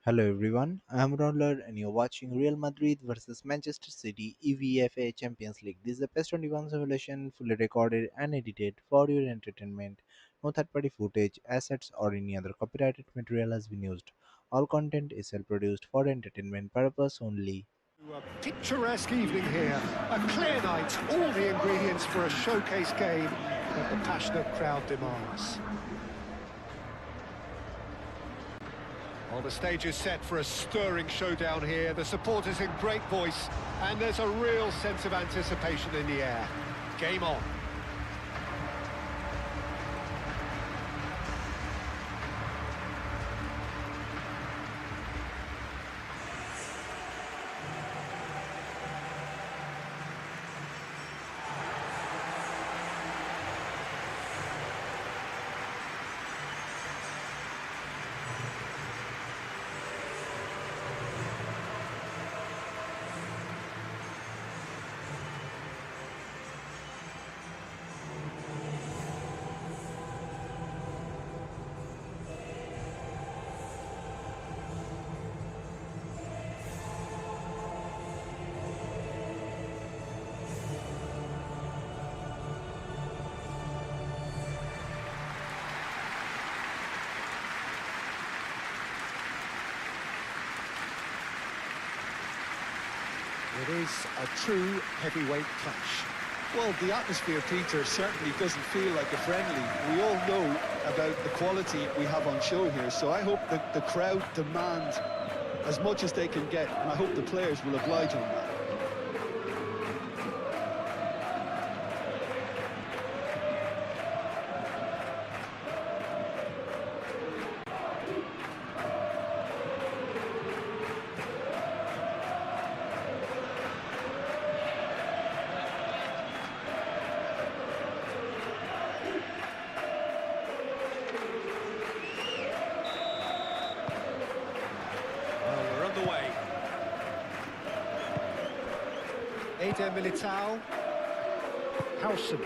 Hello everyone, I am Raundler and you're watching Real Madrid versus Manchester City UEFA Champions League. This is a PES 21 simulation fully recorded and edited for your entertainment. No third-party footage, assets or any other copyrighted material has been used. All content is self-produced for entertainment purpose only. A picturesque evening here, a clear night, all the ingredients for a showcase game that the passionate crowd demands. Well, the stage is set for a stirring showdown here, the supporters in great voice, and there's a real sense of anticipation in the air. Game on. It is a true heavyweight clash. Well, the atmosphere, Peter, certainly doesn't feel like a friendly. We all know about the quality we have on show here, so I hope that the crowd demand as much as they can get, and I hope the players will oblige on that. Well, we're underway. Eder Militao. Howson.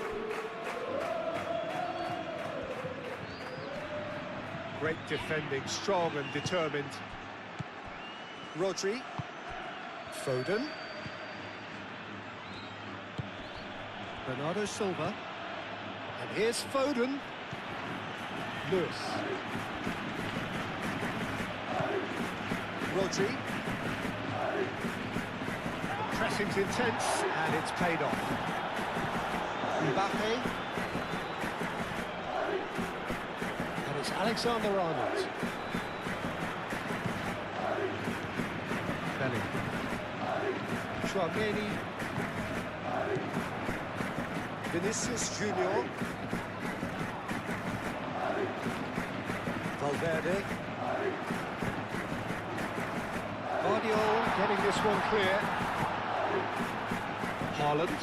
Great defending, strong and determined. Rodri. Foden. Bernardo Silva. And here's Foden. Lewis. Rodri. The pressing's intense and it's paid off. Mbappe. And it's Alexander-Arnold. Bellingham. Chouameni. Vinicius Junior. Valverde. Guardiola getting this one clear. Haaland.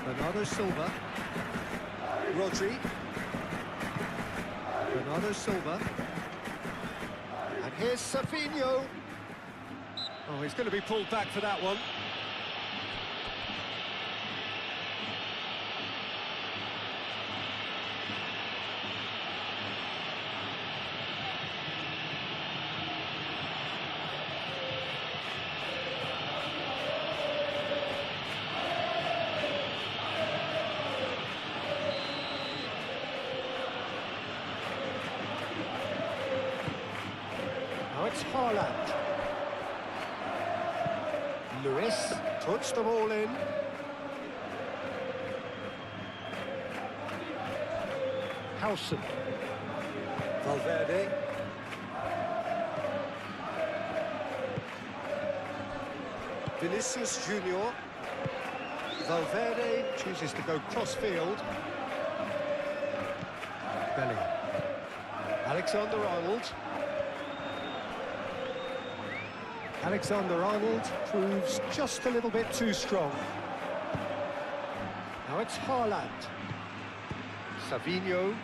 Bernardo Silva. Rodri. Bernardo Silva. And here's Savinho. Oh, he's going to be pulled back for that one. Now it's Haaland. Lewis puts them all in. Howson. Valverde. Vinicius Junior. Valverde chooses to go cross-field. Bellingham. Alexander-Arnold. Alexander-Arnold proves just a little bit too strong. Now it's Haaland. Savinho.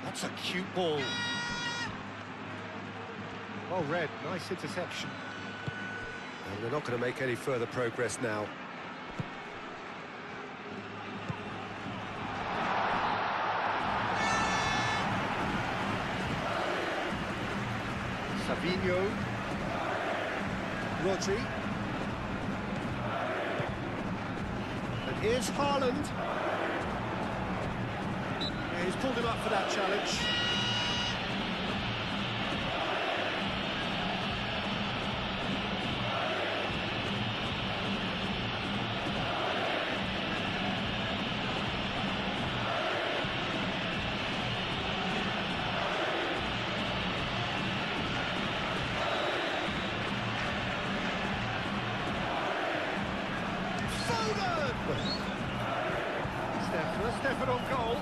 That's a cute ball. Well read, nice interception. And they're not going to make any further progress now. Fabinho. Rodri. And here's Haaland. Yeah, he's pulled him up for that challenge. Stefan on goal.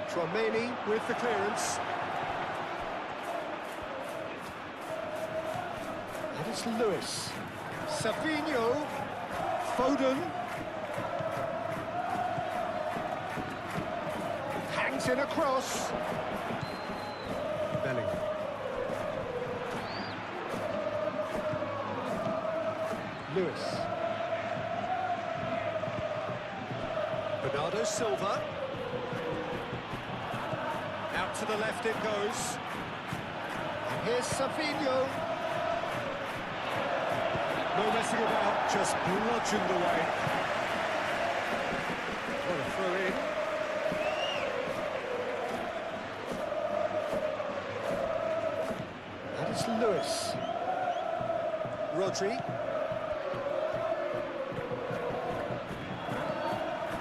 Tchouaméni with the clearance. And it's Lewis. Savinho. Foden. Hangs in across. Bellingham. Lewis. Bernardo Silva. Out to the left it goes. And here's Savinho. No messing about, just bludgeoned away. What a throw in. And it's Lewis. Rodri.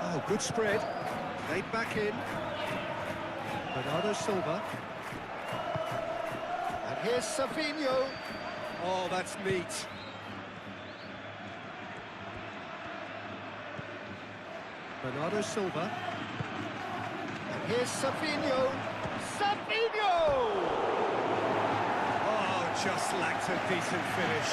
Oh, good spread. Played back in. Bernardo Silva. And here's Savinho. Oh, that's neat. Bernardo Silva. And here's Savinho. Savinho! Oh, just lacked a decent finish.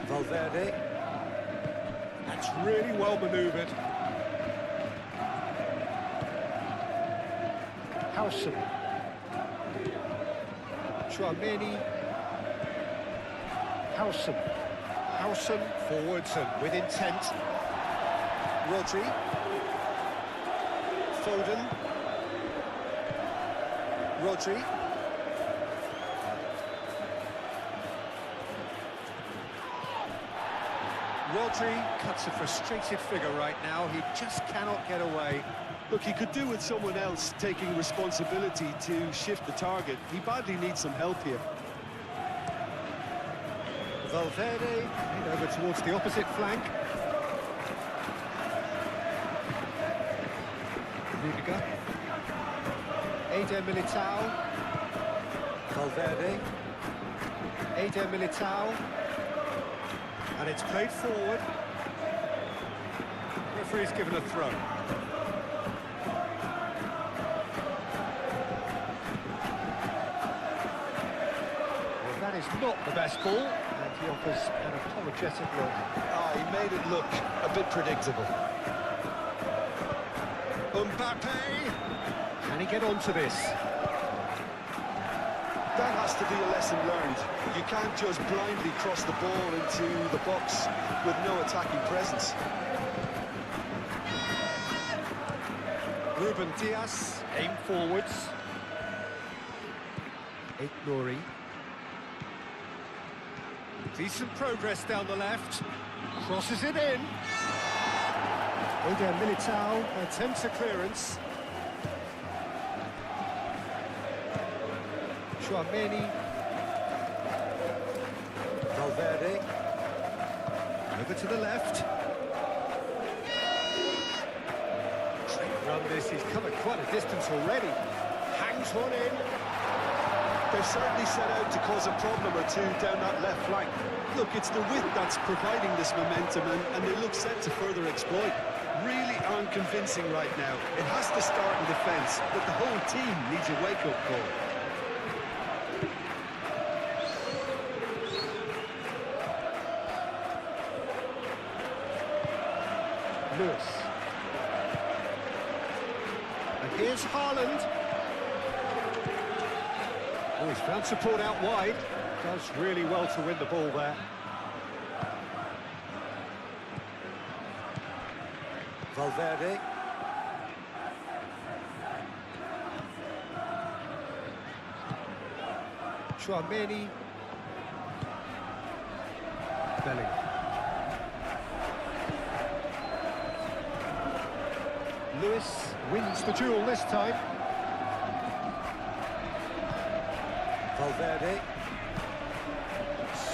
Valverde. That's really well manoeuvred. Howson. Tchouaméni. Howson. Howson forwards and with intent. Rodri. Foden. Rodri. Rodri cuts a frustrated figure right now. He just cannot get away. Look, he could do with someone else taking responsibility to shift the target. He badly needs some help here. Valverde in over towards the opposite flank. Rudiger. Eder Militao. Valverde. Eder Militao. And it's played forward. Referee's given a throw. Well, that is not the best ball, and he offers an apologetic look. He made it look a bit predictable. Mbappe! Can he get onto this? That has to be a lesson learned. You can't just blindly cross the ball into the box with no attacking presence. Ruben Dias, aim forwards. Nouri. Decent progress down the left. Crosses it in. Eder Militao attempts a clearance. Tchouaméni. Valverde. Over to the left. Great run this, he's covered quite a distance already. Hangs one in. They've certainly set out to cause a problem or two down that left flank. Look, it's the width that's providing this momentum, and they look set to further exploit. Really aren't convincing right now. It has to start in defence, but the whole team needs a wake-up call. And here's Haaland. Oh, he's found support out wide. Does really well to win the ball there. Valverde. Chouameni. Bellingham. Lewis wins the duel this time. Valverde.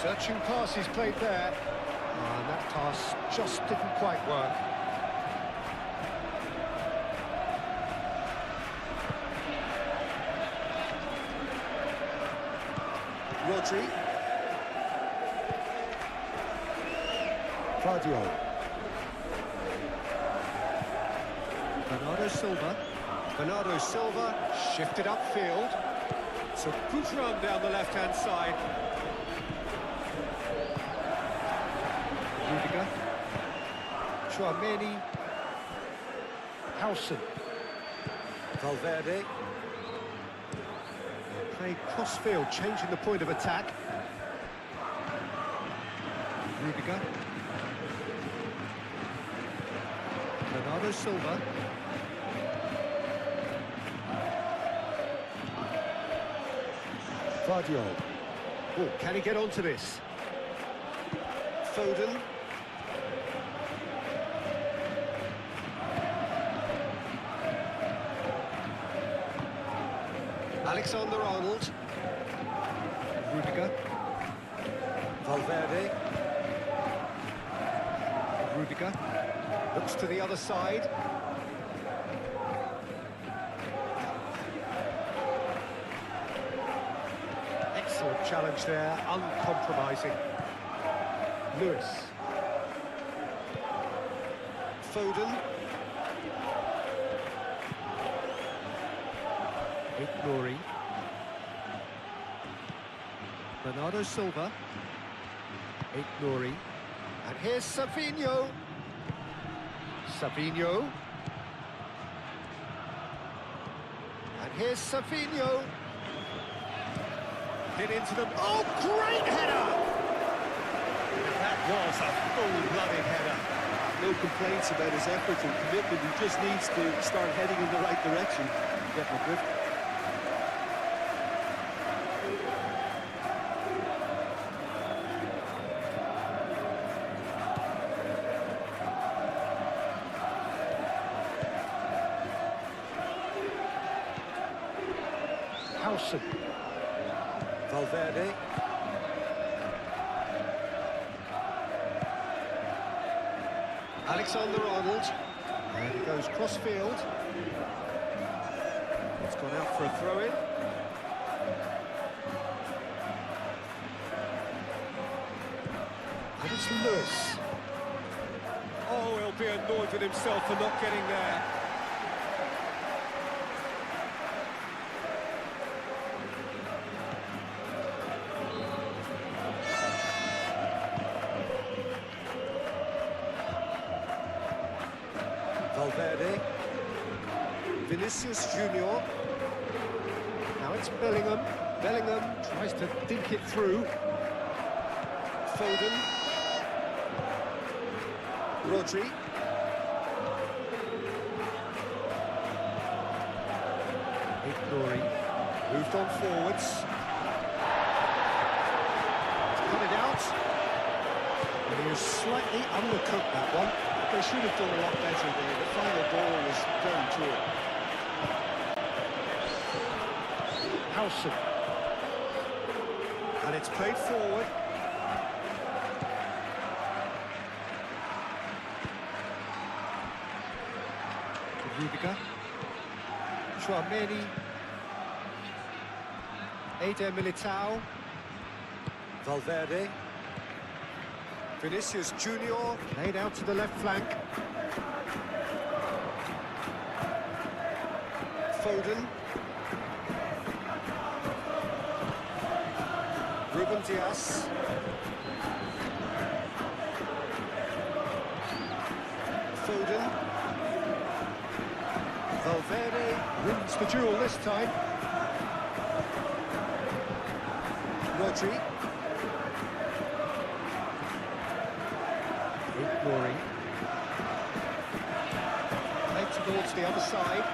Searching pass he's played there. And that pass just didn't quite work. Rodri. Guardiola. Bernardo Silva shifted upfield. It's a good run down the left-hand side. Rudiger. Chouameni. Howson. Valverde. Played cross-field, changing the point of attack. Rudiger. Bernardo Silva. Guardiola. Oh, can he get onto this? Foden. Alexander-Arnold. Rudiger. Valverde. Rudiger. Looks to the other side. Excellent challenge there, uncompromising. Lewis. Foden. Nori. Bernardo Silva. Nori. And here's Savinho. Savinho. And here's Savinho. Hit into them. Oh, great header! That was a full-blooded header. No complaints about his effort and commitment. He just needs to start heading in the right direction. Get my drift. Howson. Valverde. Alexander-Arnold. And he goes cross-field. It's gone out for a throw-in. And it's Lewis. Oh, he'll be annoyed with himself for not getting there. Valverde. Vinicius Junior. Now it's Bellingham. Bellingham tries to dink it through. Foden. Rodri. Nori. Moved on forwards. Cut it out. And he was slightly undercooked, that one. They should have done a lot better there. The final ball was very poor. Howson. And it's played forward. Rudiger. Chouameni. Eder Militao. Valverde. Vinicius Junior, laid out to the left flank. Foden. Ruben Dias. Foden. Valverde wins the duel this time. Rodri. Ignoring. Played towards the other side.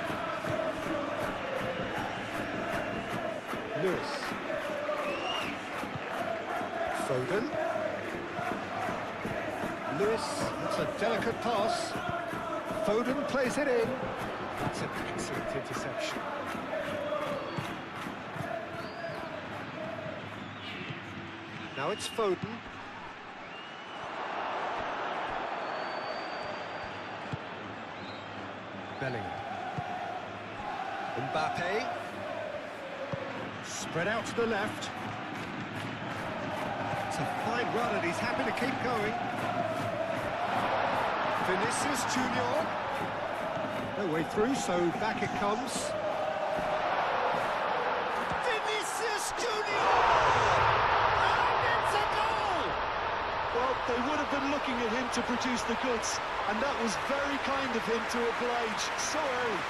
Lewis. Foden. Lewis, that's a delicate pass. Foden plays it in. It's an excellent interception. Now it's Foden. Bellingham. Mbappe. Spread out to the left. It's a fine run and he's happy to keep going. Vinicius Junior. No way through, so back it comes. Vinicius Junior! And it's a goal! Well, they would have been looking at him to produce the goods, and that was very kind of him to oblige so early.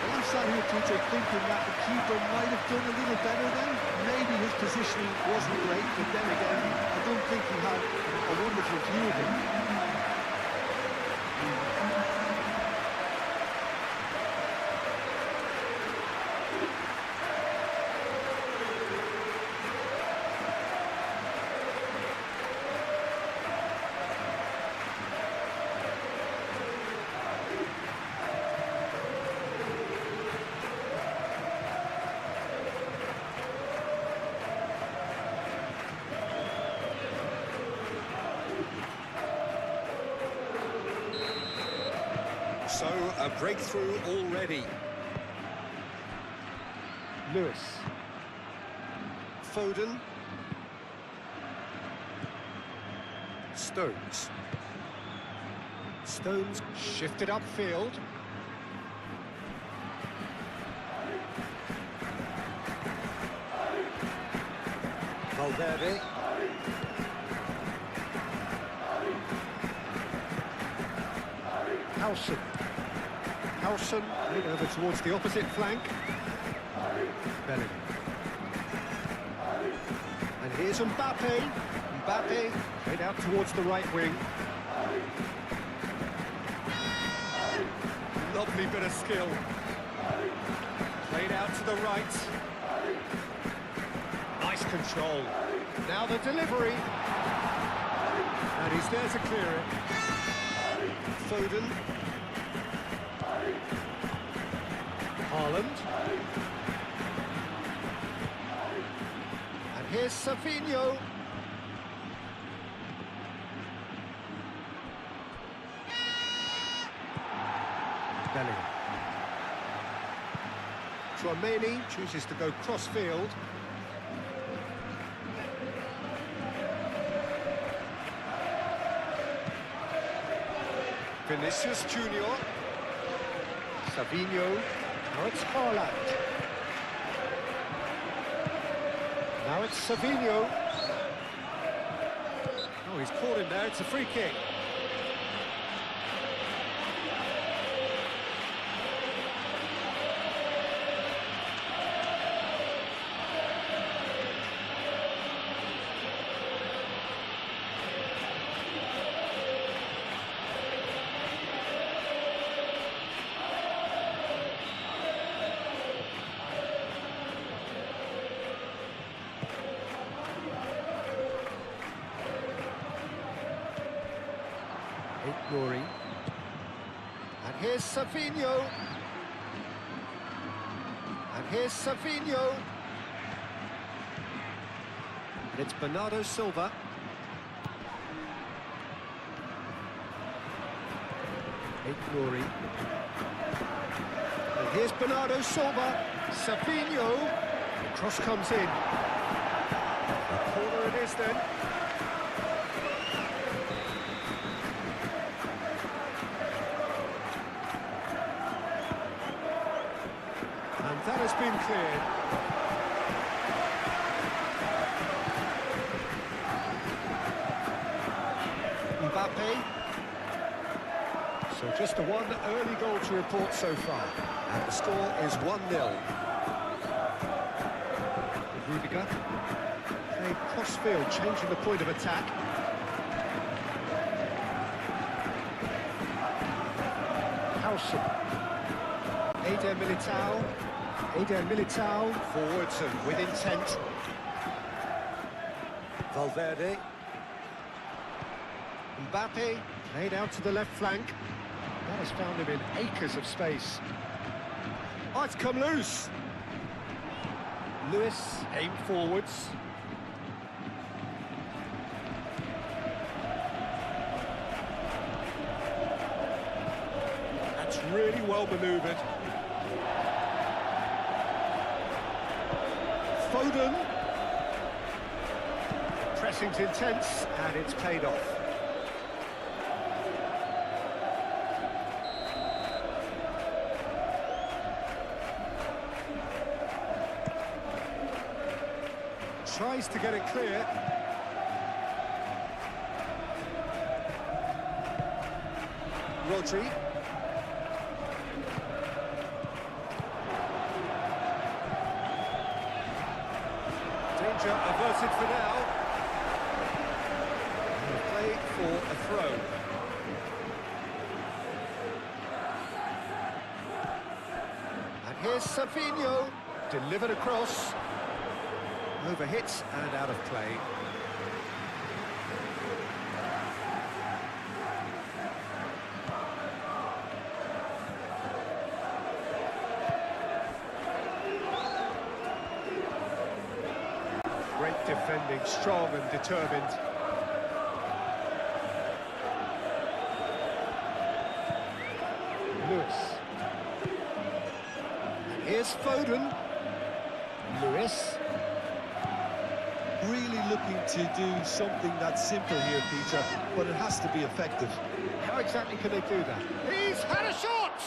Well, I'm sat here, Peter, thinking that the keeper might have done a little better then. Maybe his positioning wasn't great, but then again, I don't think he had a wonderful view of him. So, a breakthrough already. Lewis. Foden. Stones. Stones shifted upfield. Valverde. Howson. Howson played over towards the opposite flank. Bellingham. And here's Mbappe. Mbappe played out towards the right wing. Lovely bit of skill. Played out to the right. Nice control. Now the delivery. And he's there to clear it. Foden. Haaland. And here's Savinho. Bellingham. Tchouameni chooses to go cross-field. Vinicius Junior. Savinho. Now it's Haaland. Now it's Savinho. Oh, he's caught him there. It's a free kick. Ignoring. And here's Savinho. And here's Savinho. And it's Bernardo Silva. Ignoring. And here's Bernardo Silva. Savinho. The cross comes in. A corner it is then. And that has been cleared. Mbappe. So just the one early goal to report so far. And the score is 1-0. Rudiger. Played cross-field, changing the point of attack. Howson. Eder Militao. Forwards and with intent. Valverde. Mbappe. Played out to the left flank. That has found him in acres of space. Oh, it's come loose. Lewis aimed forwards. That's really well manoeuvred. Foden. Pressing's intense, and it's paid off. Tries to get it clear. Rodri. Danger averted for now. Play for a throw. And here's Savinho, delivered across. Over hits and out of play. Great defending, strong and determined. Lewis. And here's Foden. Lewis. Really looking to do something that's simple here, Peter, but it has to be effective. How exactly can they do that? He's had a shot!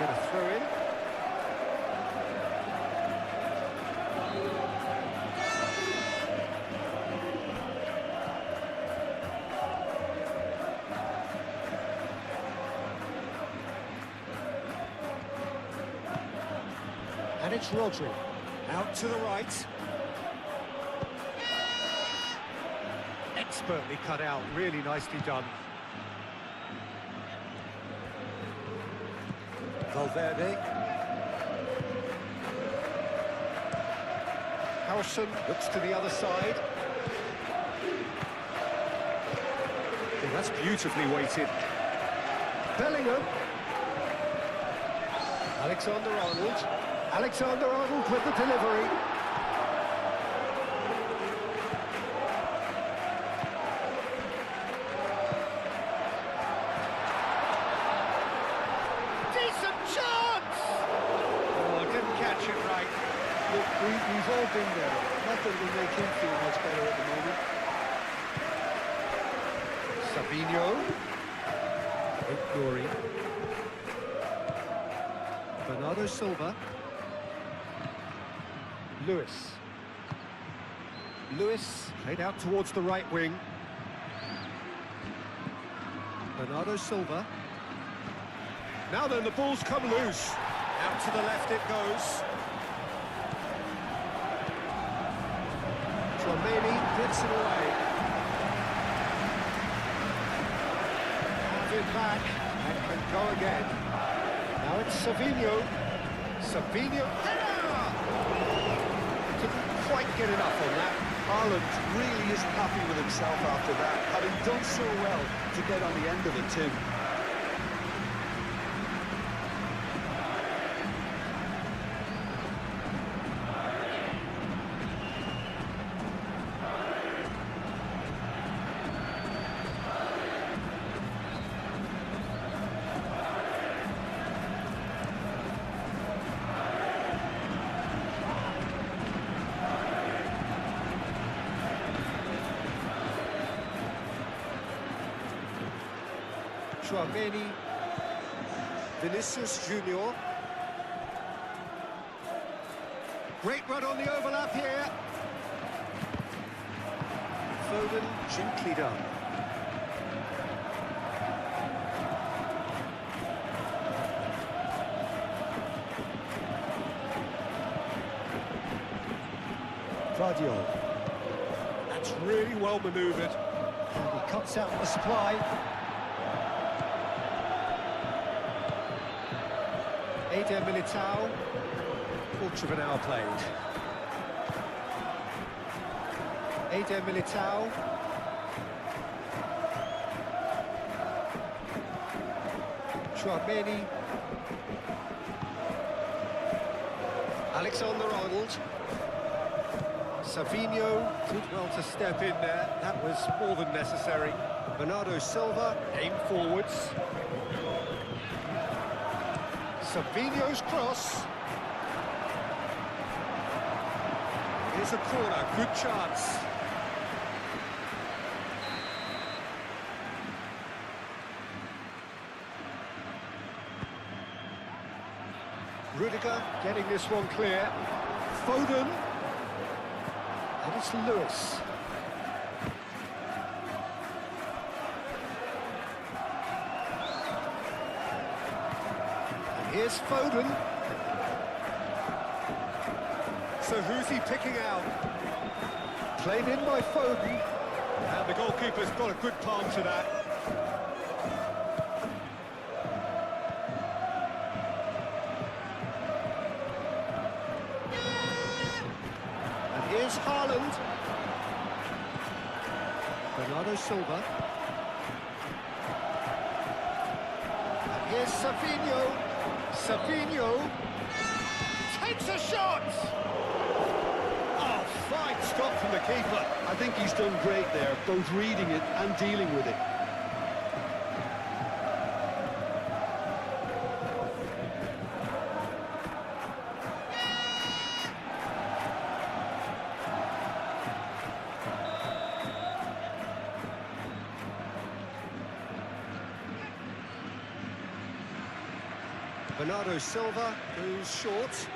Get a throw in. And it's Rodri. Out to the right. Expertly cut out, really nicely done. Valverde. Howson looks to the other side. Oh, that's beautifully weighted. Bellingham. Alexander-Arnold. Alexander-Arnold with the delivery. Decent chance! Oh, didn't catch it right. Look, we've all been there. Not that it will make him feel much better at the moment. Savinho. Ignoring. Bernardo Silva. Lewis. Lewis played out towards the right wing. Bernardo Silva. Now then, the ball's come loose. Out to the left it goes. Tchouaméni gets it away. Have it back and can go again. Now it's Savinho. Savinho. Didn't quite get enough on that. Haaland really isn't happy with himself after that, having done so well to get on the end of it too. Tchouaméni, Vinicius Junior. Great run on the overlap here. Foden, gently done. Guardiola. That's really well manoeuvred. And he cuts out the supply. Eder Militao. Quarter of an hour played. Eder Militao. Chouameni. Alexander-Arnold. Savinho did well to step in there. That was more than necessary. Bernardo Silva aimed forwards. Savinho's cross. Here's a corner, good chance. Rudiger getting this one clear. Foden. And it's Lewis. And here's Foden. So who's he picking out? Played in by Foden. And the goalkeeper's got a good palm to that. Here's Haaland. Bernardo Silva. And here's Savinho. Savinho takes a shot! Oh, fine stop from the keeper. I think he's done great there, both reading it and dealing with it. Bernardo Silva goes short.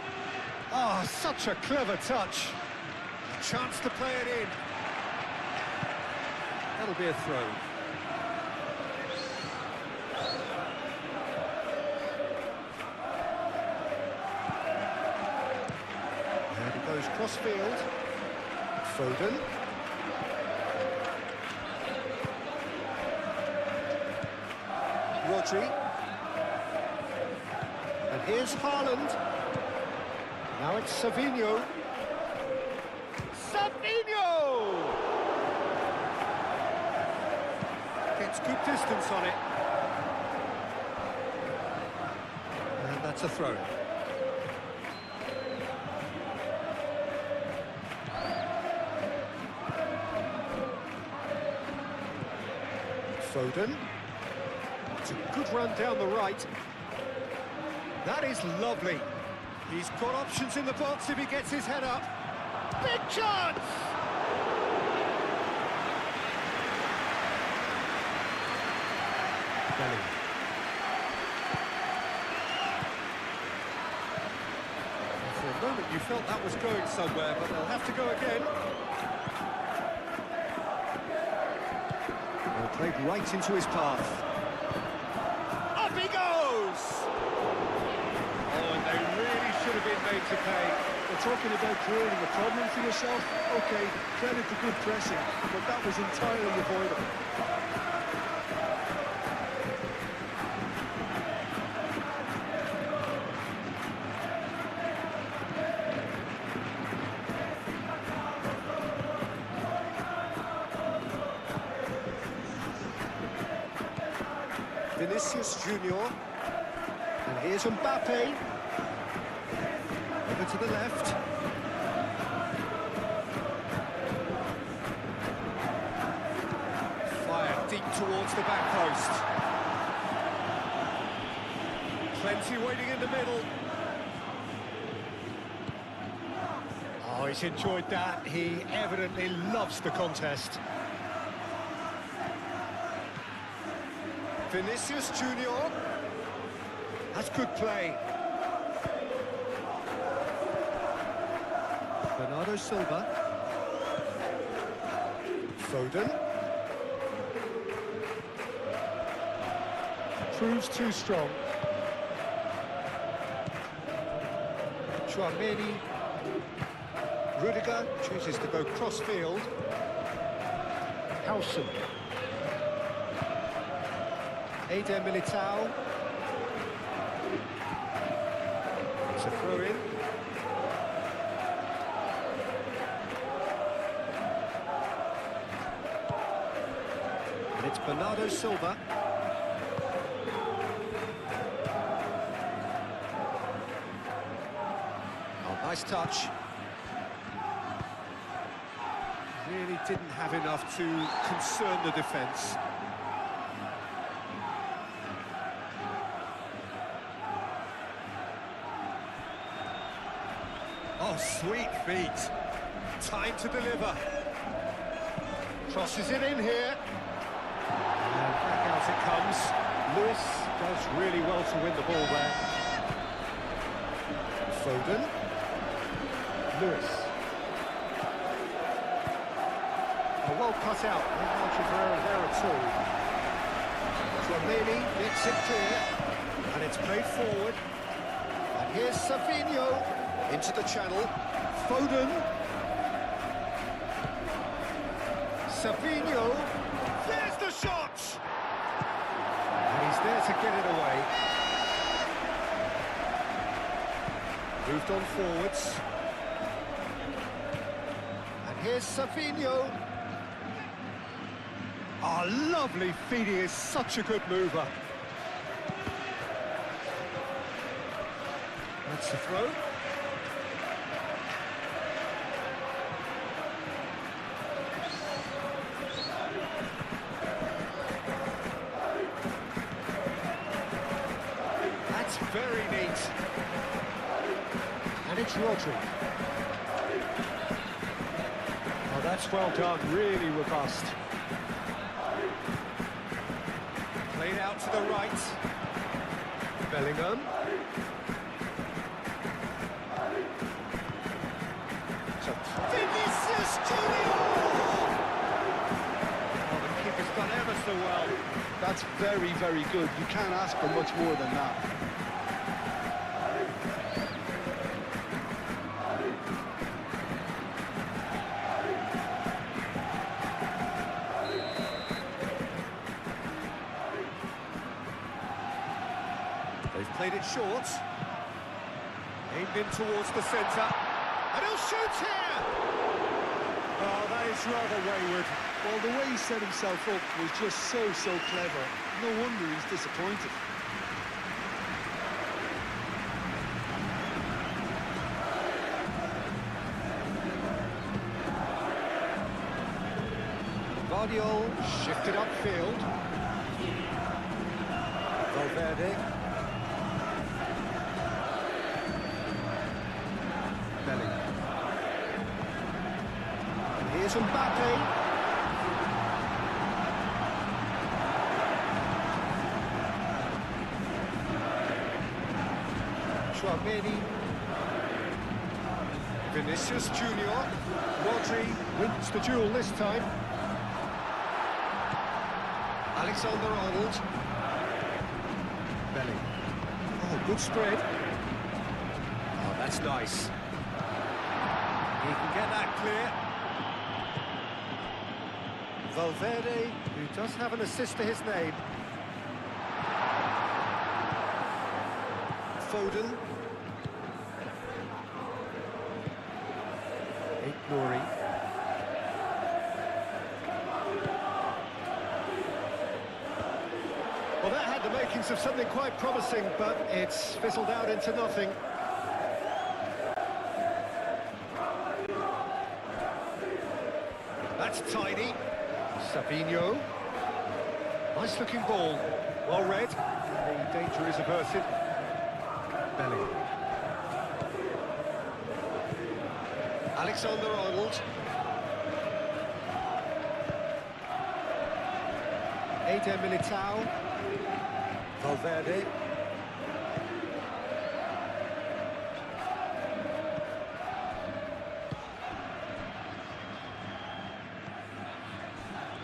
Oh, such a clever touch. A chance to play it in. That'll be a throw. And it goes cross-field. Foden. Rodri. And here's Haaland. Now it's Savinho. Savinho! Gets good distance on it. And that's a throw. Foden. It's a good run down the right. That is lovely. He's got options in the box if he gets his head up. Big chance! Belly. For a moment you felt that was going somewhere, but they'll have to go again. Well, played right into his path. Up he goes! They really should have been made to pay. We're talking about creating a problem for yourself. Okay, credit to good pressing, but that was entirely avoidable. Vinicius Junior. And here's Mbappe. Over to the left. Fired deep towards the back post. Plenty waiting in the middle. Oh, he's enjoyed that. He evidently loves the contest. Vinicius Junior. That's good play. Bernardo Silva. Foden. Proves too strong. Chouameni. Rudiger chooses to go cross-field. Howson. Eder Militao. It's a throw-in. And it's Bernardo Silva. Oh, nice touch. Really didn't have enough to concern the defence. Oh, sweet feet. Time to deliver. Crosses it in here. And back out it comes. Lewis does really well to win the ball there. Foden. Lewis. Oh, well cut out. Not much of error there at all. Tchouaméni gets it clear. And it's played forward. And here's Savinho. Into the channel, Foden. Savinho, there's the shot! And he's there to get it away. Moved on forwards. And here's Savinho. Oh, lovely feed, he is such a good mover. That's the throw. Very neat. And it's Rodri. Oh, that's well done, really robust. Played out to the right. Bellingham. So, Vinicius Junior! Oh, the keeper's done ever so well. That's very, very good. You can't ask for much more than that. They've played it short. Aimed in towards the centre. And he'll shoot here! Oh, that is rather wayward. Well, the way he set himself up was just so clever. No wonder he's disappointed. Guardiola shifted upfield. Valverde. Bellingham. And here's Mbappe. Tchouaméni. Vinicius Junior. Rodri wins the duel this time. Alexander-Arnold. Bellingham. Oh, good spread. Oh, that's nice. He can get that clear. Valverde, who does have an assist to his name. Foden. Nouri. Well, that had the makings of something quite promising, but it's fizzled out into nothing. That's tiny. Savinho. Nice-looking ball. Well read. The danger is averted. Bellingham. Alexander-Arnold. Eder Militao. Valverde.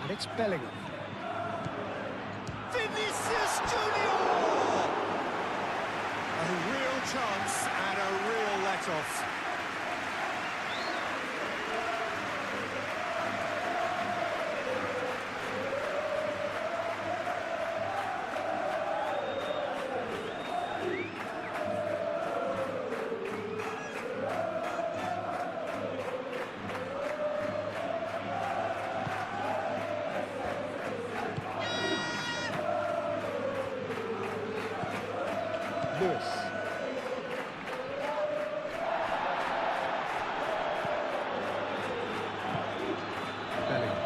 And it's Bellingham. Vinicius Junior! A real chance and a real let-off. Lewis. Bellingham.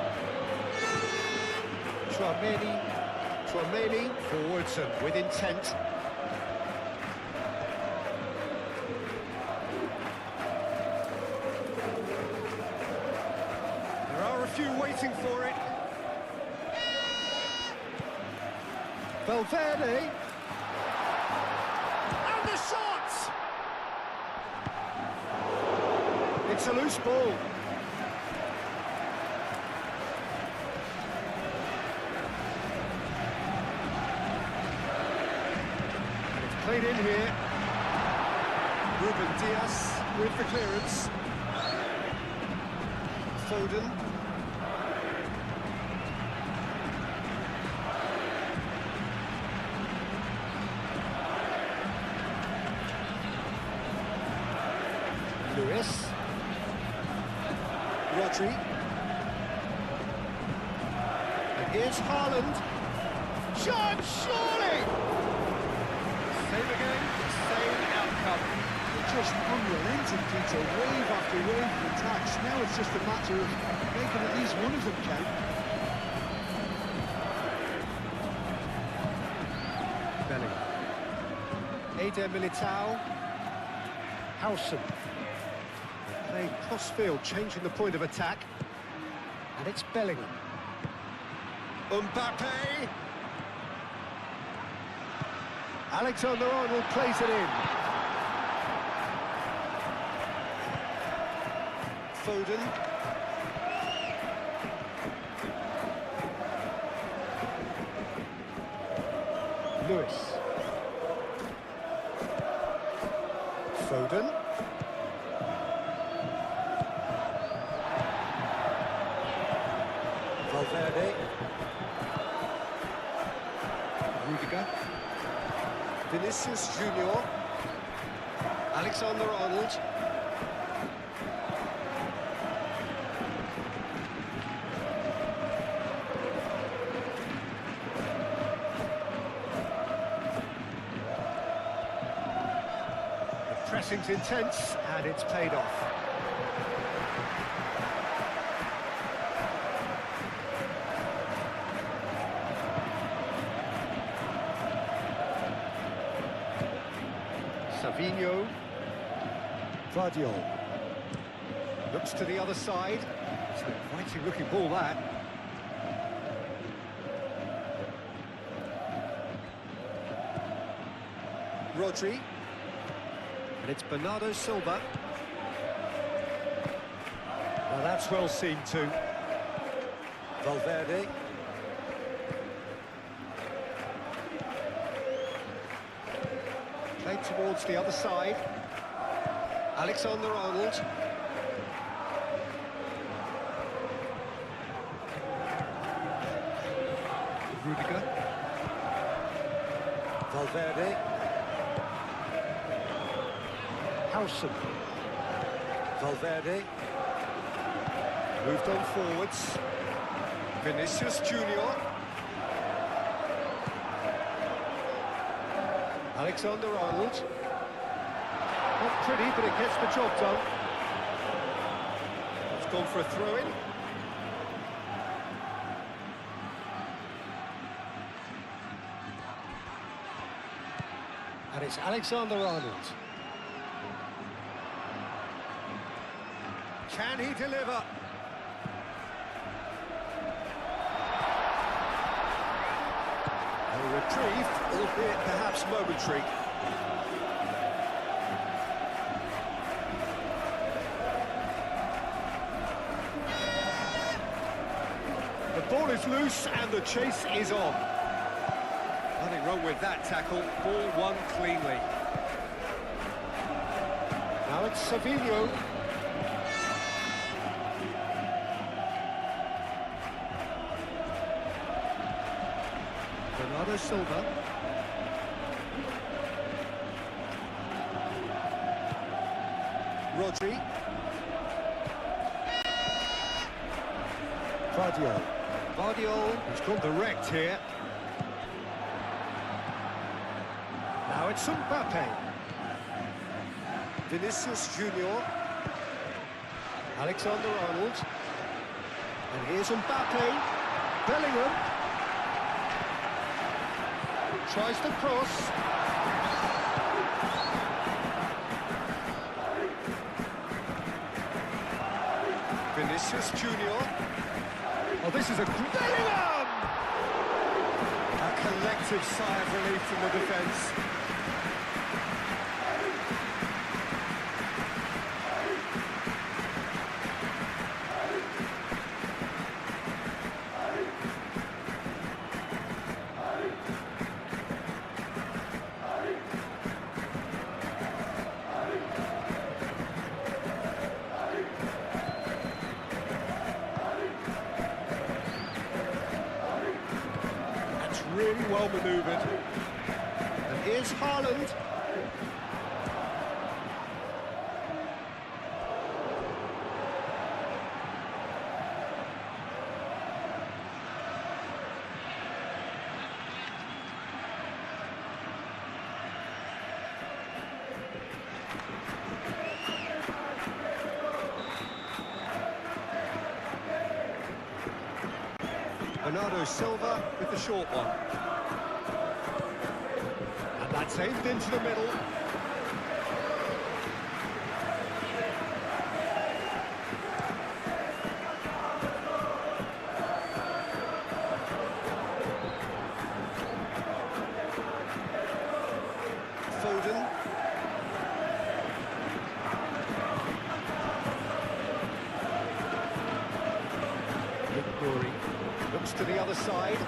Tchouameni forwards and with intent. There are a few waiting for it. Valverde. And the shot! It's a loose ball. Played in here. Ruben Diaz with the clearance. Foden. Lewis. Rodri. And here's Haaland. Shot, surely! Same again, same outcome. Just unrelenting, Peter, wave after wave of attacks. Now it's just a matter of making at least one of them count. Bellingham. Eder Militao. Howson. Playing cross-field, changing the point of attack. And it's Bellingham. Mbappe. Alexander-Arnold plays it in. Foden. Lewis. Foden. Valverde. Rudiger. Vinicius Junior. Alexander-Arnold. The pressing's intense and it's paid off. Savinho. Vardiol. Looks to the other side. It's an inviting looking ball, that. Rodri. And it's Bernardo Silva. Well, that's well seen too. Valverde. Played towards the other side. Alexander-Arnold. Rudiger. Valverde. Howson. Valverde. Moved on forwards. Vinicius Junior. Alexander-Arnold. Not pretty, but it gets the job done. It's gone for a throw-in. And it's Alexander-Arnold. Can he deliver? A reprieve, albeit perhaps momentary. The ball is loose and the chase is on. Nothing wrong with that tackle. Ball won cleanly. Now it's Savinho. Bernardo Silva. Rodri. Vardiol. Vardiol, who's gone direct here. Now Now it's Mbappe. Vinicius Junior. Alexander-Arnold. And here's Mbappe. Bellingham. Tries to cross. Vinicius Junior. Oh, this is a Bellingham! A collective sigh of relief from the defence. Really well manoeuvred. And here's Haaland. Bernardo Silva with the short one. And that's aimed into the middle. Foden. Looks to the other side.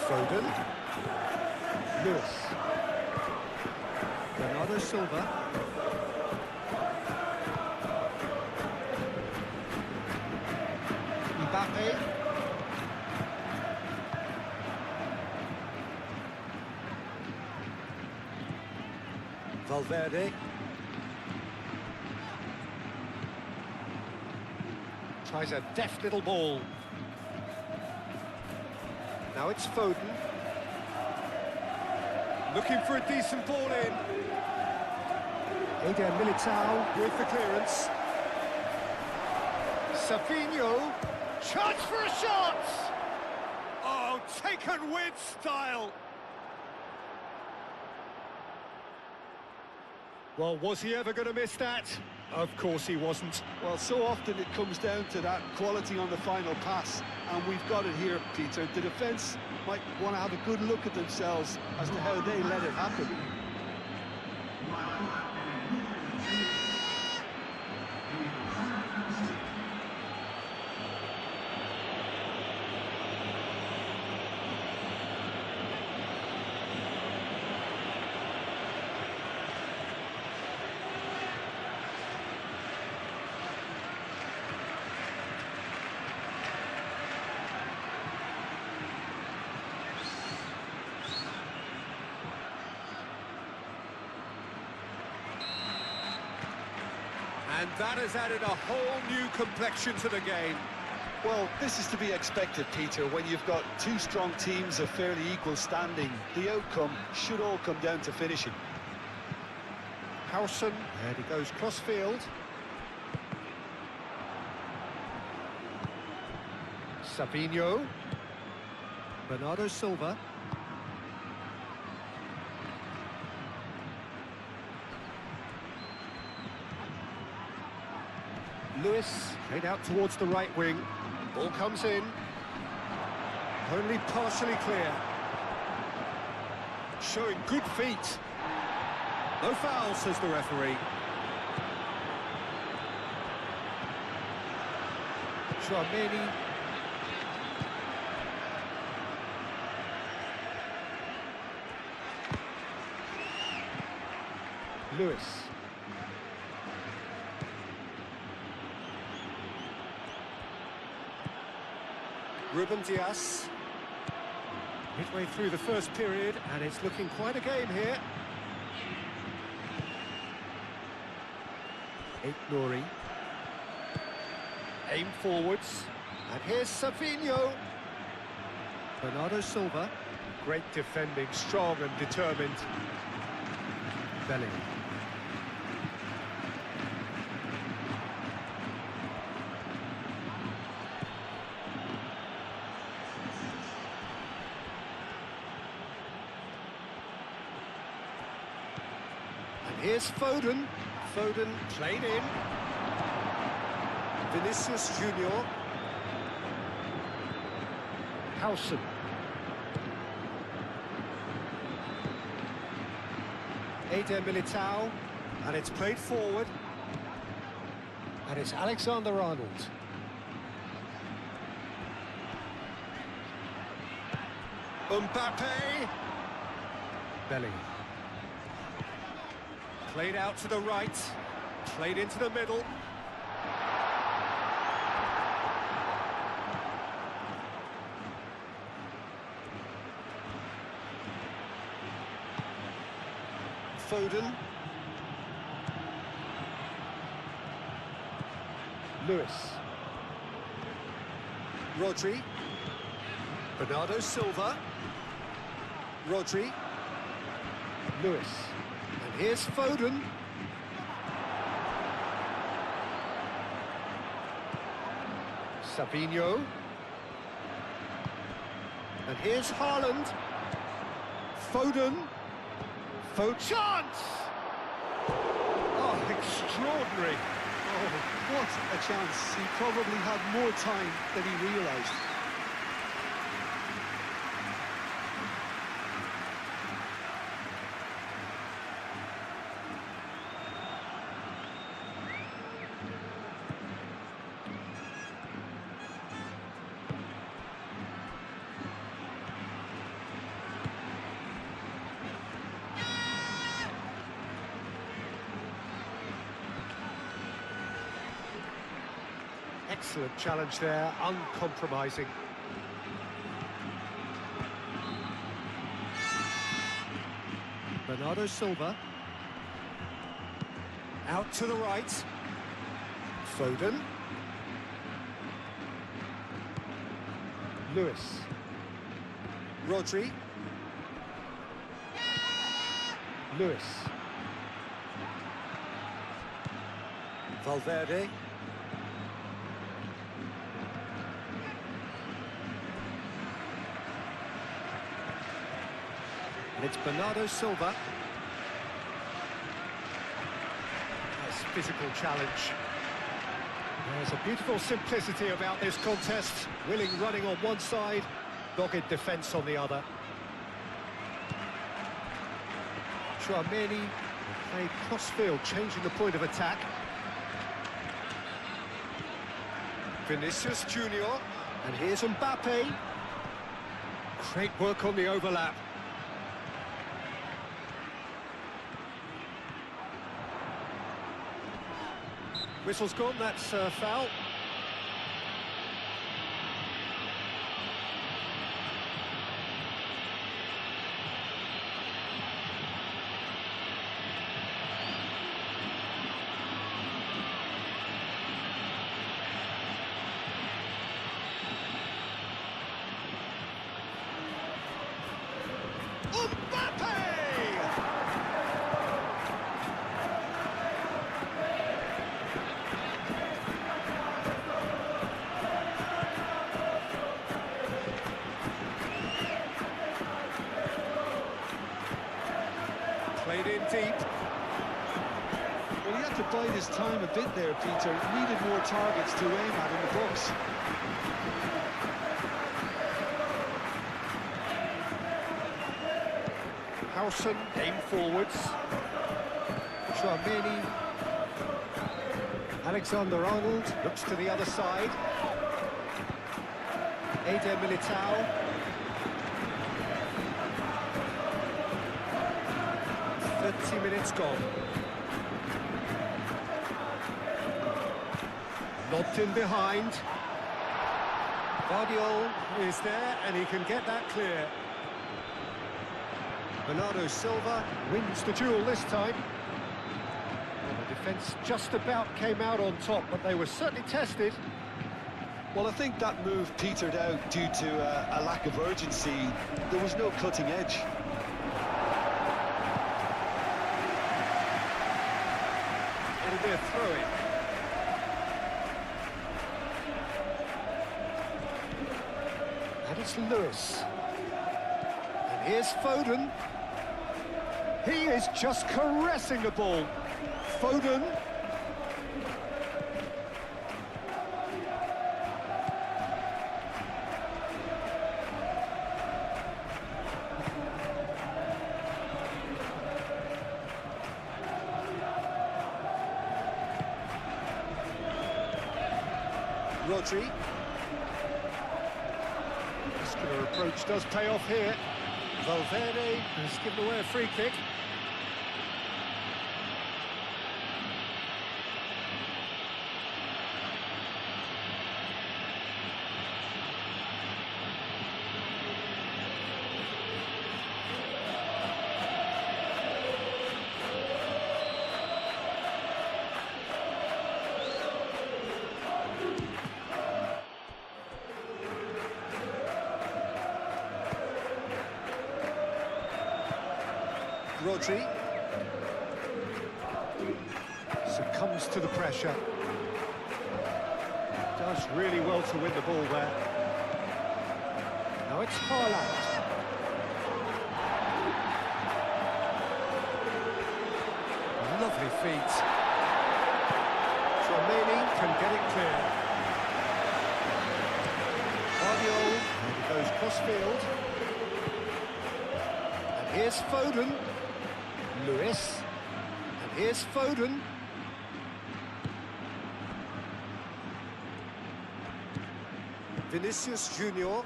Foden. Lewis. Bernardo Silva. Mbappe. Valverde. Tries a deft little ball. Now it's Foden. Looking for a decent ball in. Eder Militao with the clearance. Savinho. Chance for a shot! Oh, taken with style. Well, was he ever going to miss that? Of course he wasn't. Well, so often it comes down to that quality on the final pass, and we've got it here, Peter. The defence might want to have a good look at themselves as to how they let it happen. And that has added a whole new complexion to the game. Well, this is to be expected, Peter, when you've got two strong teams of fairly equal standing. The outcome should all come down to finishing. Howson, and he goes cross-field. Savinho. Bernardo Silva. Lewis, played out towards the right wing. Ball comes in. Only partially clear. Showing good feet. No foul, says the referee. Chouameni. Lewis. Ruben Dias. Midway through the first period, and it's looking quite a game here. Nouri. Aim forwards. And here's Savinho. Bernardo Silva. Great defending, strong and determined. Bellingham. And here's Foden. Foden played in. Vinicius Junior. Howson. Eder Militao, and it's played forward, and it's Alexander-Arnold. Mbappe. Bellingham. Played out to the right, played into the middle. Foden. Lewis. Rodri. Bernardo Silva. Rodri. Lewis. And here's Foden. Sabinho. And here's Haaland. Foden. Chance! Oh, extraordinary. Oh, what a chance. He probably had more time than he realised. Excellent challenge there, uncompromising. Bernardo Silva. Out to the right. Foden. Lewis. Rodri. Lewis. Valverde. And it's Bernardo Silva. Nice physical challenge. There's a beautiful simplicity about this contest. Willing running on one side, dogged defence on the other. Chouameni played cross-field, changing the point of attack. Vinicius Junior. And here's Mbappe. Great work on the overlap. Whistle's gone, that's foul. Played in deep. Well, he had to bide his time a bit there, Peter. He needed more targets to aim at in the box. Howson came forwards. Chouameni. Alexander-Arnold looks to the other side. Eder Militao. 30 minutes gone. Lobbed in behind. Guardiola is there and he can get that clear. Bernardo Silva wins the duel this time. Well, the defence just about came out on top, but they were certainly tested. Well, I think that move petered out due to a lack of urgency. There was no cutting edge. should be a throw-in. And it's Lewis. And here's Foden. He is just caressing the ball. Foden. Rodri. Muscular approach does pay off here. Valverde has given away a free kick. Rodri succumbs to the pressure. Does really well to win the ball there. Now it's Haaland. Lovely feet. Tchouaméni can get it clear. Guardiola, and it goes cross-field. And here's Foden. Lewis, and here's Foden. Vinicius Junior.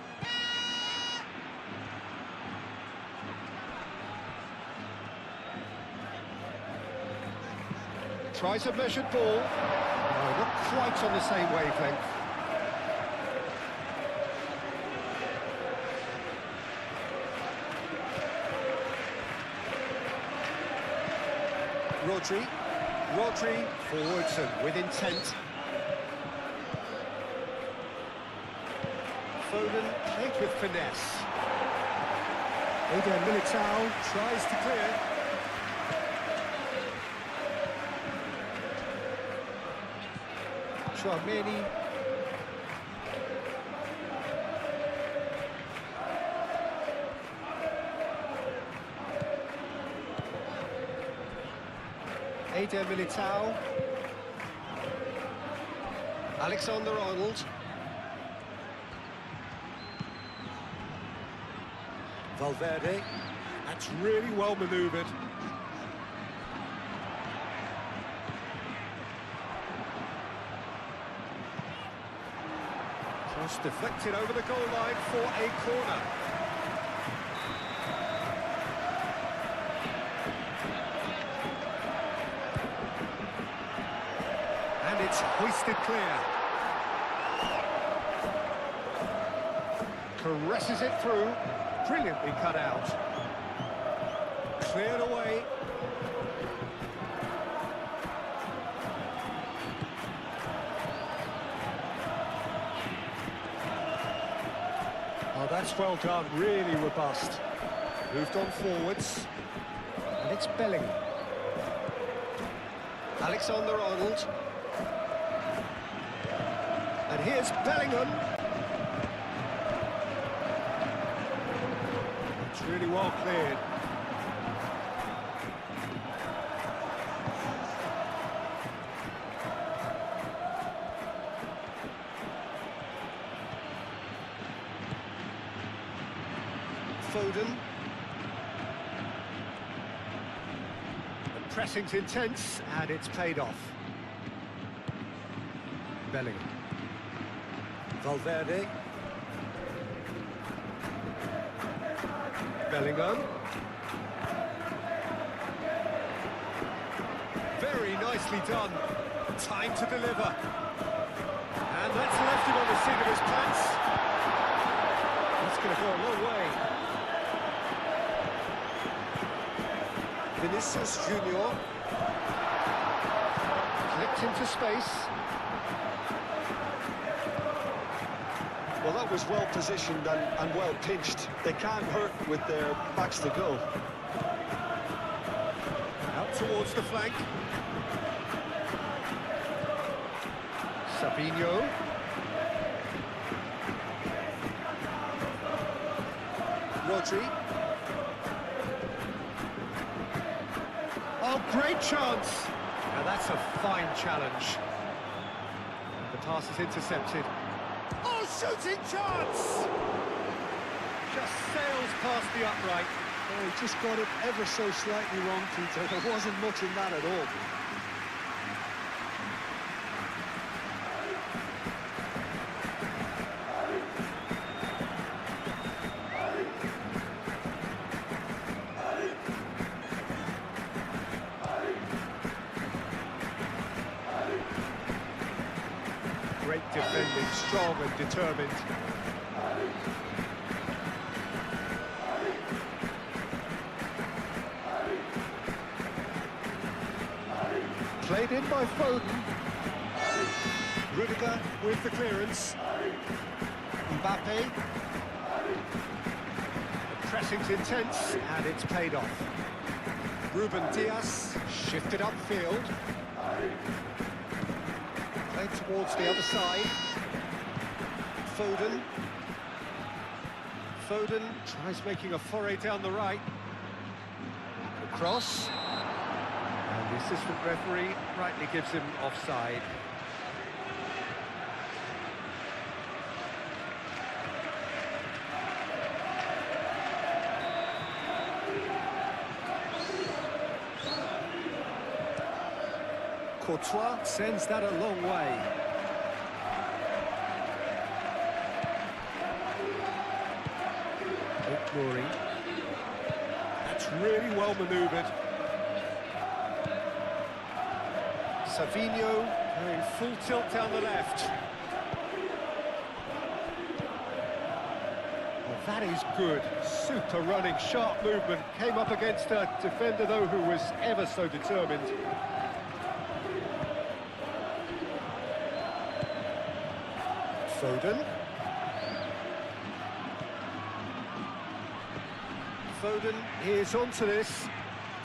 Tries a measured ball. No, not quite on the same wavelength. Rodri forwards and with intent. Foden played with finesse. Eder Militao tries to clear. Tchouaméni. Eder Militao. Alexander-Arnold. Valverde. That's really well manoeuvred. Cross deflected over the goal line for a corner. And it's hoisted clear. Caresses it through. Brilliantly cut out. Cleared away. Oh, that's well done. Really robust. Moved on forwards. And it's Bellingham. Alexander-Arnold. And here's Bellingham. It's really well cleared. Foden. The pressing's intense, and it's paid off. Bellingham. Valverde. Bellingham. Very nicely done. Time to deliver. And that's left him on the seat of his pants. That's going to go a long way. Vinicius Junior. Flicked into space. Well, that was well positioned and well pinched. They can't hurt with their backs to goal. Out towards the flank. Savinho. Rodri. Oh, great chance! Now that's a fine challenge. And the pass is intercepted. Oh, shooting chance! Just sails past the upright. Oh, he just got it ever so slightly wrong, Peter. There wasn't much in that at all. Great defending, strong and determined. Played in by Foden. Rudiger with the clearance. Mbappe. The pressing's intense and it's paid off. Ruben Dias shifted upfield. Played towards the other side. Foden. Foden tries making a foray down the right. The cross. And the assistant referee rightly gives him offside. Courtois sends that a long way. Glory. That's really well manoeuvred. Savinho going full tilt down the left. Well, that is good. Super running, sharp movement. Came up against a defender, though, who was ever so determined. Foden. Foden is onto this.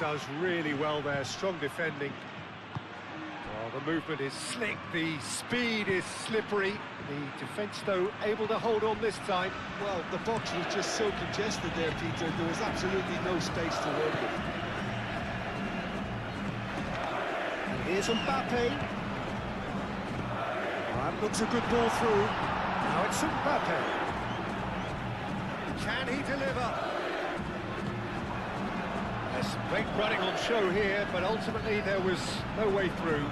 Does really well there, strong defending. Oh, the movement is slick, the speed is slippery. The defence, though, able to hold on this time. Well, the box was just so congested there, Peter. There was absolutely no space to work with. And here's Mbappe. That looks a good ball through. Now it's Mbappe. Can he deliver? There's great running on show here, but ultimately there was no way through.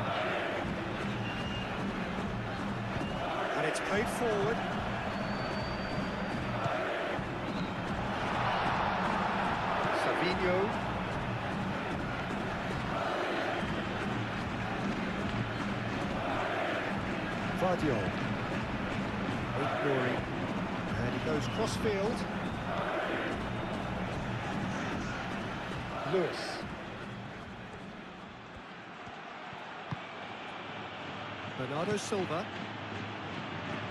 And it's played forward. Savinho. Vardiol. Great glory. And he goes cross-field. Lewis. Bernardo Silva.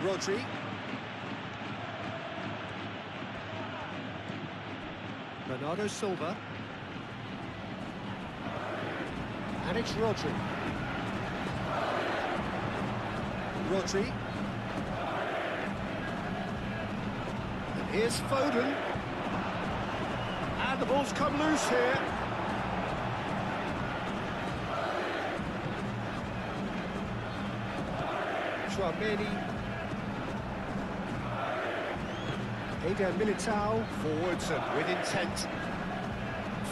Rodri. Bernardo Silva. And it's Rodri. Rodri. And here's Foden. And the ball's come loose here. Chouameni. Eder Militao forwards and with intent.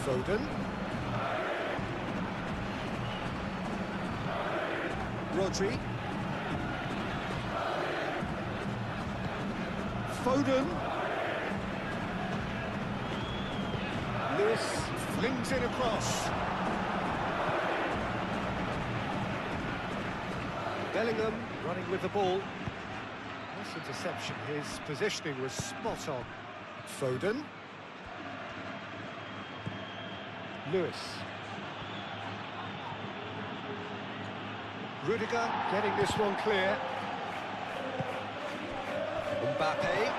Foden. Rodri. Foden. Lewis flings it across. Bellingham running with the ball. Nice interception. His positioning was spot on. Foden. Lewis. Rudiger getting this one clear. Mbappe.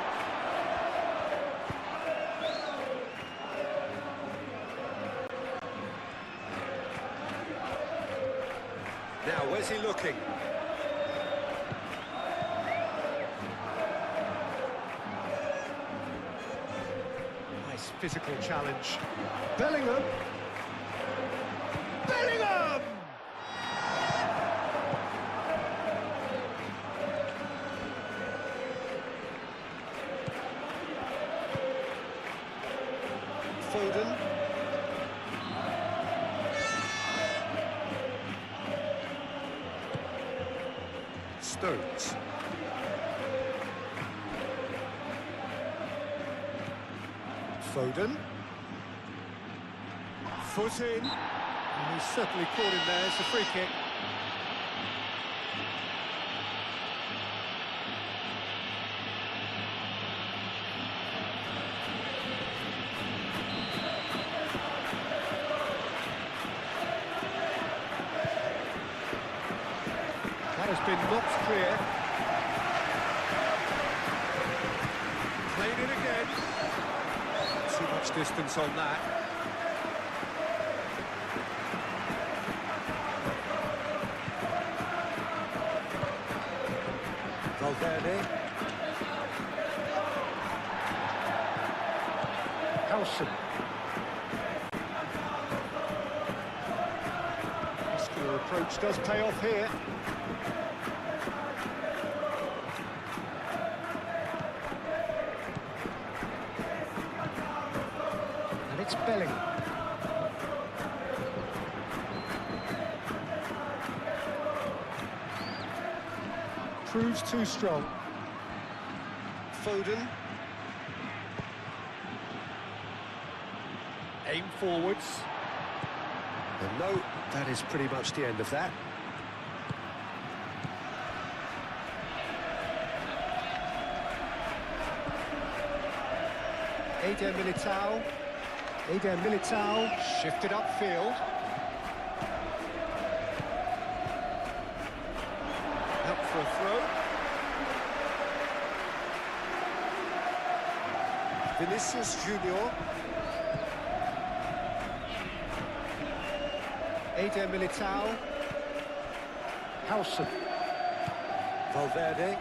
Now, where's he looking? physical challenge. Bellingham! Bellingham! Foden. Stones. Foden. Foot in. And he's certainly caught him there. It's a free kick. That has been knocked clear. Played it again. Too much distance on that. Valverde. Howson. Muscular approach does pay off here. And it's Bellingham. Proves too strong. Foden. Aim forwards. And no, that is pretty much the end of that. Eder Militao. Eder Militao shifted upfield. Out for a throw. Vinicius Junior. Eder Militao. Howson. Valverde.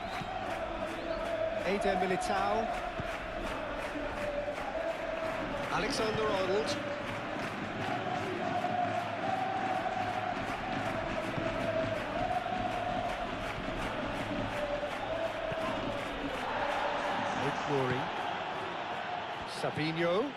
Eder Militao. Alexander-Arnold. Rory. Savinho.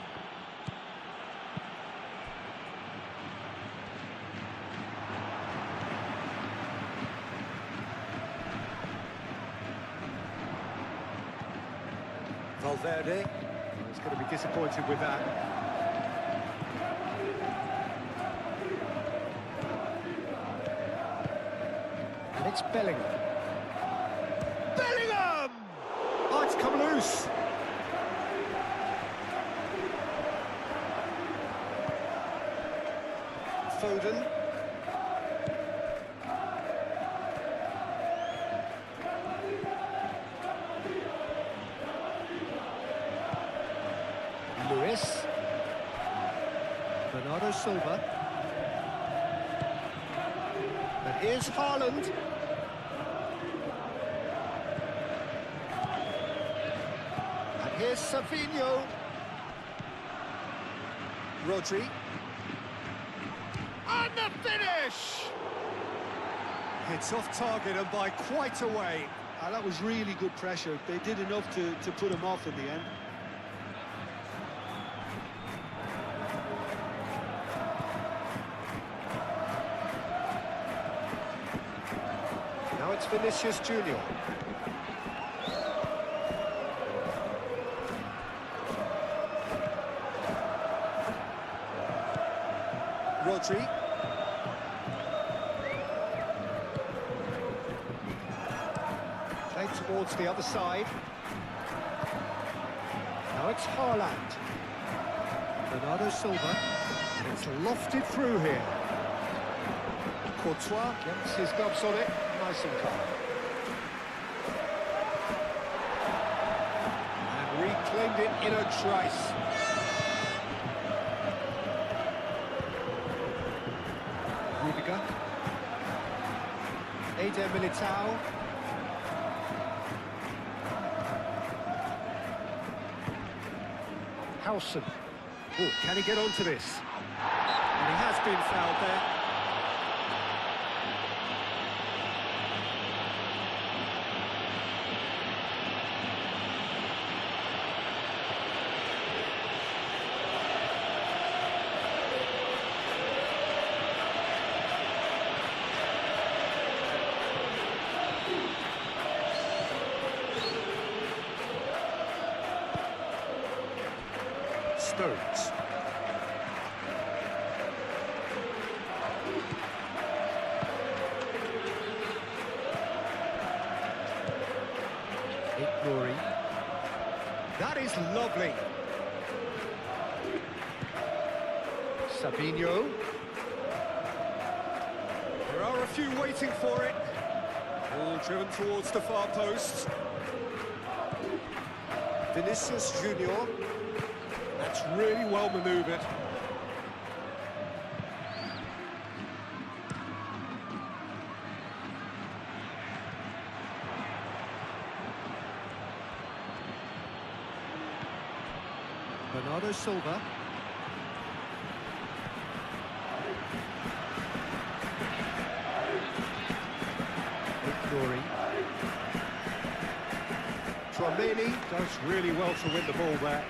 Valverde. He's going to be disappointed with that. And it's Bellingham. Bellingham! Oh, it's come loose. Foden. Lewis. Bernardo Silva. And here's Haaland. And here's Savinho. Rodri. And the finish! It's off target and by quite a way. That was really good pressure. They did enough to put him off in the end. Now it's Vinicius Junior. Rodri. Played towards the other side. Now it's Haaland. Bernardo Silva. And it's lofted through here. Courtois gets his gloves on it. Nice and calm. And reclaimed it in a trice. Rudiger. Eder Militao. Howson. Oh, can he get onto this? And he has been fouled there. Stones. Glory. That is lovely. Sabinho. There are a few waiting for it. All driven towards the far post. Vinicius Junior. That's really well manoeuvred. Bernardo Silva. Glory. Tchouaméni does really well to win the ball there.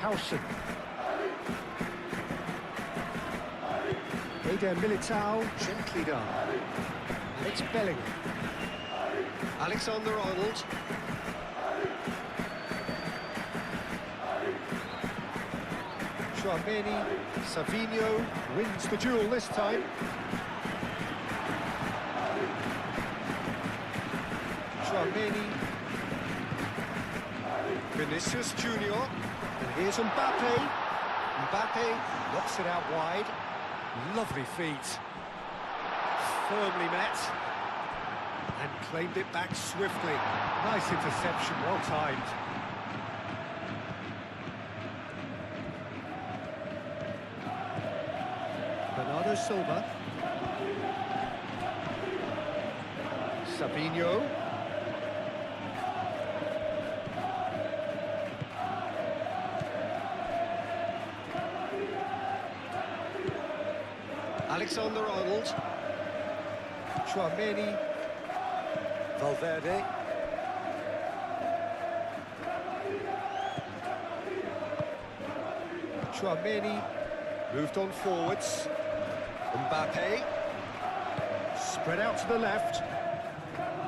Howson. Eder Militao, gently done. And it's Bellingham. Alexander-Arnold. Tchouaméni. Savino wins the duel this time. Tchouaméni. Vinicius Junior. And here's Mbappe. Mbappe knocks it out wide. Lovely feet. Firmly met. And claimed it back swiftly. Nice interception, well timed. Bernardo Silva. Sabinho. Alexander-Arnold. Tchouaméni. Valverde. Tchouaméni moved on forwards. Mbappe. Spread out to the left.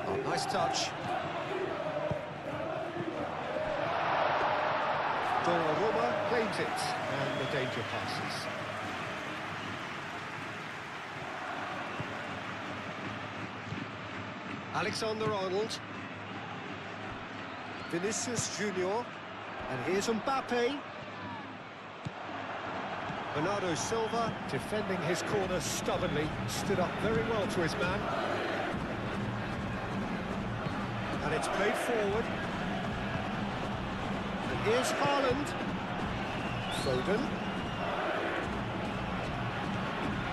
Oh, nice touch. Donnarumma claims it, and the danger passes. Alexander-Arnold. Vinicius Junior. And here's Mbappe. Bernardo Silva defending his corner stubbornly. Stood up very well to his man. And it's played forward. And here's Haaland. Foden.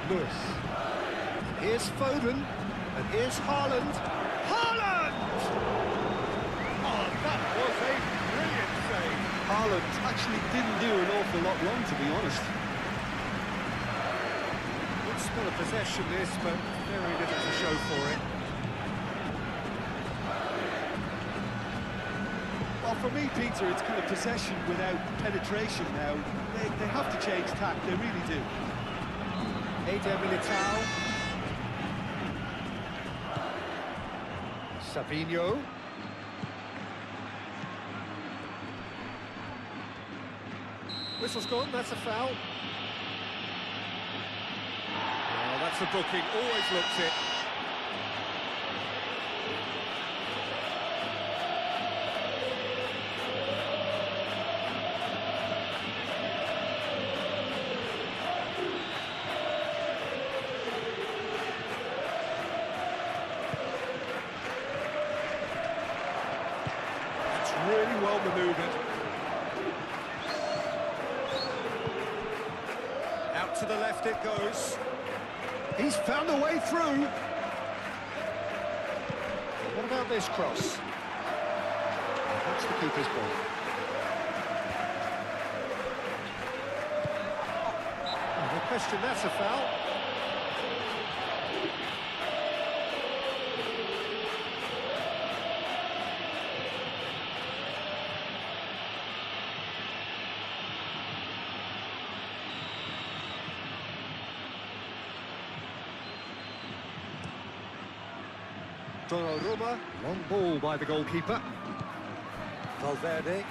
Lewis. And here's Foden. And here's Haaland. Haaland! Oh, that was a brilliant save. Haaland actually didn't do an awful lot wrong, to be honest. Good spot of possession this, but very little to show for it. Well, for me, Peter, it's kind of possession without penetration now. They have to change tack, they really do. Eder Militao. Sabinho. Whistle's gone, that's a foul. Oh, that's a booking, always looked it. Really well manoeuvred. Out to the left it goes. He's found a way through. What a about this cross? That's the keeper's ball. No question, that's a foul. Donnarumma, long ball by the goalkeeper. Valverde.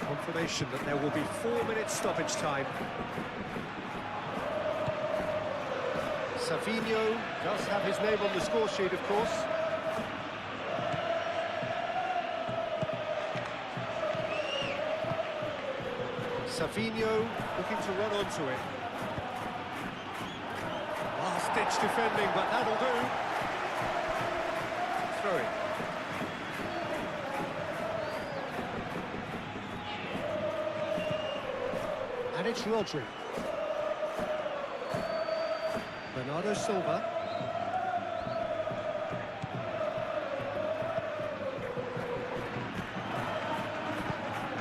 Confirmation that there will be 4 minutes stoppage time. Savinho does have his name on the score sheet, of course. Savinho looking to run onto it. Last-ditch defending, but that'll do. Throw it. And it's Rodri. Bernardo Silva.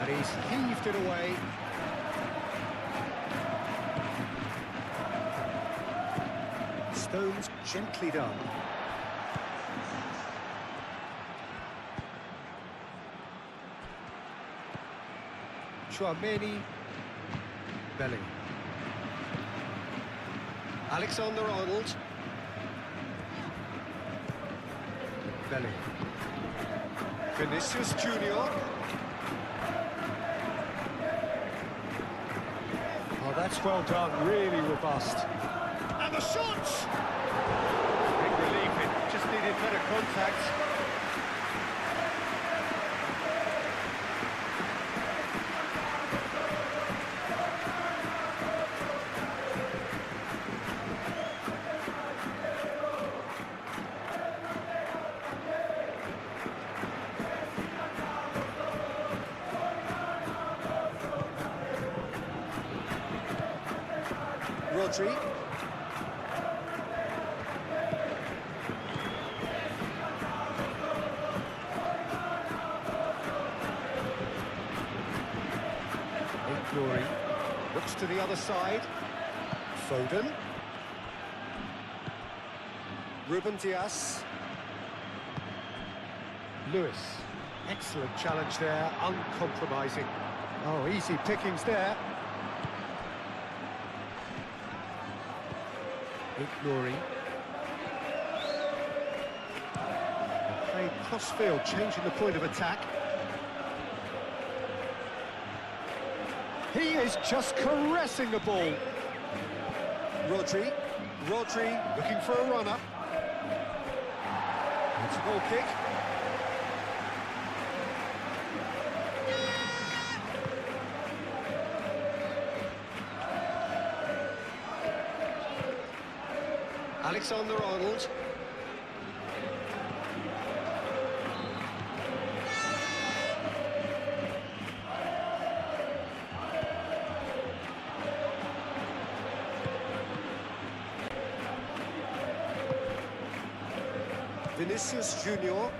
And he's heaved it away. Stones gently done. Chouameni. Belly. Alexander-Arnold. Belly. Vinicius Junior. Oh, that's well done, really robust. And the shot! Big relief, it just needed better contact. Rodri. Glory looks to the other side. Foden. Ruben Dias. Lewis. Excellent challenge there, uncompromising. Oh, easy pickings there. Glory. Played cross-field, changing the point of attack. He is just caressing the ball. Rodri. Rodri looking for a run-up. It's a goal kick. Alexander-Arnold. Vinicius Junior.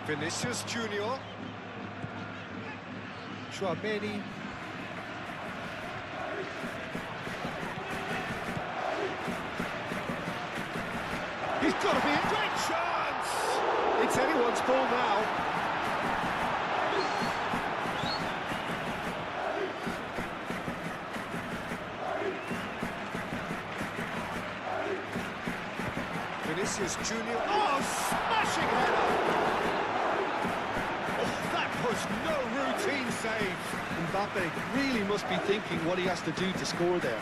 Vinicius Junior. Chouameni. He's got to be a great chance! It's anyone's ball now. Vinicius Junior. Oh, smashing header! Was no routine save. Mbappe really must be thinking what he has to do to score there.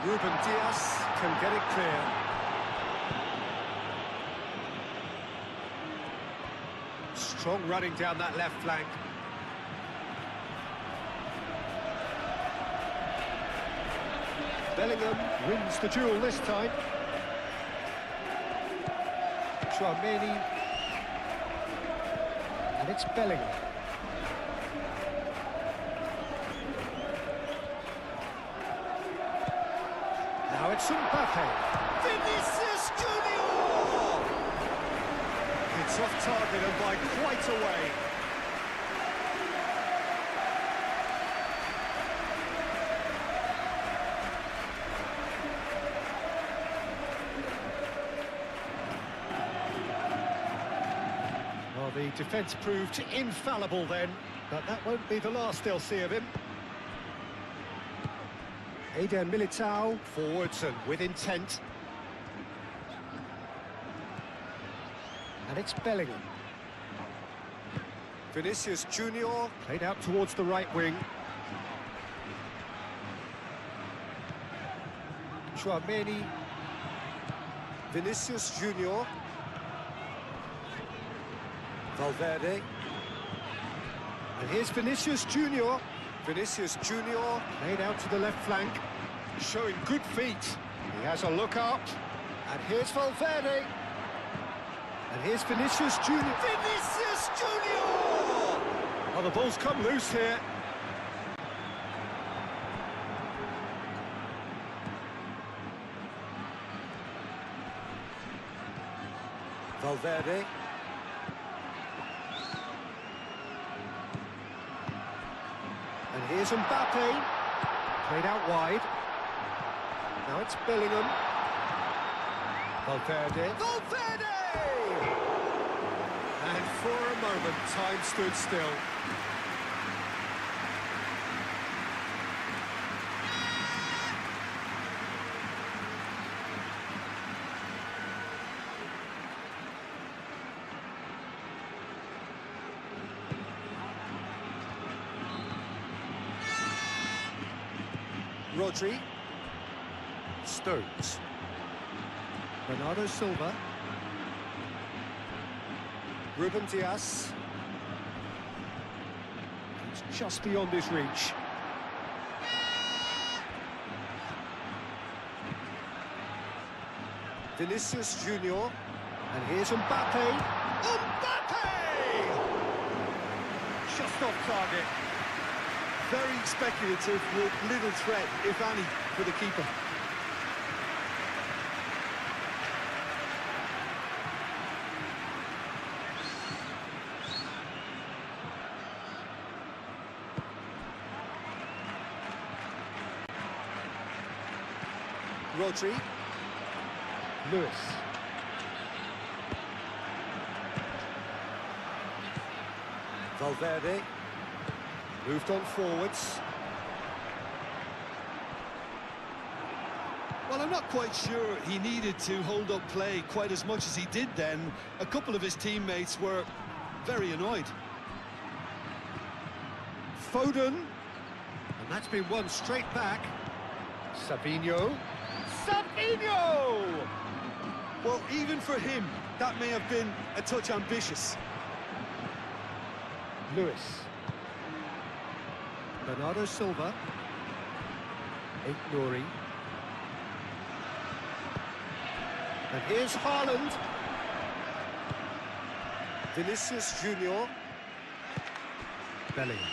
Ruben Dias. can get it clear. Strong running down that left flank. Bellingham wins the duel this time. Tchouaméni. And it's Bellingham. Now it's Mbappe. Vinicius Junior! It's off target and by quite a way. Well, the defence proved infallible then, but that won't be the last they'll see of him. Eden Militao forwards and with intent. And it's Bellingham. Vinicius Junior played out towards the right wing. Tchouaméni. Vinicius Junior. Valverde. And here's Vinicius Junior. Vinicius Junior played out to the left flank, showing good feet. He has a look up. And here's Valverde. And here's Vinicius Junior. Vinicius Junior! Oh, the ball's come loose here. Valverde. And here's Mbappe. Played out wide. Now it's Bellingham. Valverde. Valverde! And for a moment, time stood still. Rodri. Stones. Bernardo Silva. Ruben Dias. It's just beyond his reach. Vinicius Junior. And here's Mbappe. Mbappe! Just off target. Very speculative with little threat, if any, for the keeper. Rodri. Lewis. Valverde. Moved on forwards. Well, I'm not quite sure he needed to hold up play quite as much as he did then. A couple of his teammates were very annoyed. Foden. And that's been won straight back. Savinho. Savinho! Well, even for him, that may have been a touch ambitious. Lewis. Bernardo Silva. Nouri. And here's Haaland. Vinicius Junior. Bellingham.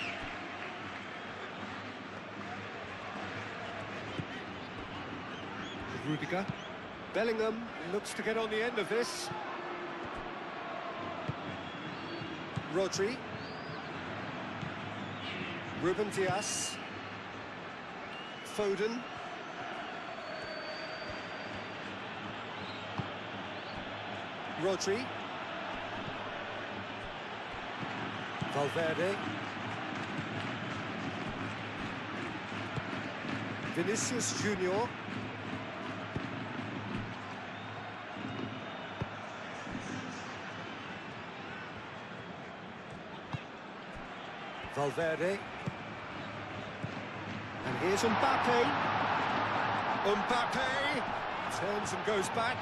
Rudiger. Bellingham looks to get on the end of this. Rodri. Ruben Dias. Foden. Rodri. Valverde. Vinicius Junior. Valverde. And here's Mbappe. Mbappe! Turns and goes back.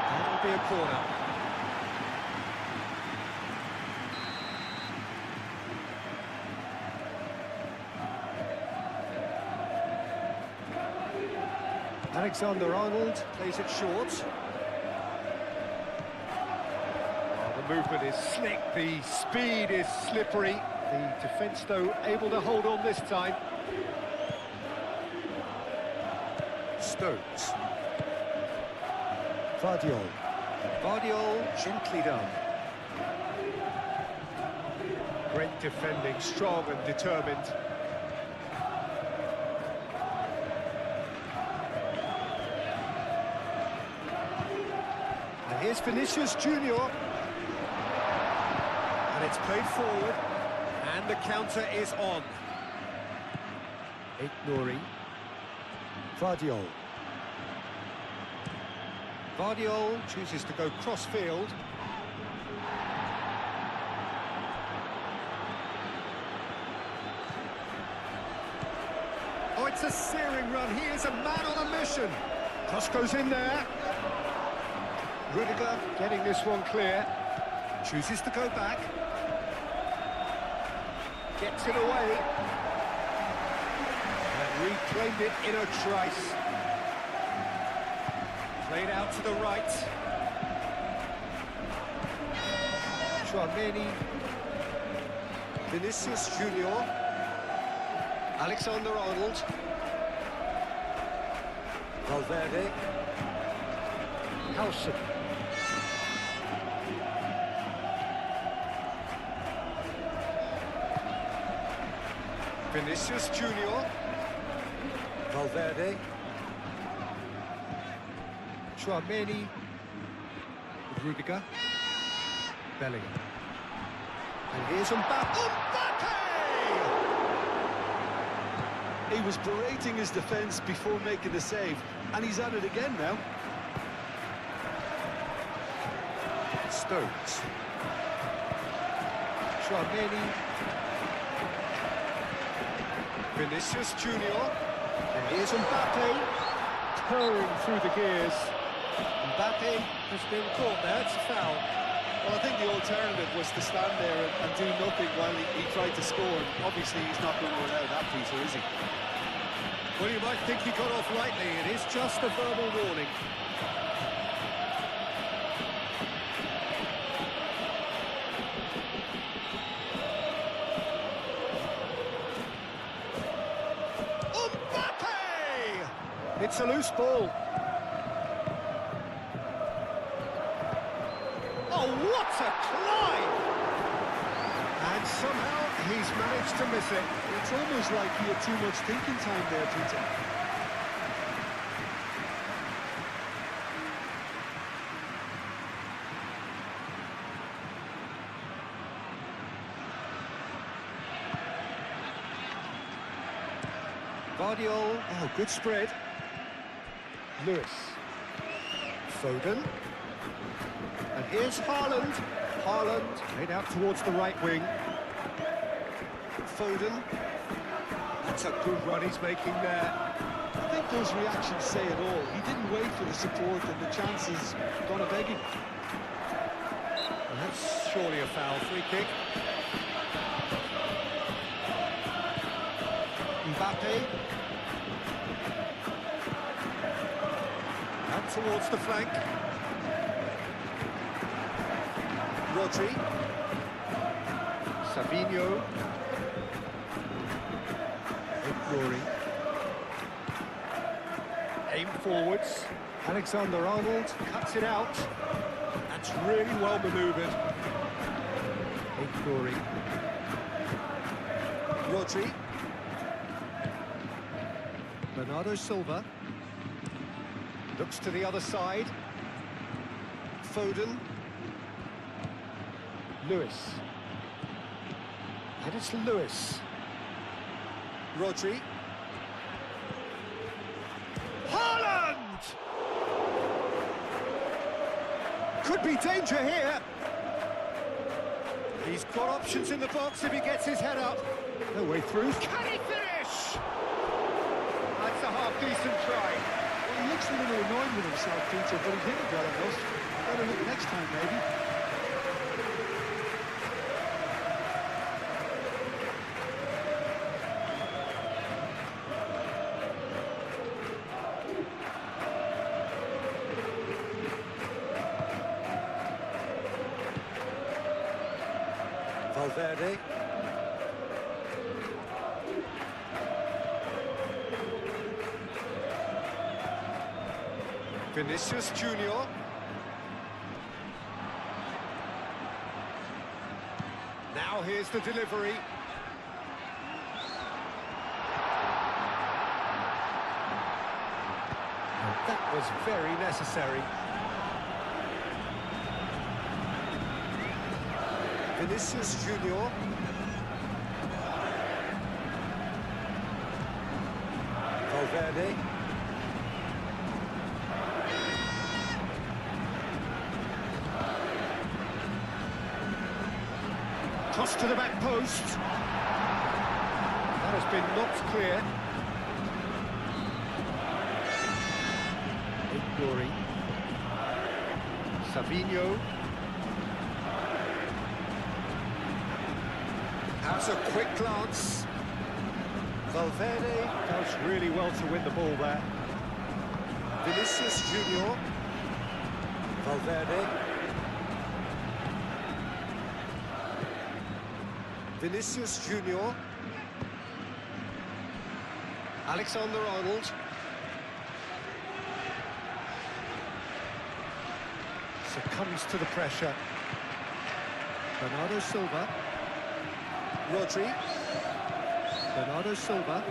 That'll be a corner. Alexander-Arnold plays it short. Oh, the movement is slick, the speed is slippery. The defence, though, able to hold on this time. Stones. Vardiol. Vardiol, gently done. Great defending, strong and determined. And here's Vinicius Junior. And it's played forward. And the counter is on. Nouri. Vardiol. Vardiol chooses to go cross-field. Oh, it's a searing run. He is a man on a mission. Cross goes in there. Rudiger getting this one clear. Chooses to go back. Gets it away. And reclaimed it in a trice. Played out to the right. Chouameni. Vinicius Junior. Alexander-Arnold. Valverde. Howson. Vinicius Junior. Valverde. Chouameni. Rudiger. Bellingham. And here's Mbappe. He was berating his defence before making the save, and he's at it again now. Stones. Chouameni. Vinicius Junior. And here's Mbappe. Purring through the gears. Mbappe has been caught there, it's a foul. Well, I think the alternative was to stand there and do nothing while he tried to score. Obviously, he's not going to allow that, Peter, is he? Well, you might think he got off lightly. It is just a verbal warning. Mbappe! It's a loose ball. Oh, what a climb! And somehow he's managed to miss it. It's almost like he had too much thinking time there, Peter. Vardiol, oh, good spread. Lewis. Foden. And here's Haaland. Haaland made out towards the right wing. Foden. That's a good run he's making there. I think those reactions say it all. He didn't wait for the support, and the chance is gonna beg him. And that's surely a foul. Free kick. Mbappe. Out towards the flank. Rodri. Savinho. Rory. Aim forwards. Alexander-Arnold cuts it out. That's really well manoeuvred. Rory. Rodri. Bernardo Silva. Looks to the other side. Foden. Lewis. And it's Lewis. Rodri. Haaland! Could be danger here. He's got options in the box if he gets his head up. No way through. Can he finish? decent try. Well, he looks a little annoyed with himself, Peter, but he hit it well enough. Better look next time, maybe. Valverde. Vinicius Junior. Now here's the delivery. That was very necessary. Vinicius Junior. Valverde. Cross to the back post. That has been knocked clear. Ignory. Savinho. Has a quick glance. Valverde does really well to win the ball there. Vinicius Junior. Valverde. Vinicius Junior. Alexander-Arnold. Succumbs to the pressure. Bernardo Silva. Rodri. Bernardo Silva.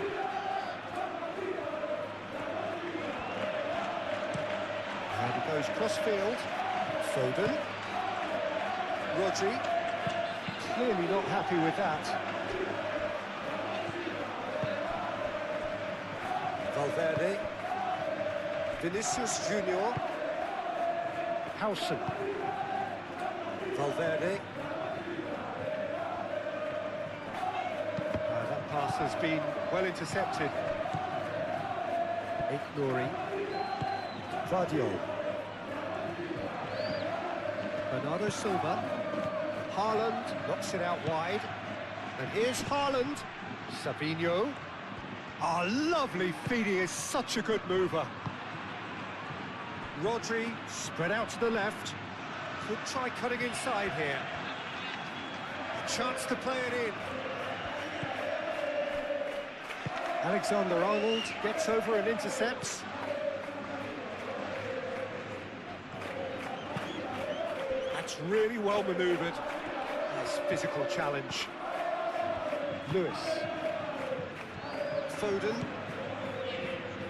And he goes cross-field. Foden. Rodri. Clearly not happy with that. Valverde. Vinicius Junior. Howson. Valverde. That pass has been well intercepted. Ignory. Vardiol. Bernardo Silva. Haaland knocks it out wide. And here's Haaland. Savinho. Oh, lovely feed. He is such a good mover. Rodri spread out to the left. Could try cutting inside here. A chance to play it in. Alexander-Arnold gets over and intercepts. That's really well manoeuvred. Nice physical challenge. Lewis. Foden.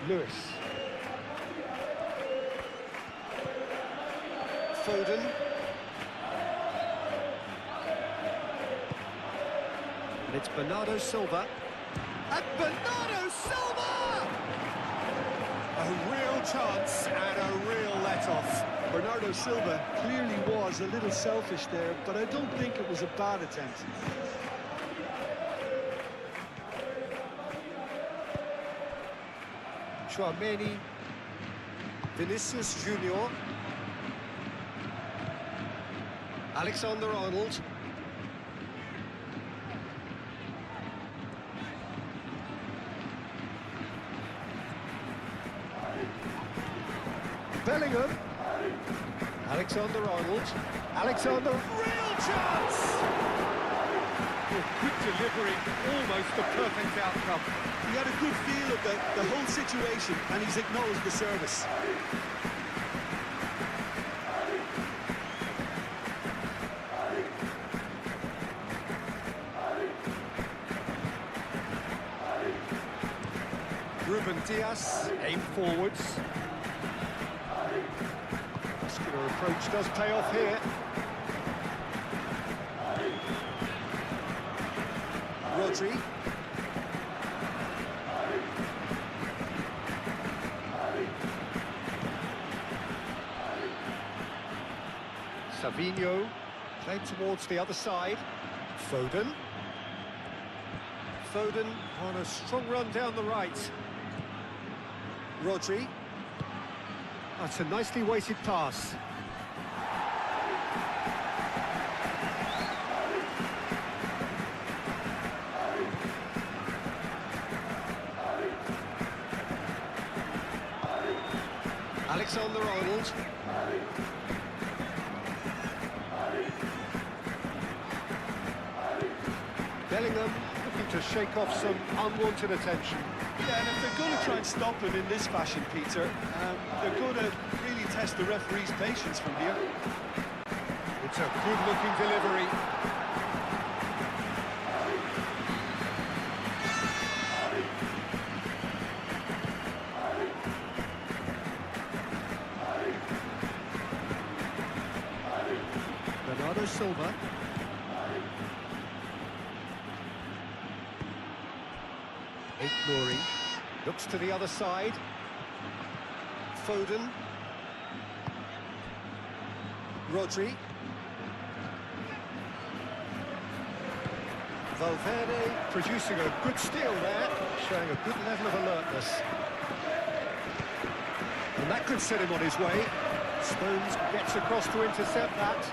Lewis. Foden. And it's Bernardo Silva. And Bernardo Silva! A real chance and a real let-off. Bernardo Silva clearly was a little selfish there, but I don't think it was a bad attempt. Chouameni. Vinicius Junior. Alexander-Arnold. Bellingham. Alexander-Arnold. Alexander, real chance! Oh, quick delivery, almost the perfect outcome. He had a good feel of the whole situation, and he's acknowledged the service. Ruben Dias, aim forwards. Muscular approach does pay off here. Rodri. Savinho, played towards the other side. Foden. Foden on a strong run down the right. Rodri. That's a nicely weighted pass. Alexander-Arnold. Bellingham looking to shake off some unwanted attention. Yeah, and if they're going to try and stop him in this fashion, Peter, they're going to really test the referee's patience from here. It's a good-looking delivery. Bernardo Silva. Nori looks to the other side. Foden. Rodri. Valverde producing a good steal there, showing a good level of alertness. And that could set him on his way. Stones gets across to intercept that.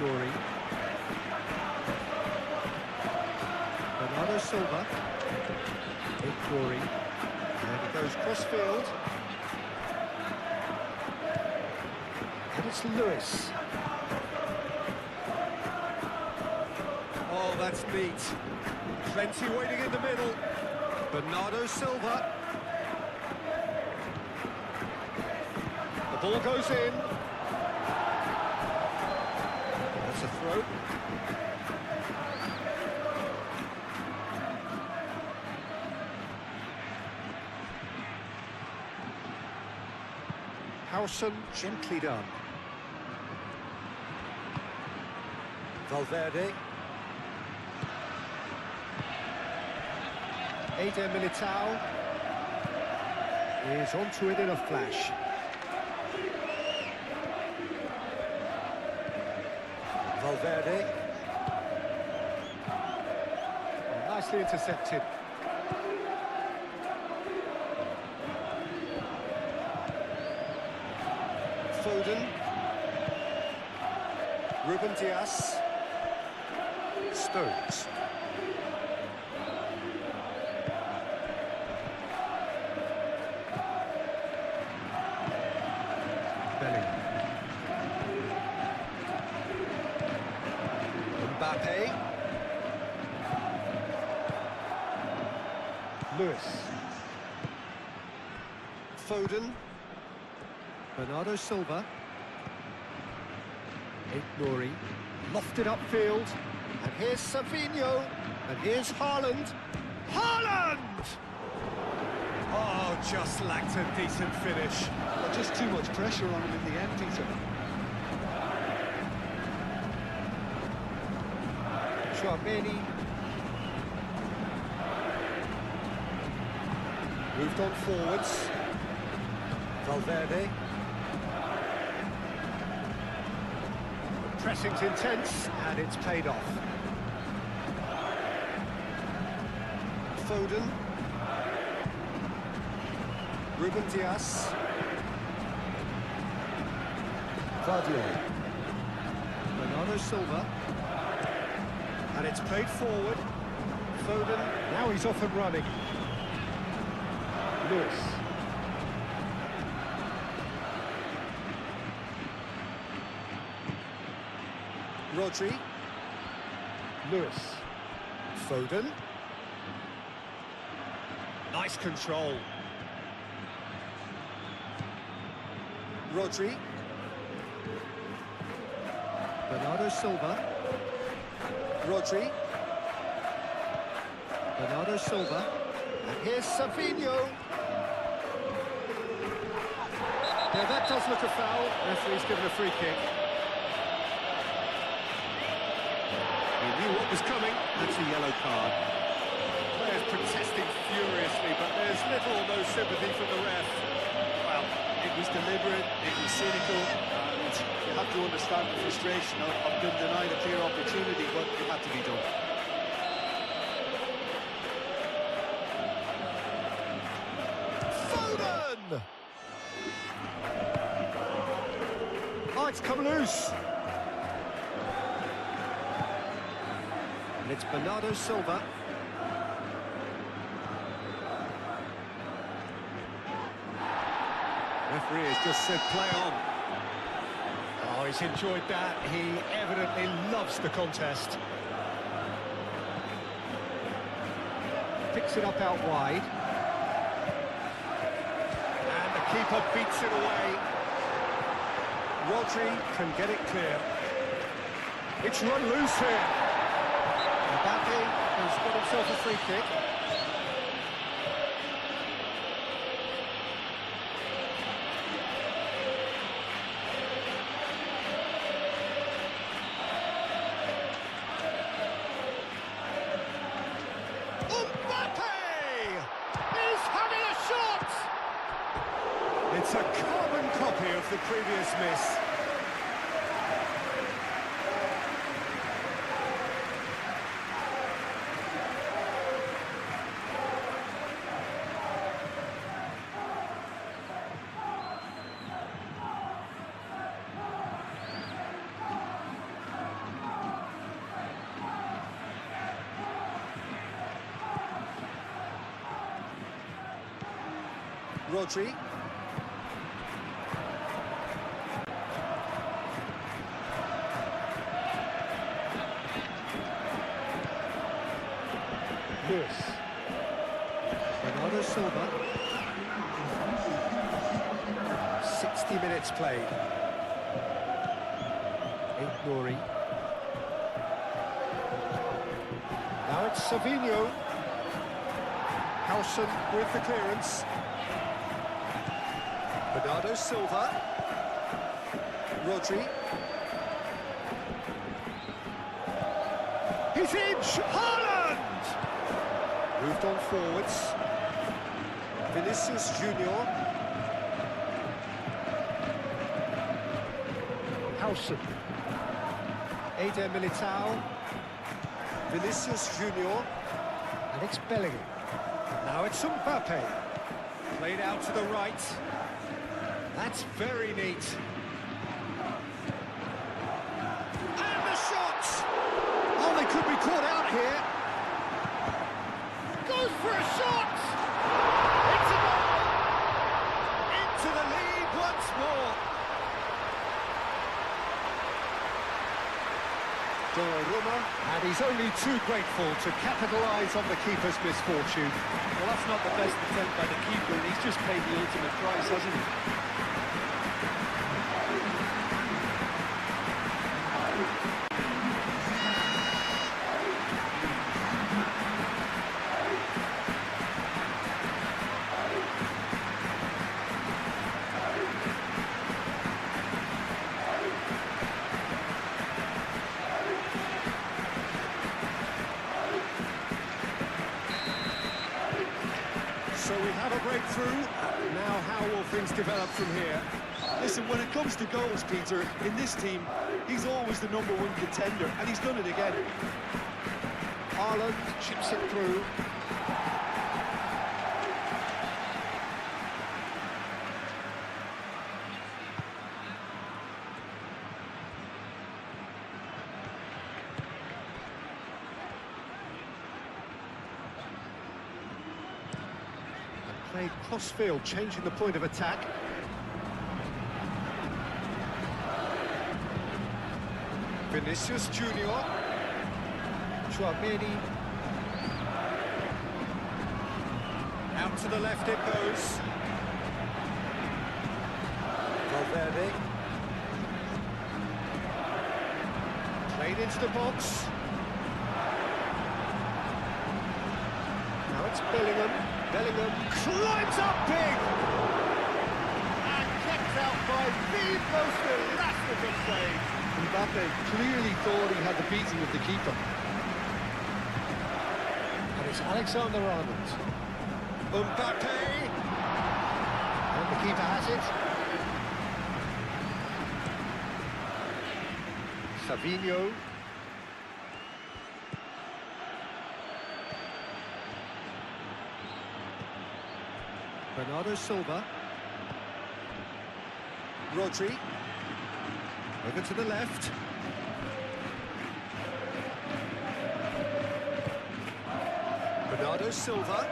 Nori. Bernardo Silva. Nori. And he goes cross-field. And it's Lewis. Oh, that's neat. Plenty waiting in the middle. Bernardo Silva. The ball goes in. That's a throw. Howson gently done. Valverde. Eder Militao is onto it in a flash. Valverde. Nicely intercepted. Foden. Ruben Dias. Stones. Bellingham. Mbappe. Lewis. Foden. Bernardo Silva. Nori. Lofted upfield. And here's Savinho. And here's Haaland. Haaland! Oh, just lacked a decent finish. Well, just too much pressure on him in the end, Peter. Chouameni. Moved on forwards. Valverde. Pressing's intense, and it's paid off. Foden. Ruben Dias. Vardiol. Bernardo Silva. And it's played forward. Foden, now he's off and running. Lewis. Rodri. Lewis. Foden. Nice control. Rodri. Bernardo Silva. Rodri. Bernardo Silva. And here's Savinho. Yeah, that does look a foul. Referee's given a free kick. He knew what was coming. That's a yellow card. Players protesting furiously, but there's little or no sympathy from the ref. Well, it was deliberate, it was cynical, and You have to understand the frustration of being denied a clear opportunity, but it had to be done. Foden! Oh, it's come loose. And it's Bernardo Silva. Referee has just said play on. Oh, he's enjoyed that. He evidently loves the contest. Picks it up out wide. And the keeper beats it away. Rodri can get it clear. It's run loose here. Mbappe has got himself a free kick. It's a carbon copy of the previous miss. Rodri. Lewis. Bernardo Silva. 60 minutes played. Nouri. Now it's Savinho. Howson with the clearance. Bernardo Silva. Rodri. He's in! Haaland! Moved on forwards. Vinicius Junior. Howson. Eder Militao. Vinicius Junior. And it's Bellingham. Now it's Mbappe. Played out to the right. That's very neat. And the shot! Oh, they could be caught out here. Goes for a shot! It's a goal! Into the lead once more. Donnarumma, and he's only too grateful to capitalise on the keeper's misfortune. Well, that's not the best attempt by the keeper, and he's just paid the ultimate price, hasn't he? So we have a breakthrough. Now how will things develop from here? Listen, when it comes to goals, Peter, in this team, he's always the #1 contender, and he's done it again. Haaland chips it through. Played cross-field, changing the point of attack. Vinicius Junior. Chouameni. Out to the left it goes. Valverde. Played into the box. Now it's Bellingham. Bellingham climbs up big! And kept out by the most elastic save. Mbappe clearly thought he had the beating of the keeper. And it's Alexander-Arnold. Mbappe! And the keeper has it. Savinho. Bernardo Silva. Rodri. Over to the left. Bernardo Silva.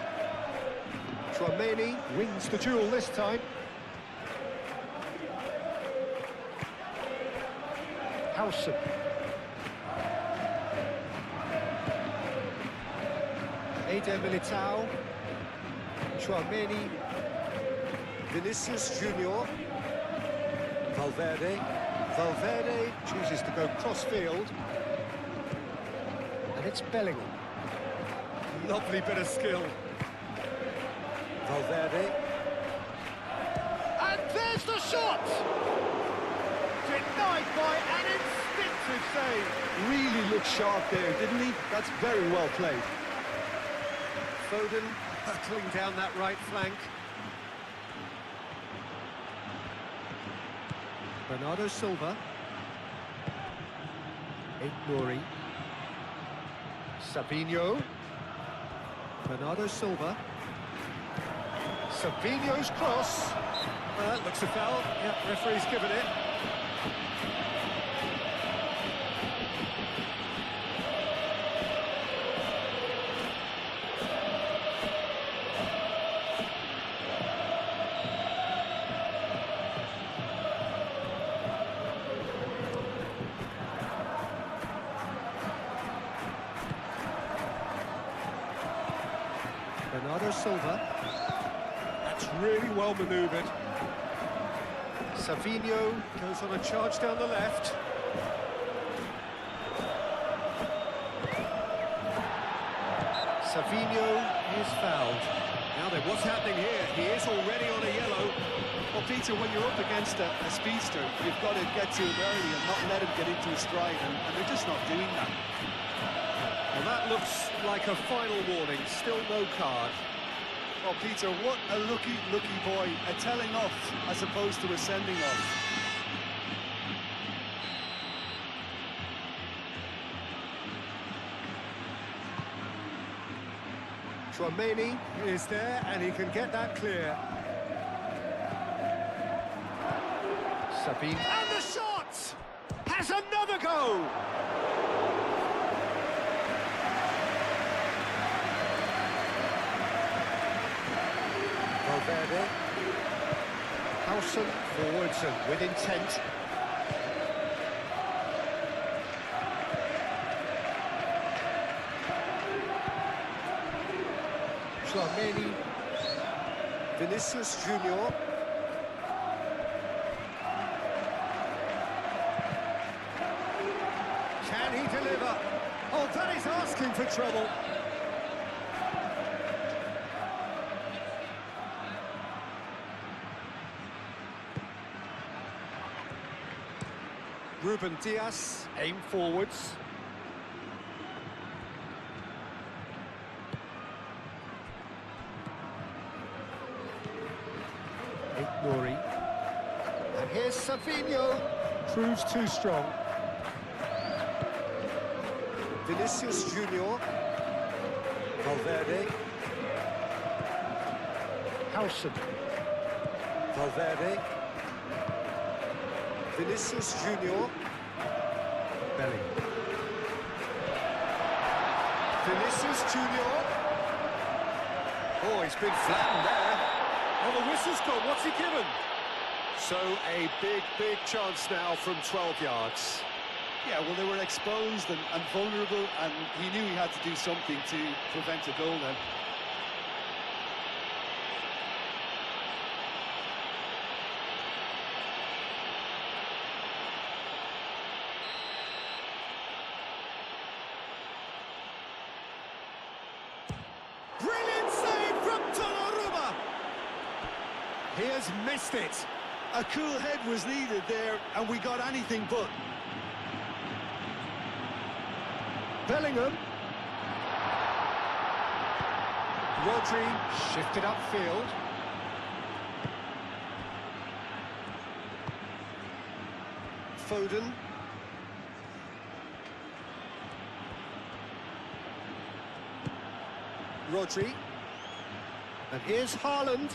Tchouaméni wins the duel this time. Howson. Eder Militao. Tchouaméni. Vinicius Junior. Valverde. Valverde chooses to go cross-field. And it's Bellingham. Lovely bit of skill. Valverde. And there's the shot! Denied by an instinctive save. Really looked sharp there, didn't he? That's very well played. Foden hurtling down that right flank. Bernardo Silva. Nouri. Savinho. Bernardo Silva. Savinho's cross. That looks a foul. Yep, referee's given it. Bernardo Silva. That's really well manoeuvred. Savinho goes on a charge down the left. Savinho is fouled. Now then, what's happening here? He is already on a yellow. Well, Peter, when you're up against a speedster, you've got to get to him early and not let him get into his stride, and they're just not doing that. Well, that looks like a final warning. Still no card. Well, Peter, what a lucky boy. A telling off as opposed to a sending off. Tchouaméni is there and he can get that clear. Sabine. And the shot! Has another go! Valverde. Howson forwards and with intent. Tchouaméni. Vinicius Junior. Can he deliver? Oh, that is asking for trouble. Ruben Dias, aim forwards. Nouri. And here's Savinho. Proves too strong. Vinicius Junior. Valverde. Howson. Valverde. Vinicius Junior. Bellingham. Vinicius Junior. Oh, he's been flattened there. Oh, the whistle's gone. What's he given? So a big chance now from 12 yards. Yeah, well, they were exposed and vulnerable, and he knew he had to do something to prevent a goal then. Brilliant save from Donnarumma. He has missed it. A cool head was needed there, and we got anything but. Bellingham. Rodri shifted upfield. Foden. Rodri. And here's Haaland.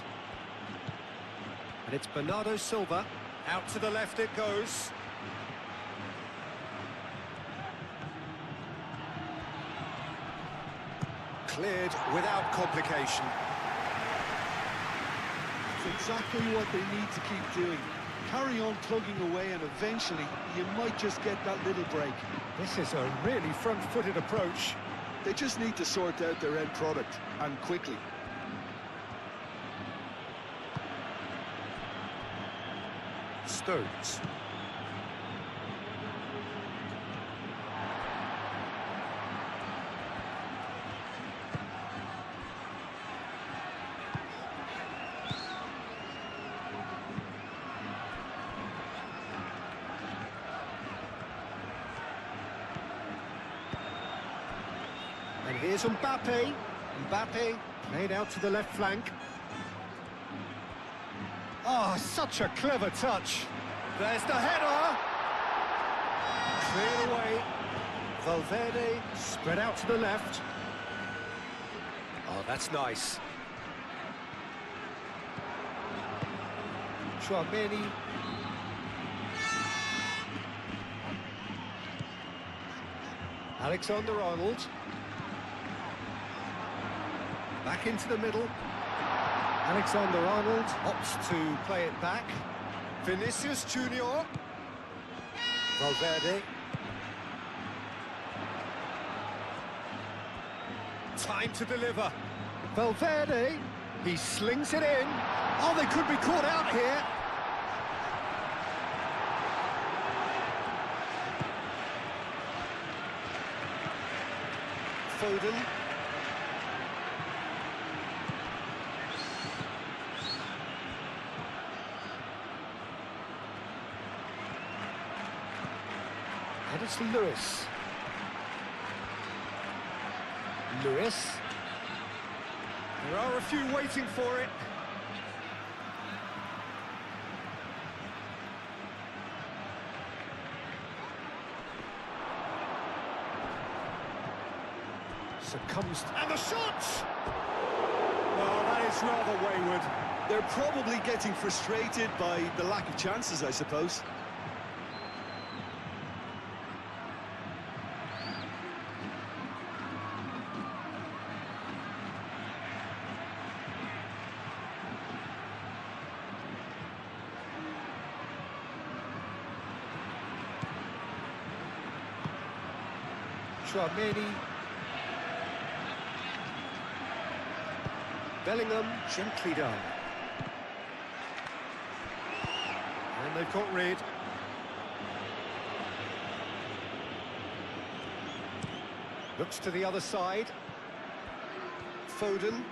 And it's Bernardo Silva. Out to the left it goes. Cleared without complication. It's exactly what they need to keep doing. Carry on plugging away and eventually you might just get that little break. This is a really front-footed approach. They just need to sort out their end product, and quickly. Stones. And here's Mbappe. Mbappe played out to the left flank. Oh, such a clever touch. There's the header. Cleared away. Valverde spread out to the left. Oh, that's nice. Chouameni. Alexander-Arnold. Back into the middle. Alexander-Arnold opts to play it back. Vinicius Junior. Valverde. Time to deliver. Valverde. He slings it in. Oh, they could be caught out here. Foden. And it's Lewis. Lewis. There are a few waiting for it. Succumbs. And the shot! Well, that is rather wayward. They're probably getting frustrated by the lack of chances, I suppose. Chouameni. Bellingham, gently done. And they've got rid. Looks to the other side. Foden.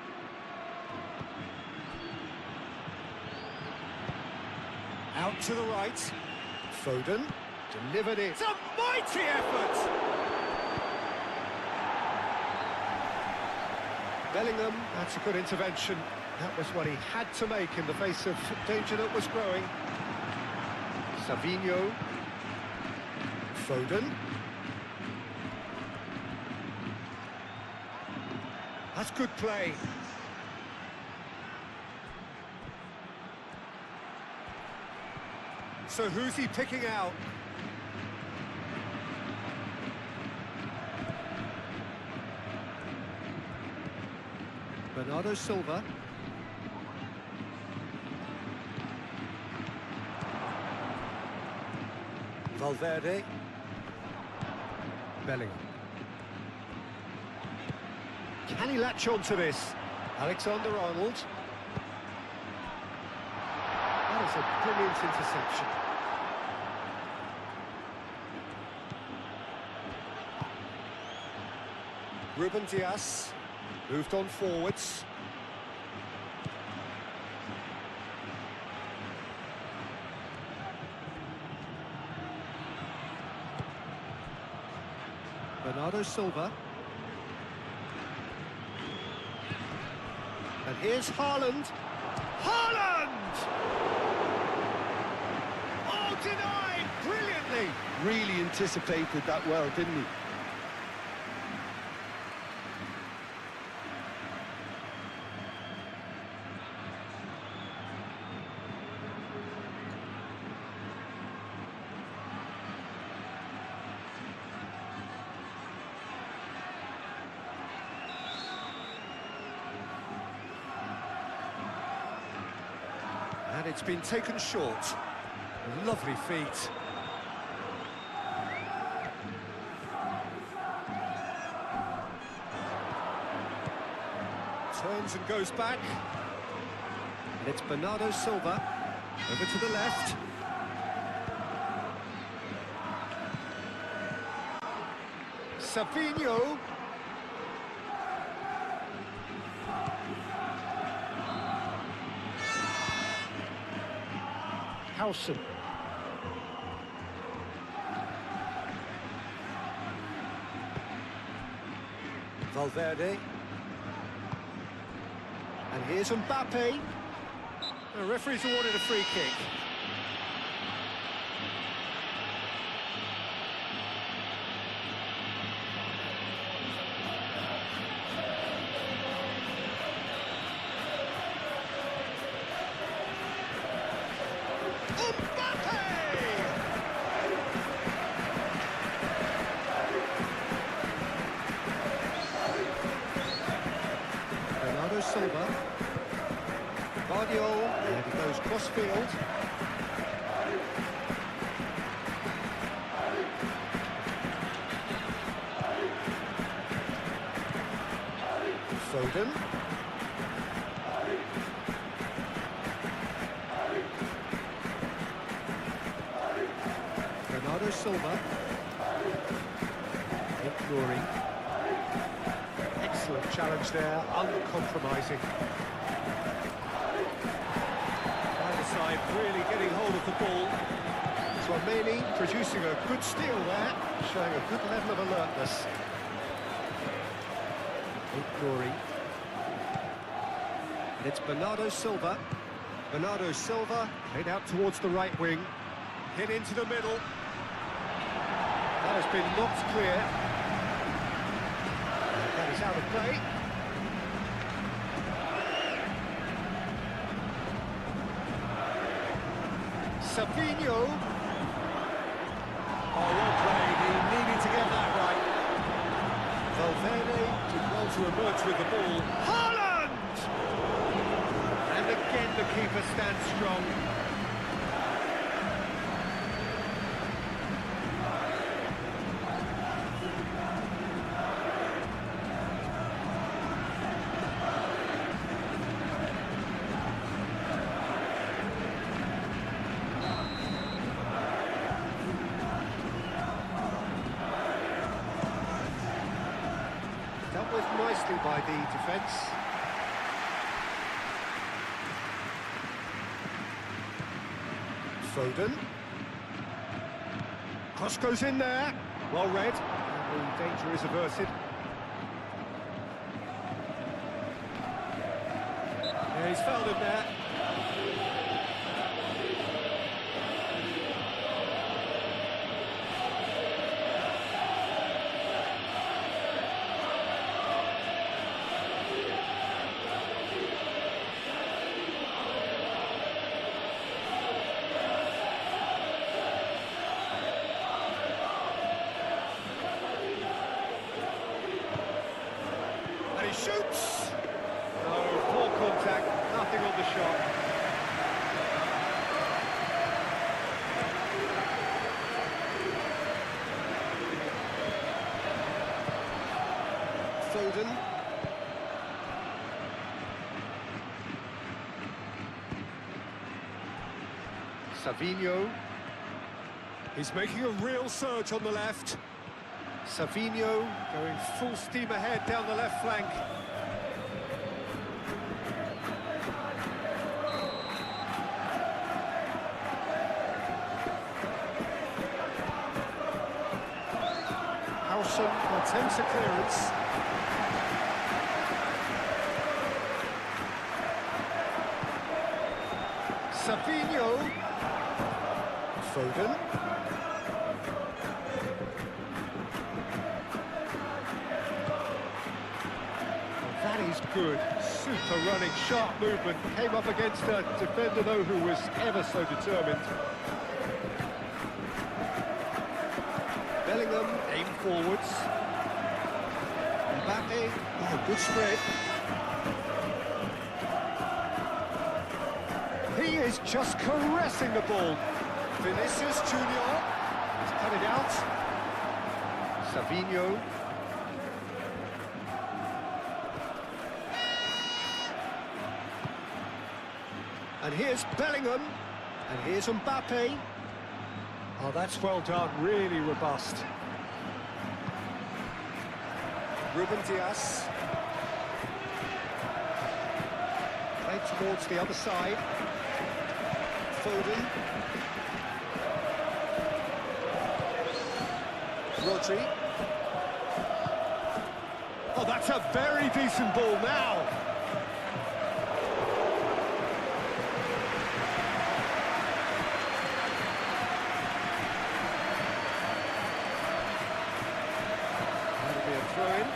Out to the right. Foden. Delivered it. It's a mighty effort! Bellingham, that's a good intervention. That was what he had to make in the face of danger that was growing. Savinho. Foden. That's good play. So who's he picking out? Bernardo Silva. Valverde. Bellingham. Can he latch on to this? Alexander-Arnold. That is a brilliant interception. Ruben Dias moved on forwards. Bernardo Silva. And here's Haaland. Haaland! Oh, denied brilliantly. Really anticipated that well, didn't he? And it's been taken short. Lovely feet. Turns and goes back. And it's Bernardo Silva. Over to the left. Savinho. Howson. Valverde. And here's Mbappe. The referee's awarded a free kick. Bernardo Silva. Guardiola, and he goes cross-field. Foden. Bernardo Silva. Ignoring. Excellent challenge there, uncompromising. Either side really getting hold of the ball. Tchouaméni producing a good steal there, showing a good level of alertness. Ignoring. And it's Bernardo Silva. Bernardo Silva played out towards the right wing. Hit into the middle. That has been knocked clear. That is out of play. Savinho. Oh, well played. He needed to get that right. Valverde did well to emerge with the ball. Haaland! And again the keeper stands strong. Dealt with nicely by the defence. Foden. Cross goes in there. Well read. And the danger is averted. Yeah, he's fouled him there. And he shoots! No, poor contact, nothing on the shot. Foden. Savinho. He's making a real surge on the left. Savinho going full steam ahead down the left flank. Howson attempts a clearance. Savinho. Foden. That is good. Super running, sharp movement. Came up against a defender, though, who was ever so determined. Bellingham, aim forwards. Mbappe, oh, good spread. He is just caressing the ball. Vinicius Junior. He's cut it out. Savinho. And here's Bellingham. And here's Mbappe. Oh, that's well done, really robust. Ruben Dias. Played towards the other side. Foden. Rodri. Oh, that's a very decent ball now. That'll be a throw-in.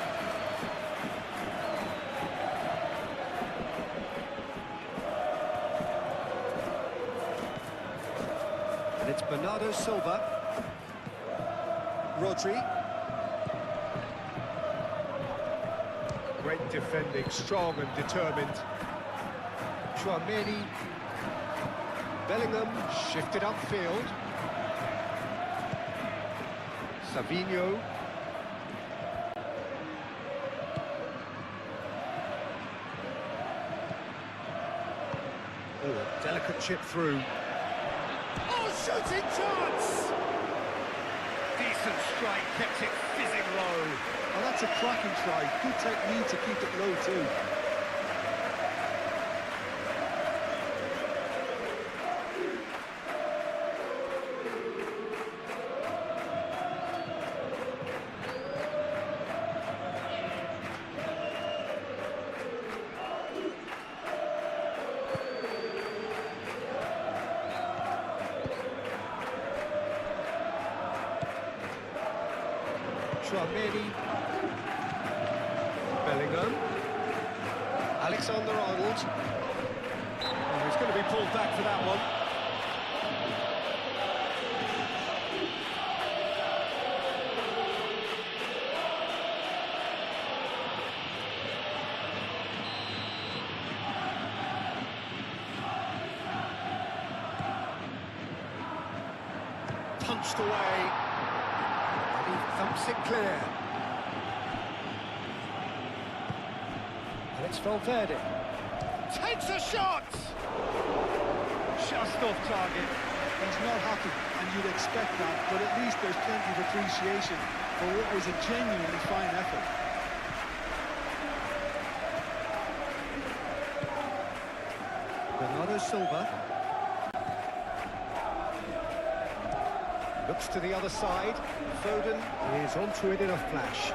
And it's Bernardo Silva. Rodri. Great defending, strong and determined. Tchouaméni. Bellingham shifted upfield. Savinho. Oh, a delicate chip through. Oh, shooting chance! Decent strike, kept it fizzing low. Oh, that's a cracking try. Good technique to keep it low too. Tchouaméni. Bellingham. Alexander-Arnold. Oh, he's going to be pulled back for that one. Punched away. And he thumps it clear. And it's Valverde. Takes a shot! Just off target. He's not happy, and you'd expect that, but at least there's plenty of appreciation for what was a genuinely fine effort. Bernardo Silva. Looks to the other side. Foden is onto it in a flash.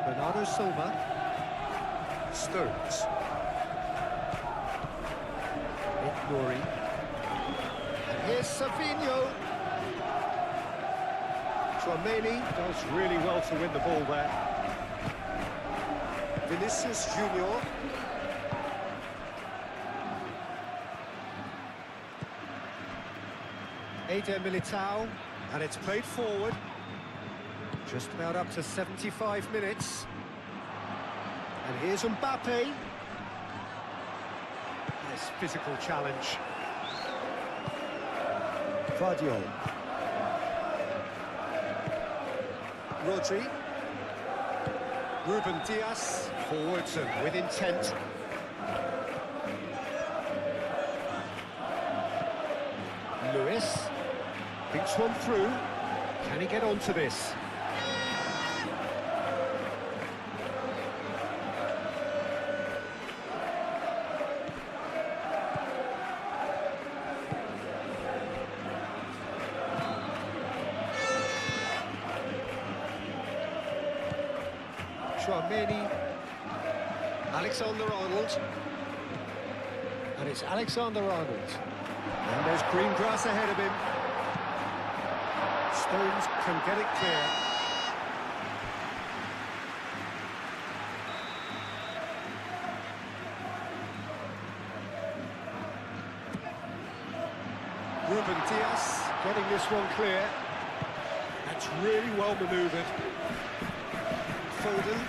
Bernardo Silva. Stones. Nouri. And here's Savinho. Tchouaméni does really well to win the ball there. Vinicius Junior. Eder Militao, and it's played forward. Just about up to 75 minutes. And here's Mbappe. Nice physical challenge. Vardiol. Rodri. Ruben Dias, forwards and with intent. Lewis. Thinks one through. Can he get onto this? Tchouaméni. Alexander-Arnold. And it's Alexander-Arnold. And there's green grass ahead of him. Stones can get it clear. Ruben Dias getting this one clear. That's really well manoeuvred. Foden.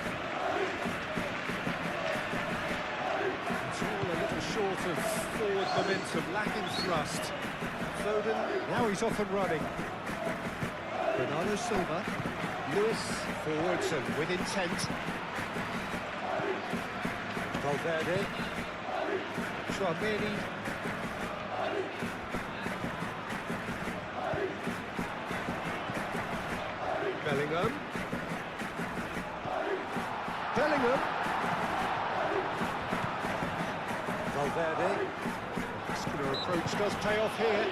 It's all a little short of momentum, lacking thrust. Foden, now he's off and running. Bernardo Silva. Lewis forwards and with intent. Valverde. Tchouaméni. Bellingham. Valverde. Muscular approach does pay off here.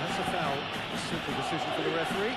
That's a foul. A simple decision for the referee.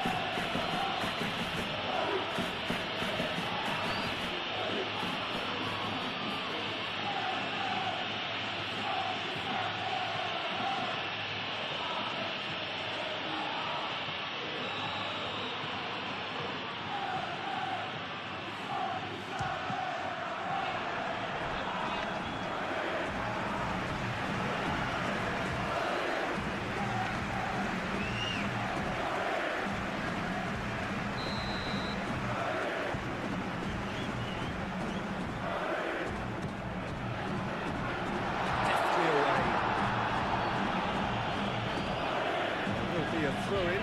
A throw-in.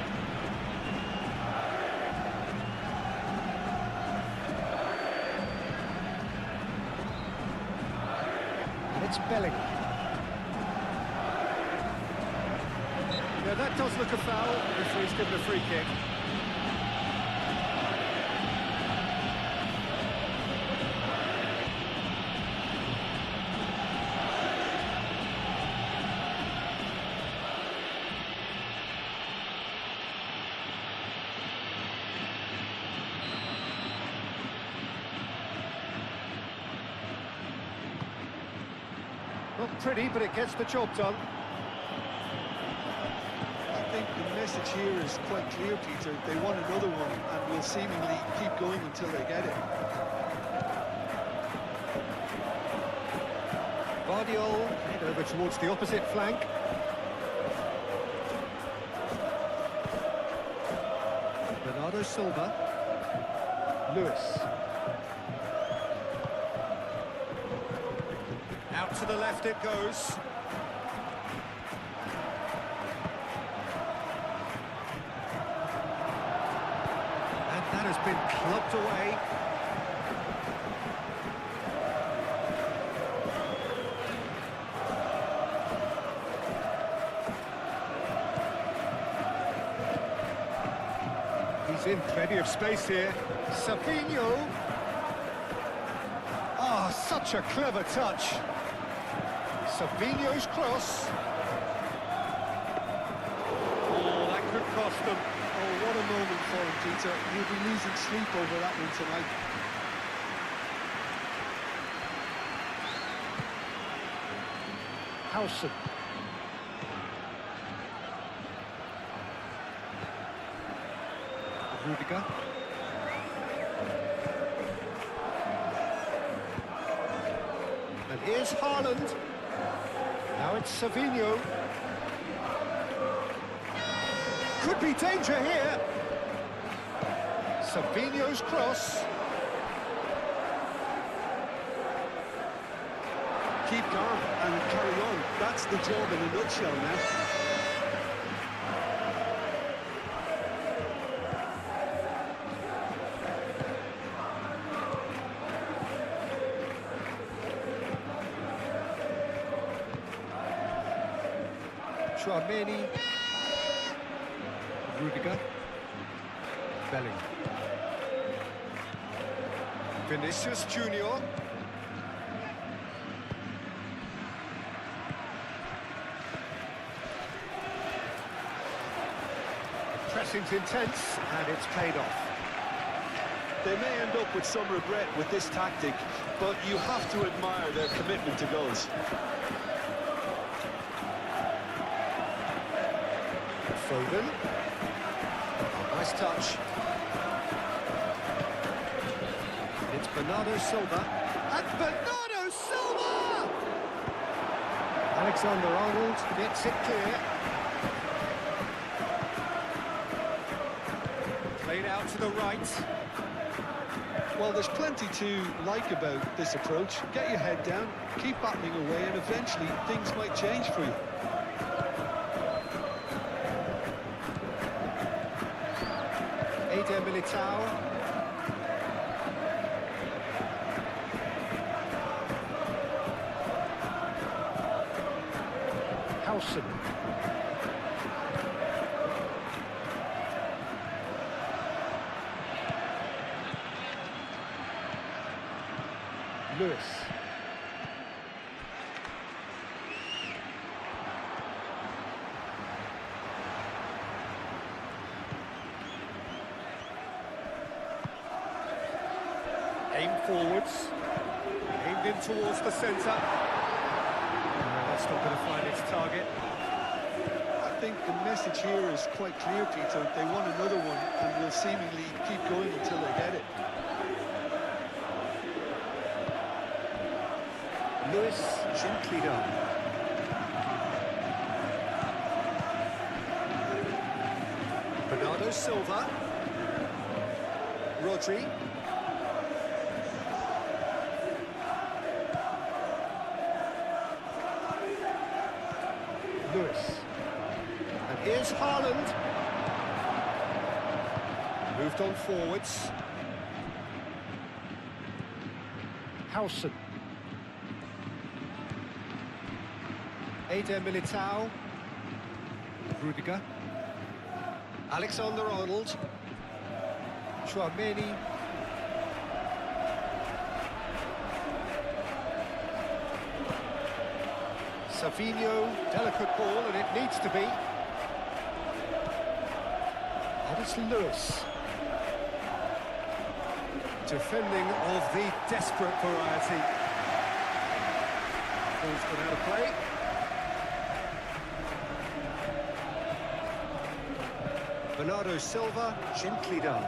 And it's Bellingham. Yeah, that does look a foul. The referee's given a free kick. Not pretty, but it gets the job done. I think the message here is quite clear, Peter. They want another one and will seemingly keep going until they get it. Guardiola head over towards the opposite flank. Bernardo Silva. Lewis. Out to the left it goes. And that has been clubbed away. He's in plenty of space here. Savinho. Ah, such a clever touch. Savinho's cross. Oh, that could cost them. Oh, what a moment for him, Peter. He'll be losing sleep over that one tonight. Howson. Rudiger. And here's Haaland. Now it's Savinho. Could be danger here. Savinho's cross. Keep calm and carry on. That's the job in a nutshell now. Tchouaméni. Rudiger. Bellingham. Vinicius Junior. Pressing's intense, and it's paid off. They may end up with some regret with this tactic, but you have to admire their commitment to goals. Foden. Nice touch. It's Bernardo Silva. And Bernardo Silva! Alexander-Arnold gets it clear. Played out to the right. Well, there's plenty to like about this approach. Get your head down, keep battling away, and eventually things might change for you. Eder Militao. Howson. Lewis. Aim forwards. Aimed in towards the centre. That's not going to find its target. I think the message here is quite clear, Peter. They want another one and will seemingly keep going until they get it. Lewis, gently done. Bernardo Silva. Rodri. Lewis. And here's Haaland. Moved on forwards. Howson. Eder Militao. Rudiger. Alexander-Arnold. Chouameni. Savinho, delicate ball, and it needs to be. Oh, it's Lewis. Defending of the desperate variety. Ball's gone out of play. Bernardo Silva, gently done.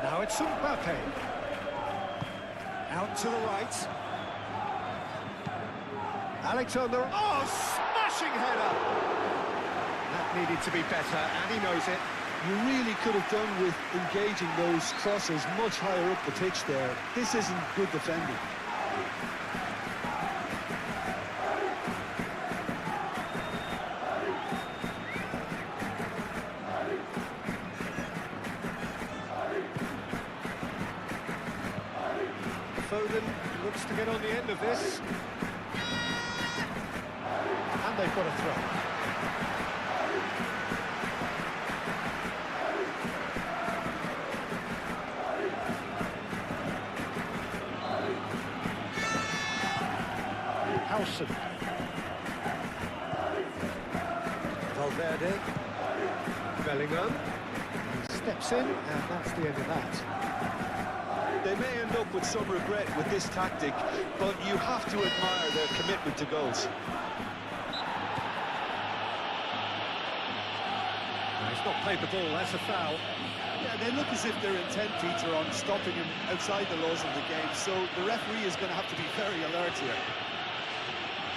Now it's Mbappe. Out to the right. Alexander, oh, smashing header! That needed to be better, and he knows it. You really could have done with engaging those crosses much higher up the pitch there. This isn't good defending. Foden looks to get on the end of this. And they've got a throw. Howson. Valverde. Bellingham. Steps in, and that's the end of that. They may end up with some regret with this tactic, but you have to admire their commitment to goals. He's not played the ball, that's a foul. Yeah, they look as if they're intent, Peter, on stopping him outside the laws of the game, so the referee is going to have to be very alert here.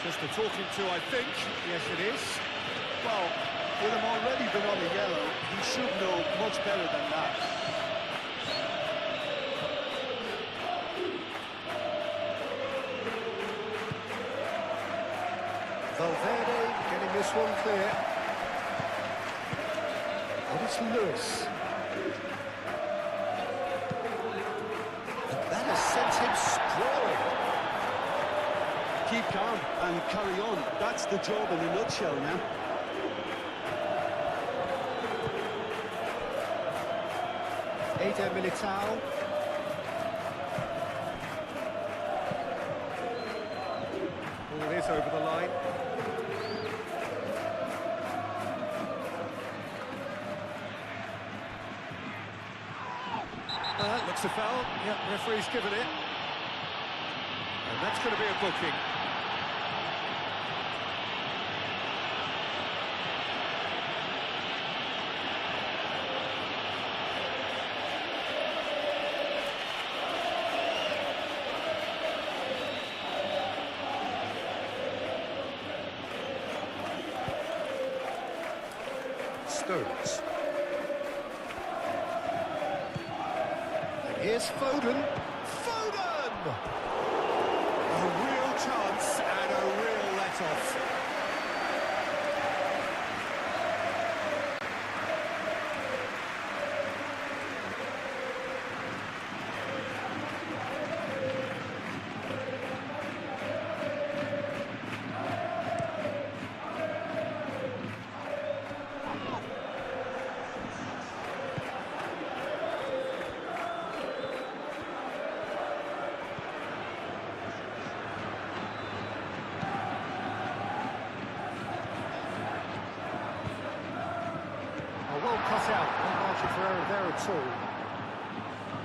Just a talking to, I think. Yes, it is. Well, with him already been on a yellow, he should know much better than that. Valverde getting this one clear. And it's Lewis. And that has sent him sprawling. Keep calm and carry on. That's the job in a nutshell now. Eder Militao. Ball is over the line. That looks a foul. Yep, referee's given it. And that's going to be a booking. Stones. And here's Foden. Foden! A real chance and a real let-off. Well cut out, no margin for error there at all.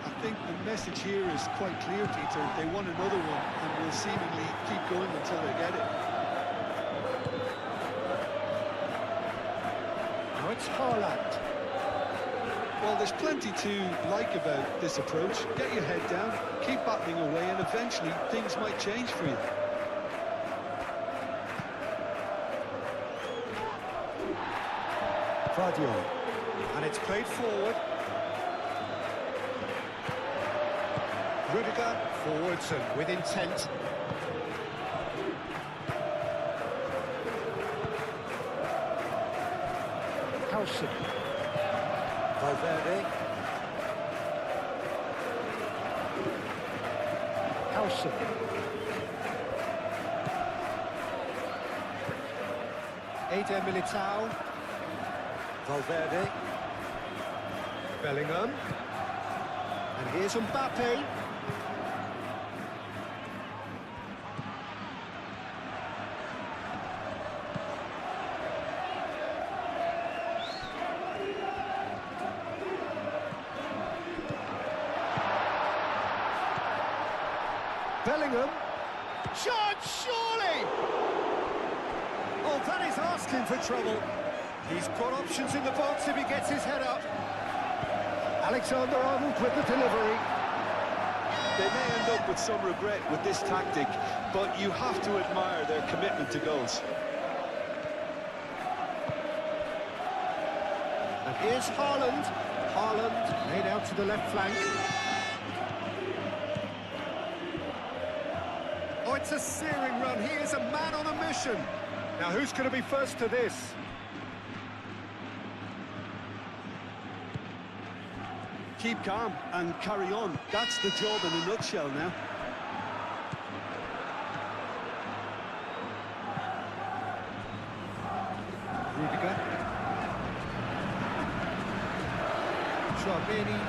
I think the message here is quite clear, Peter. They want another one and will seemingly keep going until they get it. Now it's Haaland. Well, there's plenty to like about this approach. Get your head down, keep battling away, and eventually things might change for you. Fadio. And it's played forward. Rudiger forwards and with intent. Howson. Valverde. Howson. Eder Militao. Valverde. Bellingham. And here's Mbappe. Bellingham. Shot, surely! Oh, that is asking for trouble. He's got options in the box if he gets his head up. Alexander-Arnold with the delivery. They may end up with some regret with this tactic, but you have to admire their commitment to goals. And here's Haaland. Haaland made out to the left flank. Oh, it's a searing run. He is a man on a mission. Now, who's going to be first to this? Keep calm and carry on. That's the job in a nutshell now. Rudiger. Chouameni.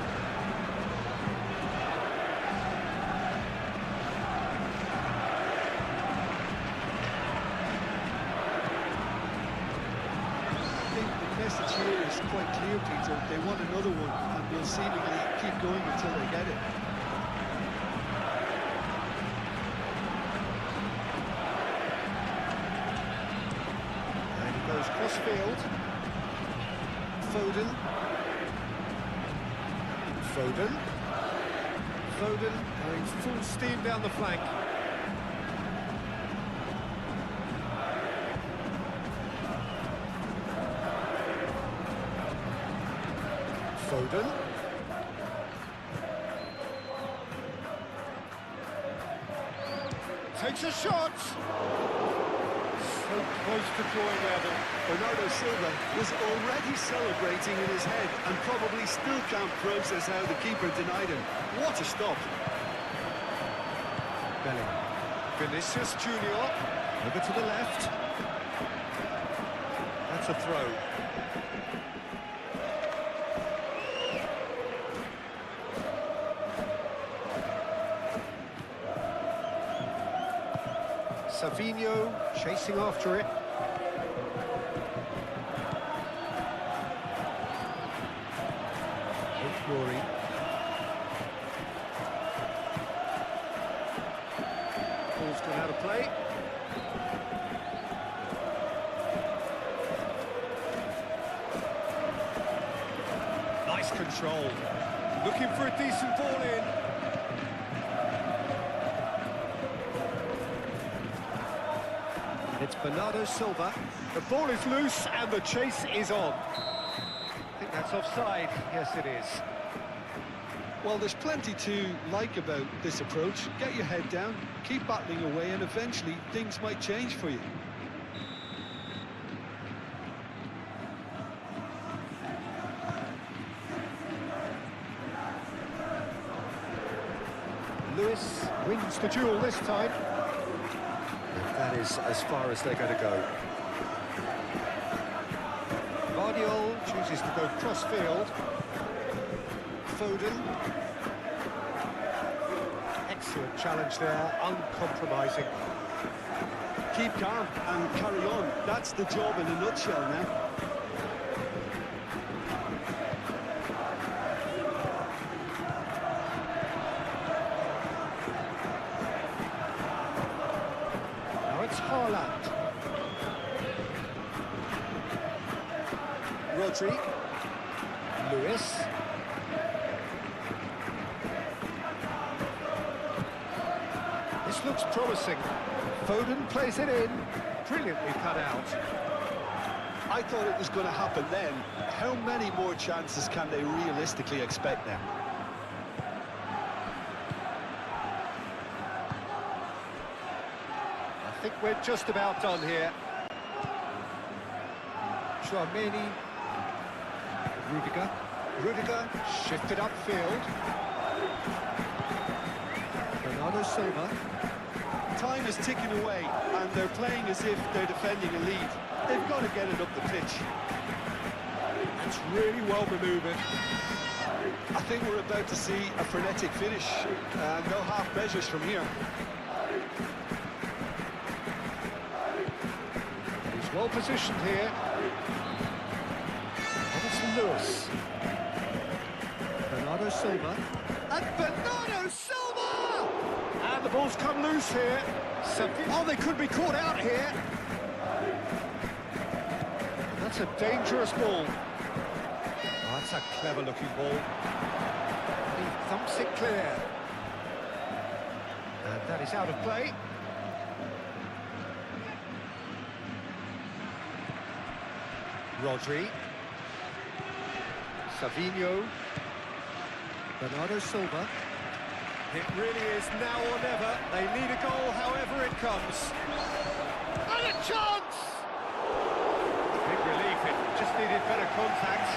I think the message here is quite clear, Peter. They want another one and will seemingly keep going until they get it. And he goes cross-field. Foden. Foden. Foden going full steam down the flank. Foden. Takes a shot. So close to drawing level. Bernardo Silva was already celebrating in his head and probably still can't process how the keeper denied him. What a stop. Bellingham. Vinicius Junior. Over to the left. That's a throw. Savinho chasing after it. Rory. Ball's gone out of play. Nice control. Looking for a decent ball in. It's Bernardo Silva. The ball is loose and the chase is on. That's offside. Yes, it is. Well, there's plenty to like about this approach. Get your head down, keep battling away, and eventually things might change for you. Lewis wins the duel this time. And that is as far as they're going to go. Guardiola chooses to go cross-field. Foden. Excellent challenge there, uncompromising. Keep calm and carry on. That's the job in a nutshell now. Now it's Haaland. Rodri. Lewis. This looks promising. Foden plays it in. Brilliantly cut out. I thought it was going to happen then. How many more chances can they realistically expect now? I think we're just about done here. Chouameni. Rudiger shifted upfield. Bernardo Silva. Time is ticking away, and they're playing as if they're defending a lead. They've got to get it up the pitch. That's really well manoeuvred. I think we're about to see a frenetic finish. No half measures from here. He's well positioned here. And it's Lewis. Bernardo Silva. And Bernardo Silva! And the ball's come loose here. Oh, they could be caught out here. That's a dangerous ball. Oh, that's a clever-looking ball. He thumps it clear. And that is out of play. Rodri. Savinho. Bernardo Silva. It really is now or never. They need a goal however it comes. And a chance! Big relief, it just needed better contact.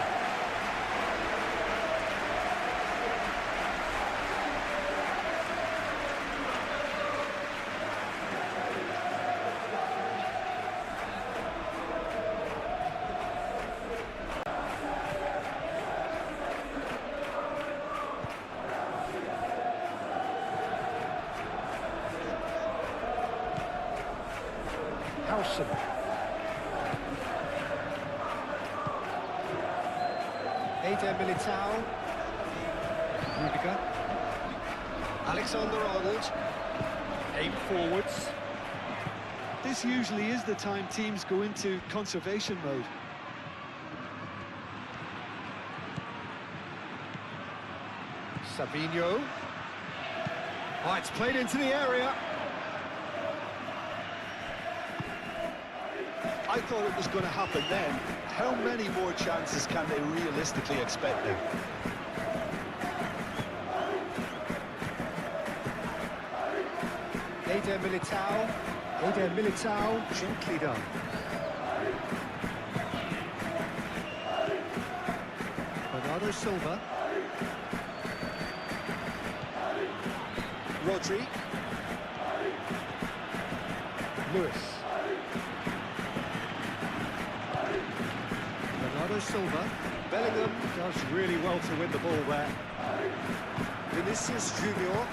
Eder Militao. Rudiger. Alexander-Arnold. Aim forwards. This usually is the time teams go into conservation mode. Savinho. Oh, it's played into the area. I thought it was going to happen then. How many more chances can they realistically expect now? Eder Militao. Eder Militao, gently done. Bernardo Silva. Rodri. Lewis. Bernardo Silva. Bellingham does really well to win the ball there. Vinicius Junior.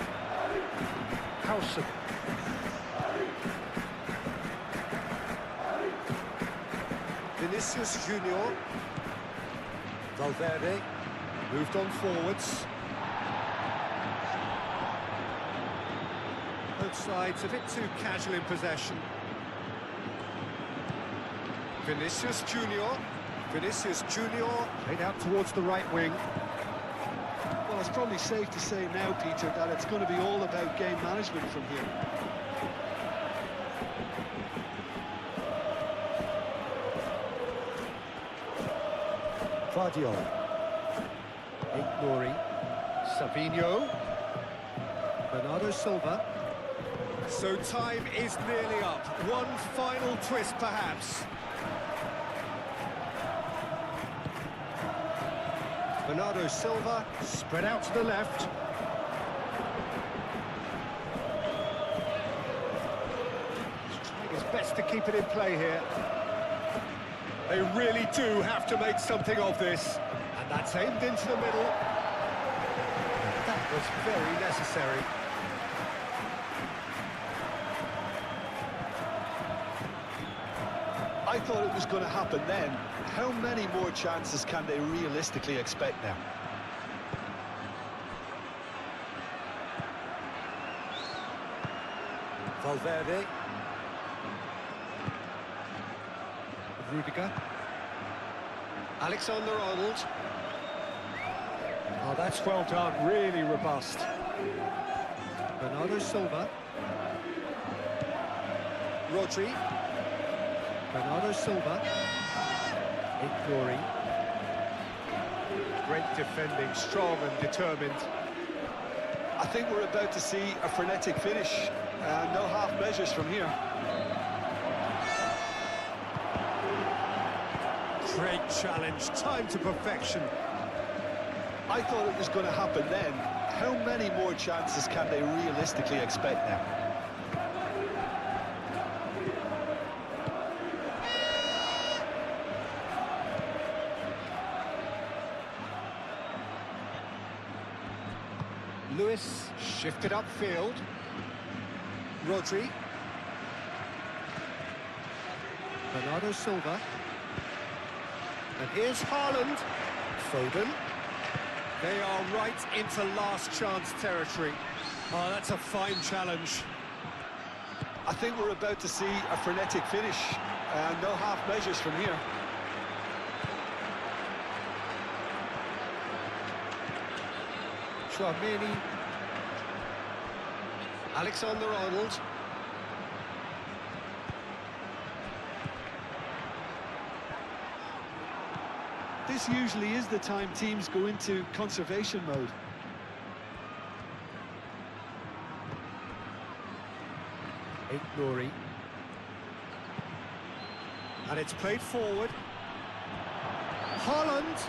Howson. Vinicius Junior. Valverde. Moved on forwards. Both sides a bit too casual in possession. Vinicius Junior. Vinicius Junior played out towards the right wing. Well, it's probably safe to say now, Peter, that it's going to be all about game management from here. Guardiola. Nori, Savinho, Bernardo Silva. So time is nearly up. One final twist, perhaps. Bernardo Silva, spread out to the left. He's trying his best to keep it in play here. They really do have to make something of this. And that's aimed into the middle. That was very necessary. I thought it was going to happen then. How many more chances can they realistically expect now? Valverde. Rudiger. Alexander-Arnold. Oh, that's well done, really robust. Bernardo Silva. Rodri. Bernardo Silva. Nori. Great defending, strong and determined. I think we're about to see a frenetic finish. No half measures from here. Great challenge, time to perfection. I thought it was going to happen then. How many more chances can they realistically expect now? Lewis shifted upfield. Rodri. Bernardo Silva. And here's Haaland. Foden. They are right into last chance territory. Oh, that's a fine challenge. I think we're about to see a frenetic finish. No half measures from here. Tchouaméni. Alexander-Arnold. This usually is the time teams go into conservation mode. Nori. And it's played forward. Haaland.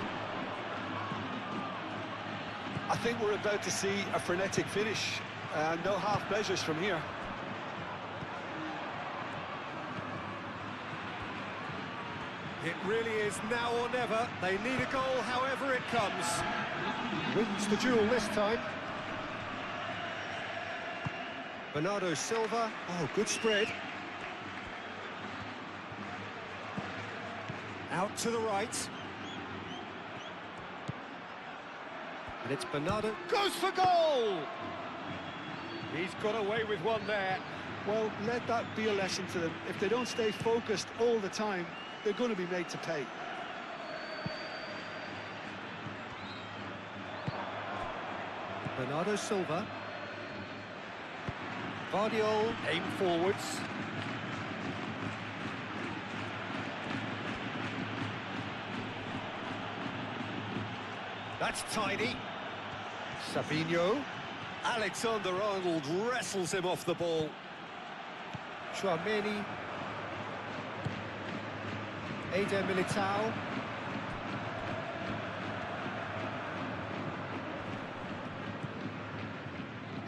I think we're about to see a frenetic finish. No half measures from here. It really is now or never. They need a goal however it comes. Wins the duel this time. Bernardo Silva. Oh, good spread. Out to the right. And it's Bernardo. Goes for goal! He's got away with one there. Well, let that be a lesson to them. If they don't stay focused all the time, they're going to be made to pay. Bernardo Silva. Vardiol, aim forwards. That's tidy. Savinho. Alexander-Arnold wrestles him off the ball. Tchouaméni. Eder Militao.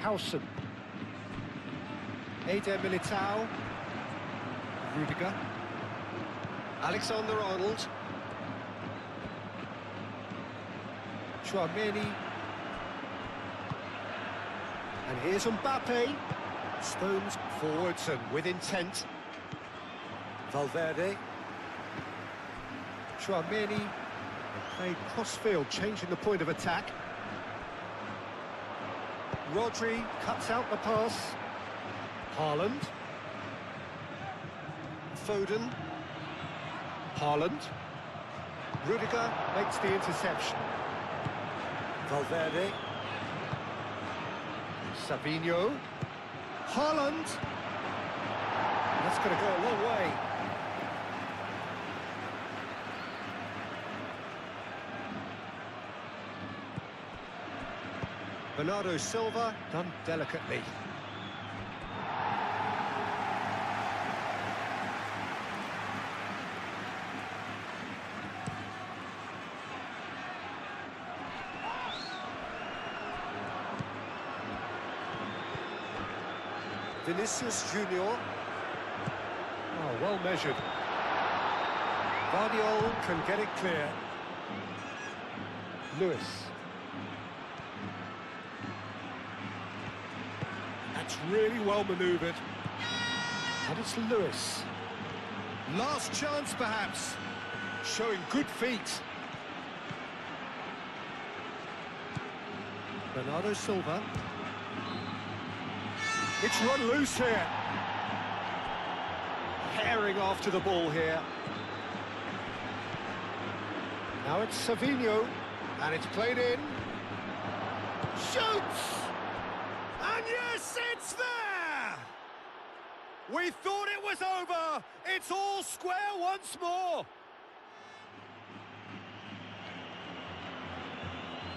Howson. Eder Militao. Rudiger. Alexander-Arnold. Tchouaméni. And here's Mbappe. Stones forwards and with intent. Valverde. Tchouaméni. Played cross-field, changing the point of attack. Rodri cuts out the pass. Haaland. Foden. Haaland. Rudiger makes the interception. Valverde. Savinho. Haaland. That's going to go a long way. Bernardo Silva, done delicately. Vinicius Junior. Oh, well measured. Guardiola can get it clear. Lewis. That's really well manoeuvred. And it's Lewis. Last chance, perhaps. Showing good feet. Bernardo Silva. It's run loose here. Herring after the ball here. Now it's Savinho, and it's played in. Shoots! And yes, it's there! We thought it was over. It's all square once more.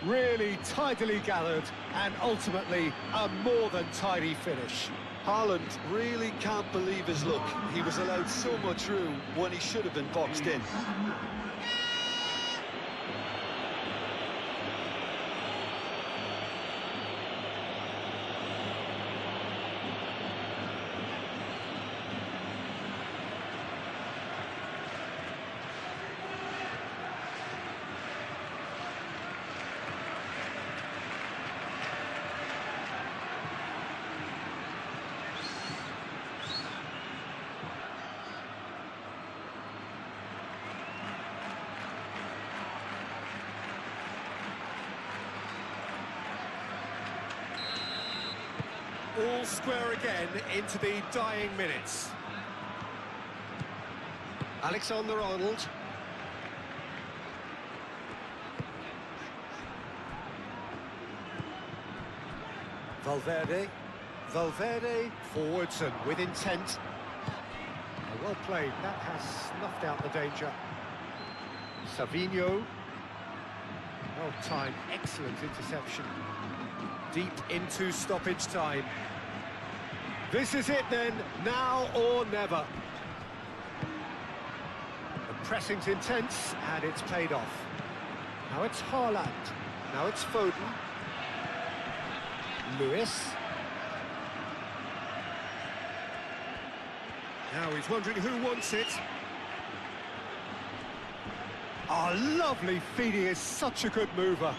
Really tidily gathered, and ultimately a more than tidy finish. Haaland really can't believe his luck. He was allowed so much room when he should have been boxed in. All square again into the dying minutes. Alexander-Arnold. Valverde. Valverde forwards and with intent. Oh, well played. That has snuffed out the danger. Savinho. Well timed. Excellent interception. Deep into stoppage time. This is it then, now or never. The pressing's intense, and it's paid off. Now it's Haaland. Now it's Foden. Lewis. Now he's wondering who wants it. Oh, lovely feed, he is such a good mover.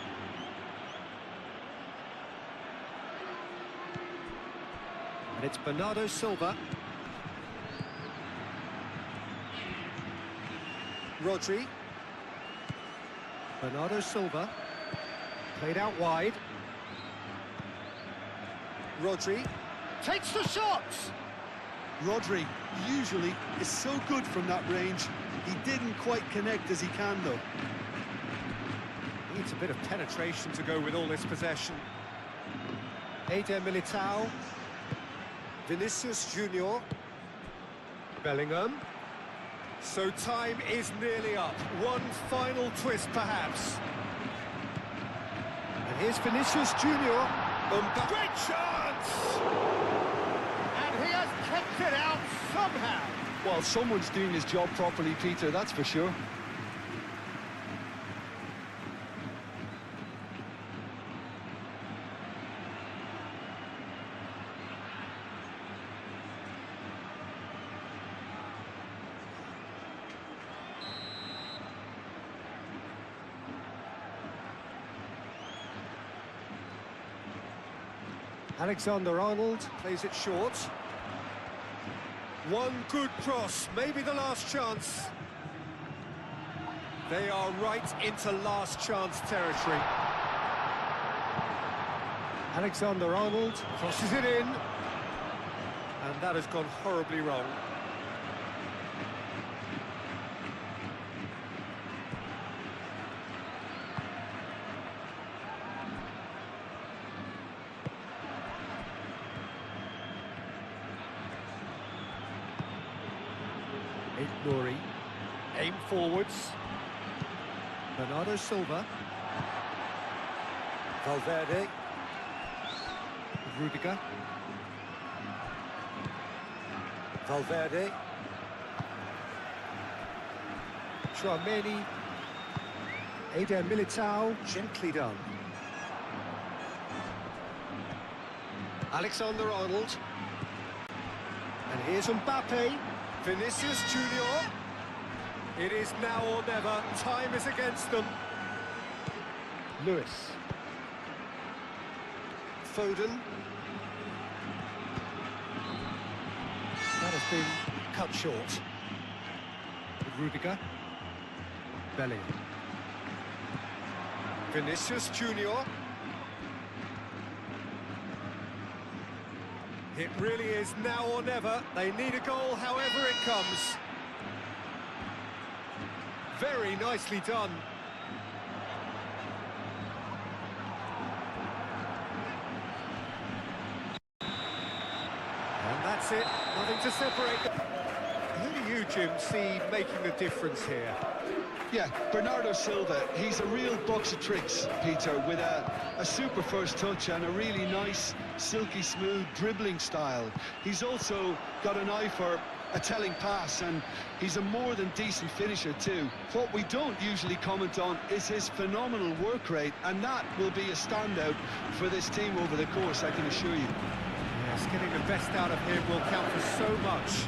And it's Bernardo Silva. Rodri. Bernardo Silva. Played out wide. Rodri. Takes the shot! Rodri usually is so good from that range. He didn't quite connect as he can, though. Needs a bit of penetration to go with all this possession. Eder Militao. Vinicius Junior. Bellingham. So time is nearly up. One final twist, perhaps. And here's Vinicius Junior. Great chance! And he has kept it out somehow. Well, someone's doing his job properly, Peter, that's for sure. Alexander-Arnold plays it short. One good cross, maybe the last chance. They are right into last chance territory. Alexander-Arnold crosses it in. And that has gone horribly wrong. Nori, aim forwards. Bernardo Silva. Valverde. Rudiger. Valverde. Tchouaméni. Eder Militao, gently done. Alexander-Arnold. And here's Mbappe. Vinicius Junior. It is now or never. Time is against them. Lewis. Foden. That has been cut short. Rudiger. Bellingham. Vinicius Junior. It really is now or never. They need a goal however it comes. Very nicely done. And that's it. Nothing to separate them. Who do you, Jim, see making the difference here? Yeah, Bernardo Silva, he's a real box of tricks, Peter, with a super first touch and a really nice, silky smooth dribbling style. He's also got an eye for a telling pass, and he's a more than decent finisher too. What we don't usually comment on is his phenomenal work rate, and that will be a standout for this team over the course, I can assure you. Yes, getting the best out of him will count for so much.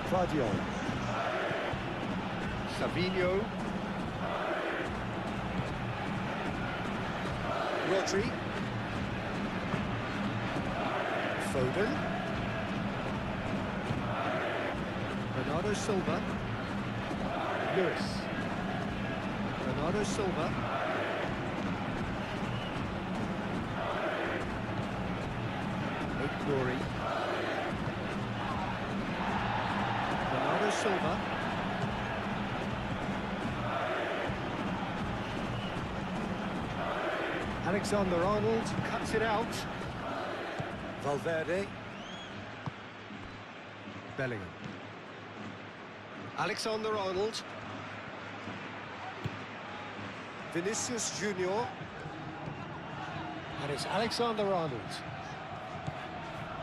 Vardiol. Savinho. Rodri. Foden. Bernardo Silva. Lewis. Bernardo Silva. Glory. Bernardo Silva. Alexander-Arnold cuts it out. Valverde. Bellingham. Alexander-Arnold. Vinicius Junior. And it's Alexander-Arnold.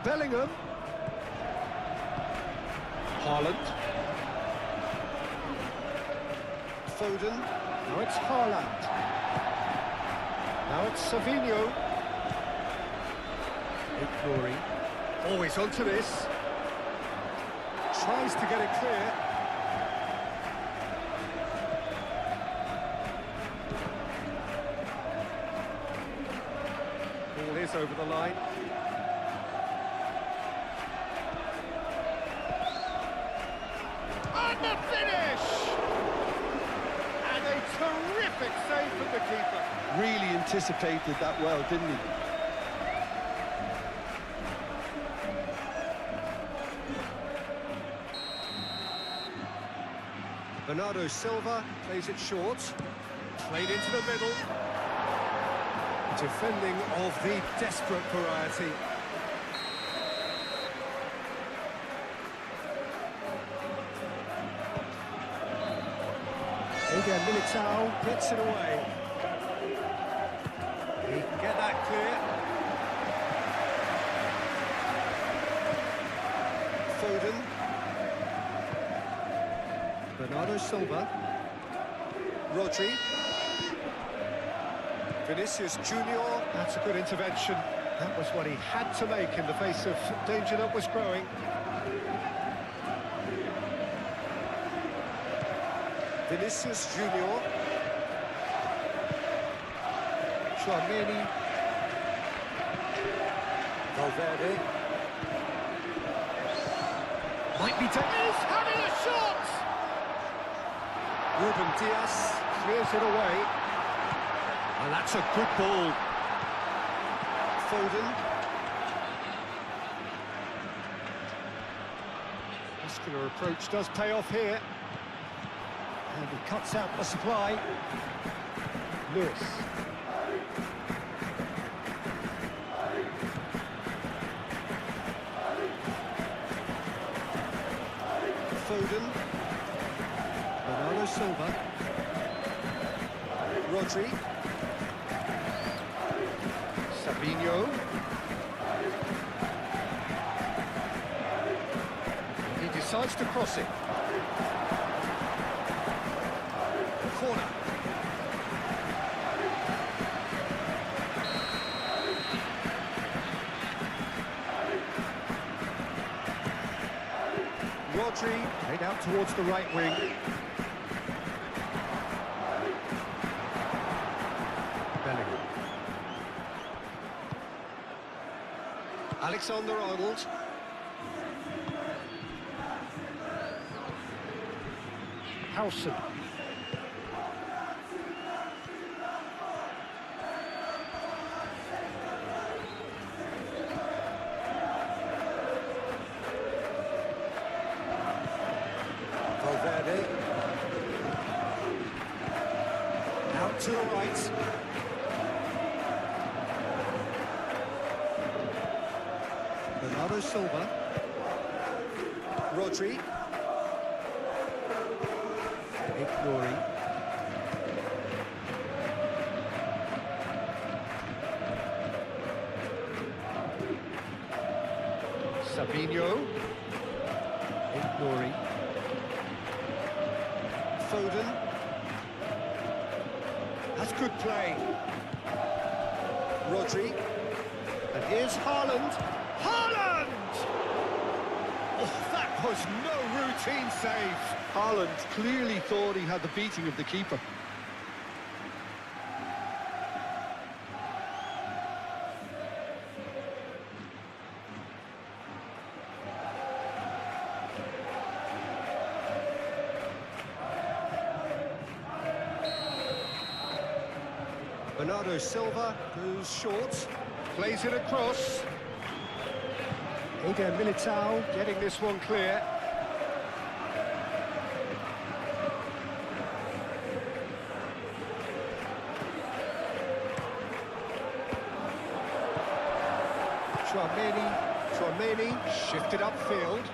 Bellingham. Haaland. Foden. Now it's Haaland. Now it's Savinho. Glory. Always onto this. Tries to get it clear. Ball is over the line. And the finish! And a terrific save from the keeper. Really anticipated that well, didn't he? Bernardo Silva plays it short. Played into the middle. Defending of the desperate variety. Eder Militao gets it away. He can get that clear. Foden. Bernardo Silva. Rodri. Vinicius Junior. That's a good intervention. That was what he had to make in the face of danger that was growing. Vinicius Junior. Tchouaméni. Valverde. Might be He's having a shot! Ruben Diaz clears it away. And that's a good ball. Foden. Muscular approach does pay off here. And he cuts out the supply. Lewis. Foden. Bernardo Silva. Rodri. Fabinho. He decides to cross it. Corner. Rodri, played out towards the right wing. Bellingham. Alexander-Arnold. Howson. Valverde. Out to the right. Bernardo Silva. Rodri. Ignoring. Fabinho. Ignoring. Foden. That's good play. Rodri. And here's Haaland. Haaland! Oh, that was no routine save. Haaland clearly thought he had the beating of the keeper. Bernardo Silva goes short, Plays it across. Eder Militao getting this one clear. Chouameni shifted upfield.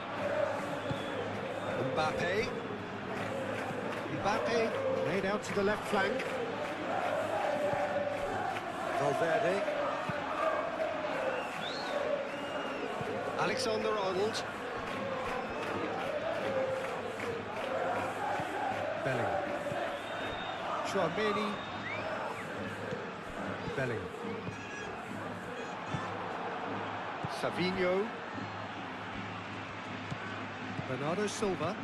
Mbappe played out to the left flank. Valverde. Alexander-Arnold. Bellingham. Chouameni. Bellingham. Fabinho. Bernardo Silva.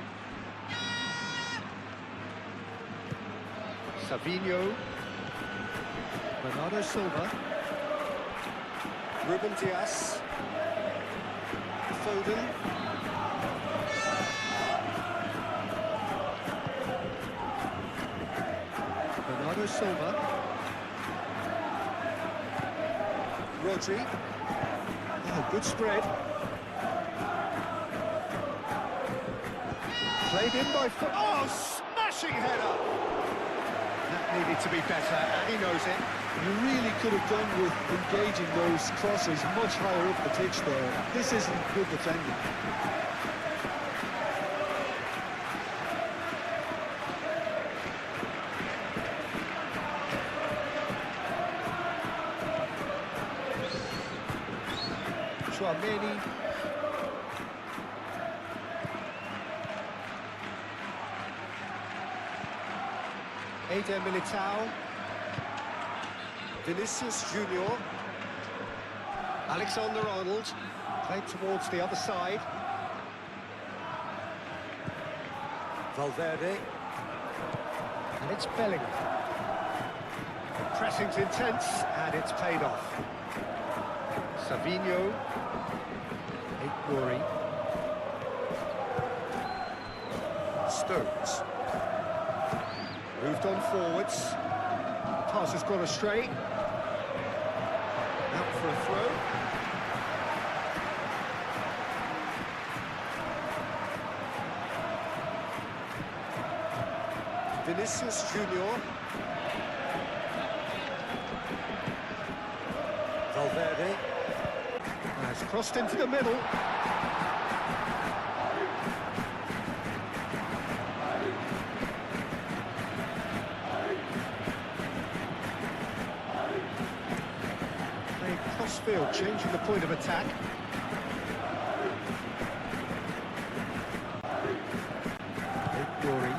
Fabinho. Bernardo Silva. Ruben Dias. Foden. Bernardo Silva. Rodri. Oh, good spread. Played in by Foden. Oh, smashing header! That needed to be better, and he knows it. You really could have done with engaging those crosses much higher up the pitch there. This isn't good defending. Chouameni. Eder Militao. Vinicius Junior. Alexander-Arnold. Played towards the other side. Valverde. And it's Bellingham. Pressing's intense, and it's paid off. Fabinho. Ignoring. Stones. Moved on forwards. Pass has gone astray. Out for a throw. Vinicius Junior. Valverde. Has crossed into the middle. cross-field, changing the point of attack. Glory.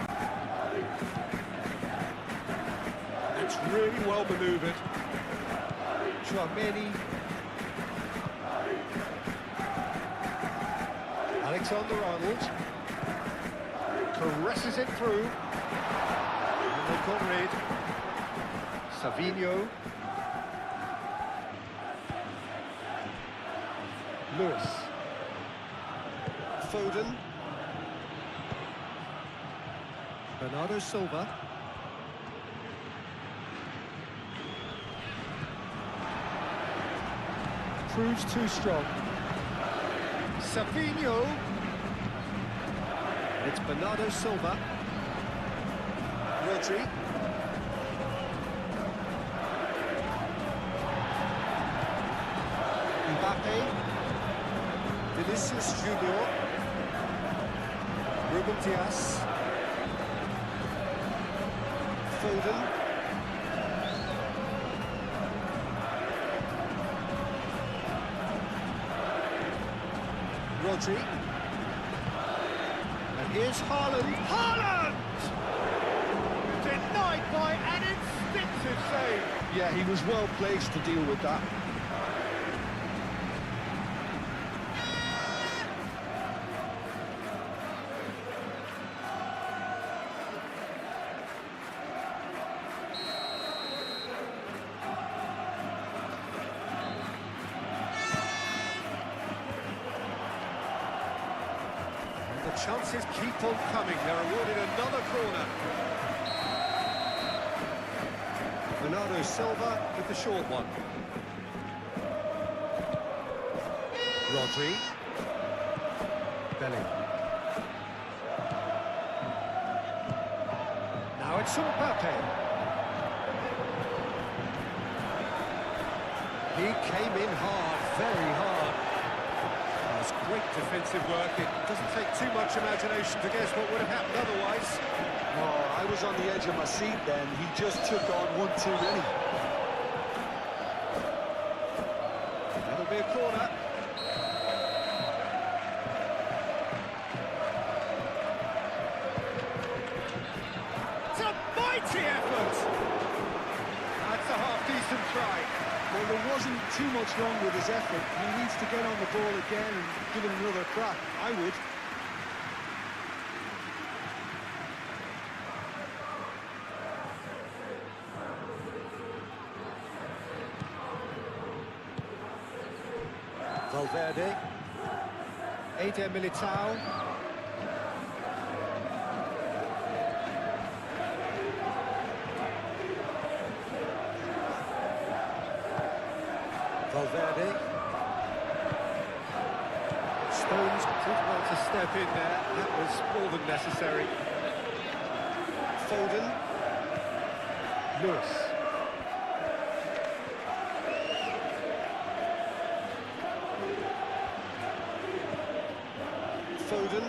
That's really well manoeuvred. Chouameni. Alexander-Arnold. Caresses it through. And they got rid. Savinho. Lewis. Foden. Bernardo Silva. Proves too strong. Savinho. It's Bernardo Silva. Rodri. Mbappe. Vinicius Junior. Ruben Dias. Foden. Rodri. And here's Haaland. Haaland! Denied by an instinctive save. Yeah, he was well placed to deal with that. The chances keep on coming. They're awarded another corner. Bernardo Silva with the short one. Rodri. Belly. Now it's Mbappe. He came in hard, very hard. That's great defensive work. It doesn't take too much imagination to guess what would have happened otherwise. Oh, I was on the edge of my seat then. He just took on one too many. That'll be a corner. It's a mighty effort. That's a half-decent try. Well, there wasn't too much wrong with his effort. He needs to get on the ball again and give it another crack. I would. Valverde. Eder Militao. Valverde. Stones did well to step in there. That was more than necessary. Foden. Lewis. Foden.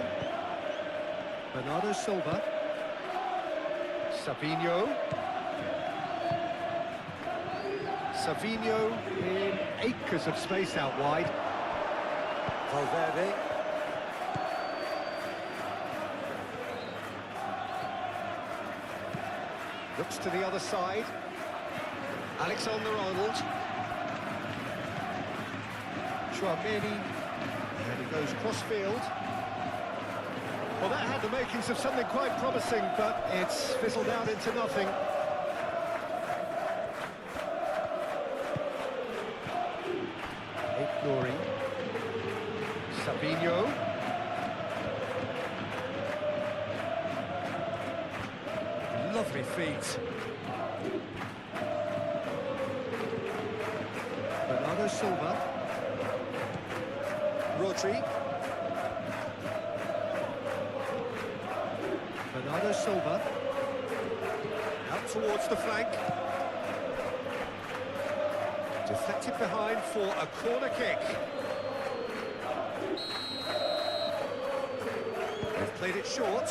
Bernardo Silva. Savinho. Savinho in acres of space out wide. Valverde. Looks to the other side. Alexander-Arnold. Chouameni. And he goes cross-field. Well, that had the makings of something quite promising, but it's fizzled out into nothing. Glory. Savinho. Lovely feet. Bernardo Silva. Rodri. Bernardo Silva. Out towards the flank. Deflected behind for a corner kick. They've played it short.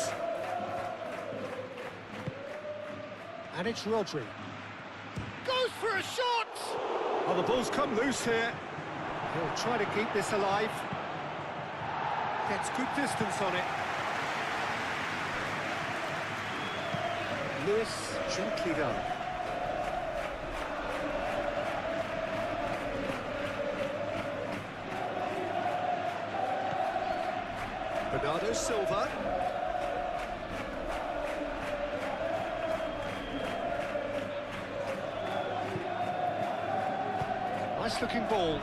And it's Rodri. Goes for a shot! Well, the ball's come loose here. He'll try to keep this alive. Gets good distance on it. Lewis, gently done. Bernardo Silva. Nice looking ball.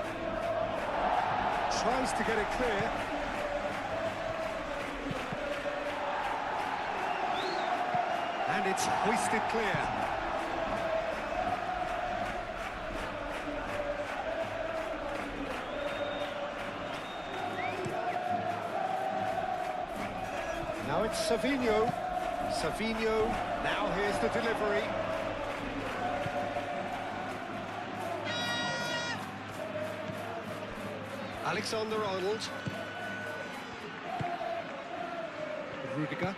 Tries to get it clear. And it's hoisted clear. Now it's Savinho. Savinho, now here's the delivery. Alexander-Arnold. Rudiger.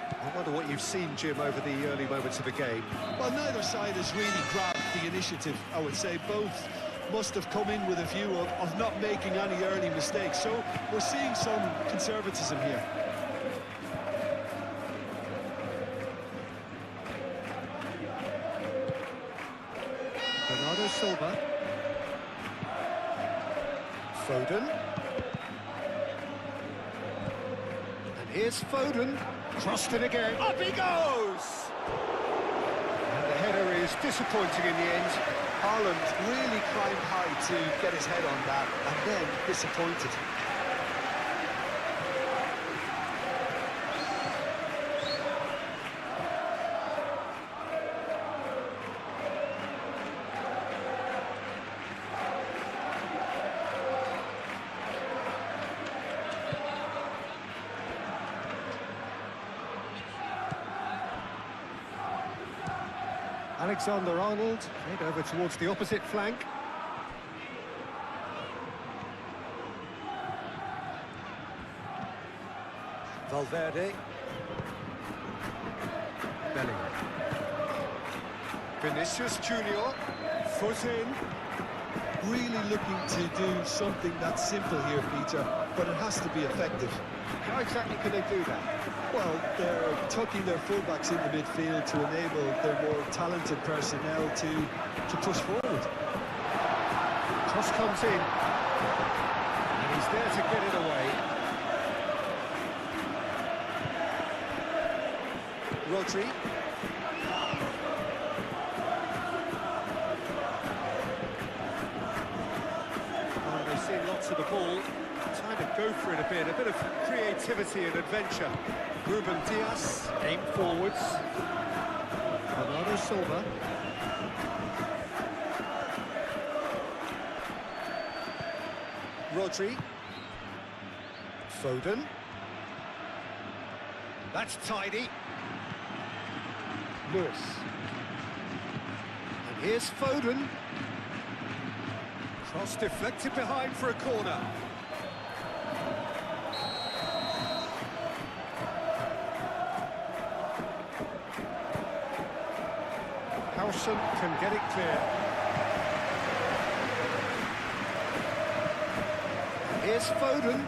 I wonder what you've seen, Jim, over the early moments of the game. Well, neither side has really grabbed the initiative, I would say. Both must have come in with a view of not making any early mistakes. So we're seeing some conservatism here. Bernardo Silva. Foden. And here's Foden. Crossed it again. Up he goes! And the header is disappointing in the end. Haaland really climbed high to get his head on that, and then disappointed. Alexander-Arnold, head over towards the opposite flank. Valverde. Bellingham. Vinicius Junior. Foot in. Really looking to do something that's simple here, Peter, but it has to be effective. How exactly can they do that? Well, they're tucking their fullbacks into midfield to enable their more talented personnel to push forward. Cross comes in. And he's there to get it away. Rodri. Oh, they've seen lots of the ball. Trying to go for it a bit of creativity and adventure. Ruben Dias, aim forwards. Bernardo Silva. Rodri. Foden. That's tidy. Lewis. And here's Foden. Cross deflected behind for a corner. Howson can get it clear. Here's Foden.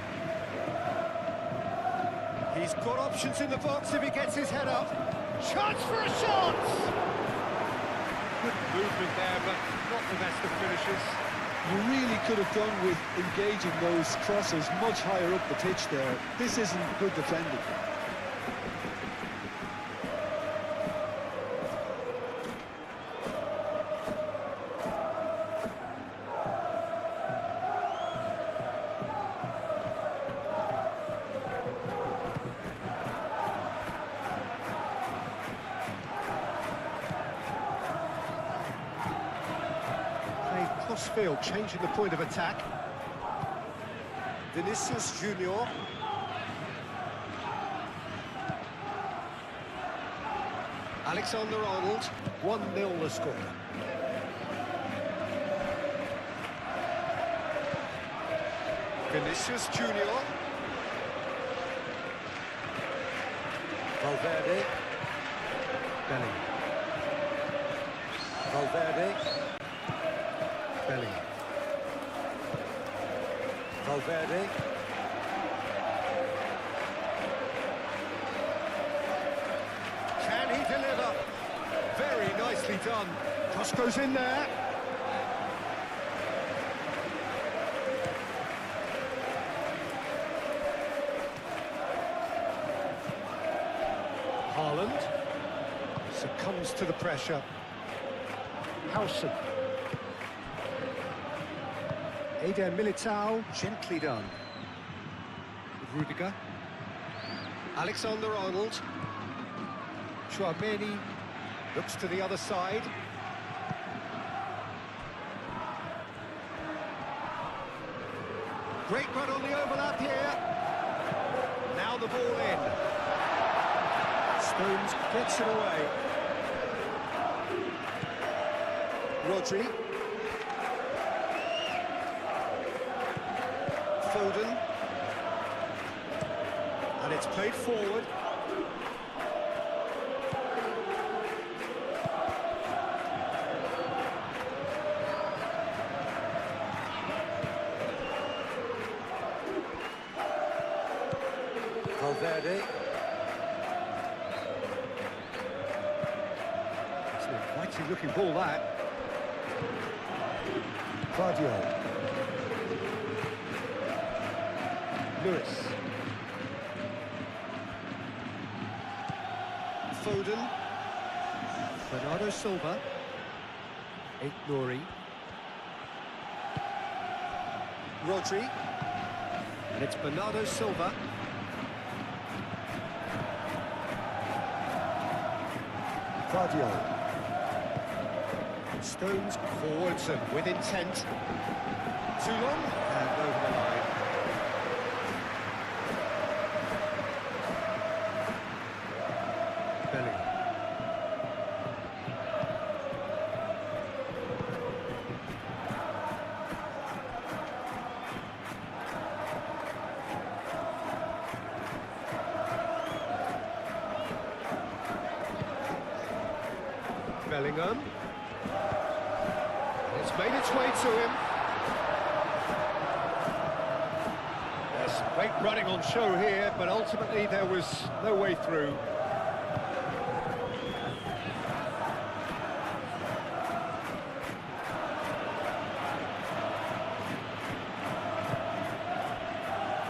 He's got options in the box if he gets his head up. Chance for a shot! Good movement there, but not the best of finishes. You really could have done with engaging those crosses much higher up the pitch there. This isn't good defending. Crossfield changing the point of attack. Vinicius Junior. Alexander-Arnold, 1-0 the score. Vinicius Junior. Valverde. Bellingham. Valverde. Bellingham. Valverde. Can he deliver? Very nicely done. Cross goes in there. Haaland succumbs to the pressure. Howson. Eder Militao, gently done. Rudiger. Alexander-Arnold. Chouameni looks to the other side. Great run on the overlap here. Now the ball in. Stones gets it away. Rodri. Foden. And it's played forward. Valverde. It's an inviting looking ball, that. Guardiola. Lewis. Foden. Bernardo Silva. Nori. Rodri. And it's Bernardo Silva. Guardiola. Stones forwards and with intent. Too long and over the line. Bellingham. Bellingham. It's made its way to him. There's great running on show here, but ultimately there was no way through.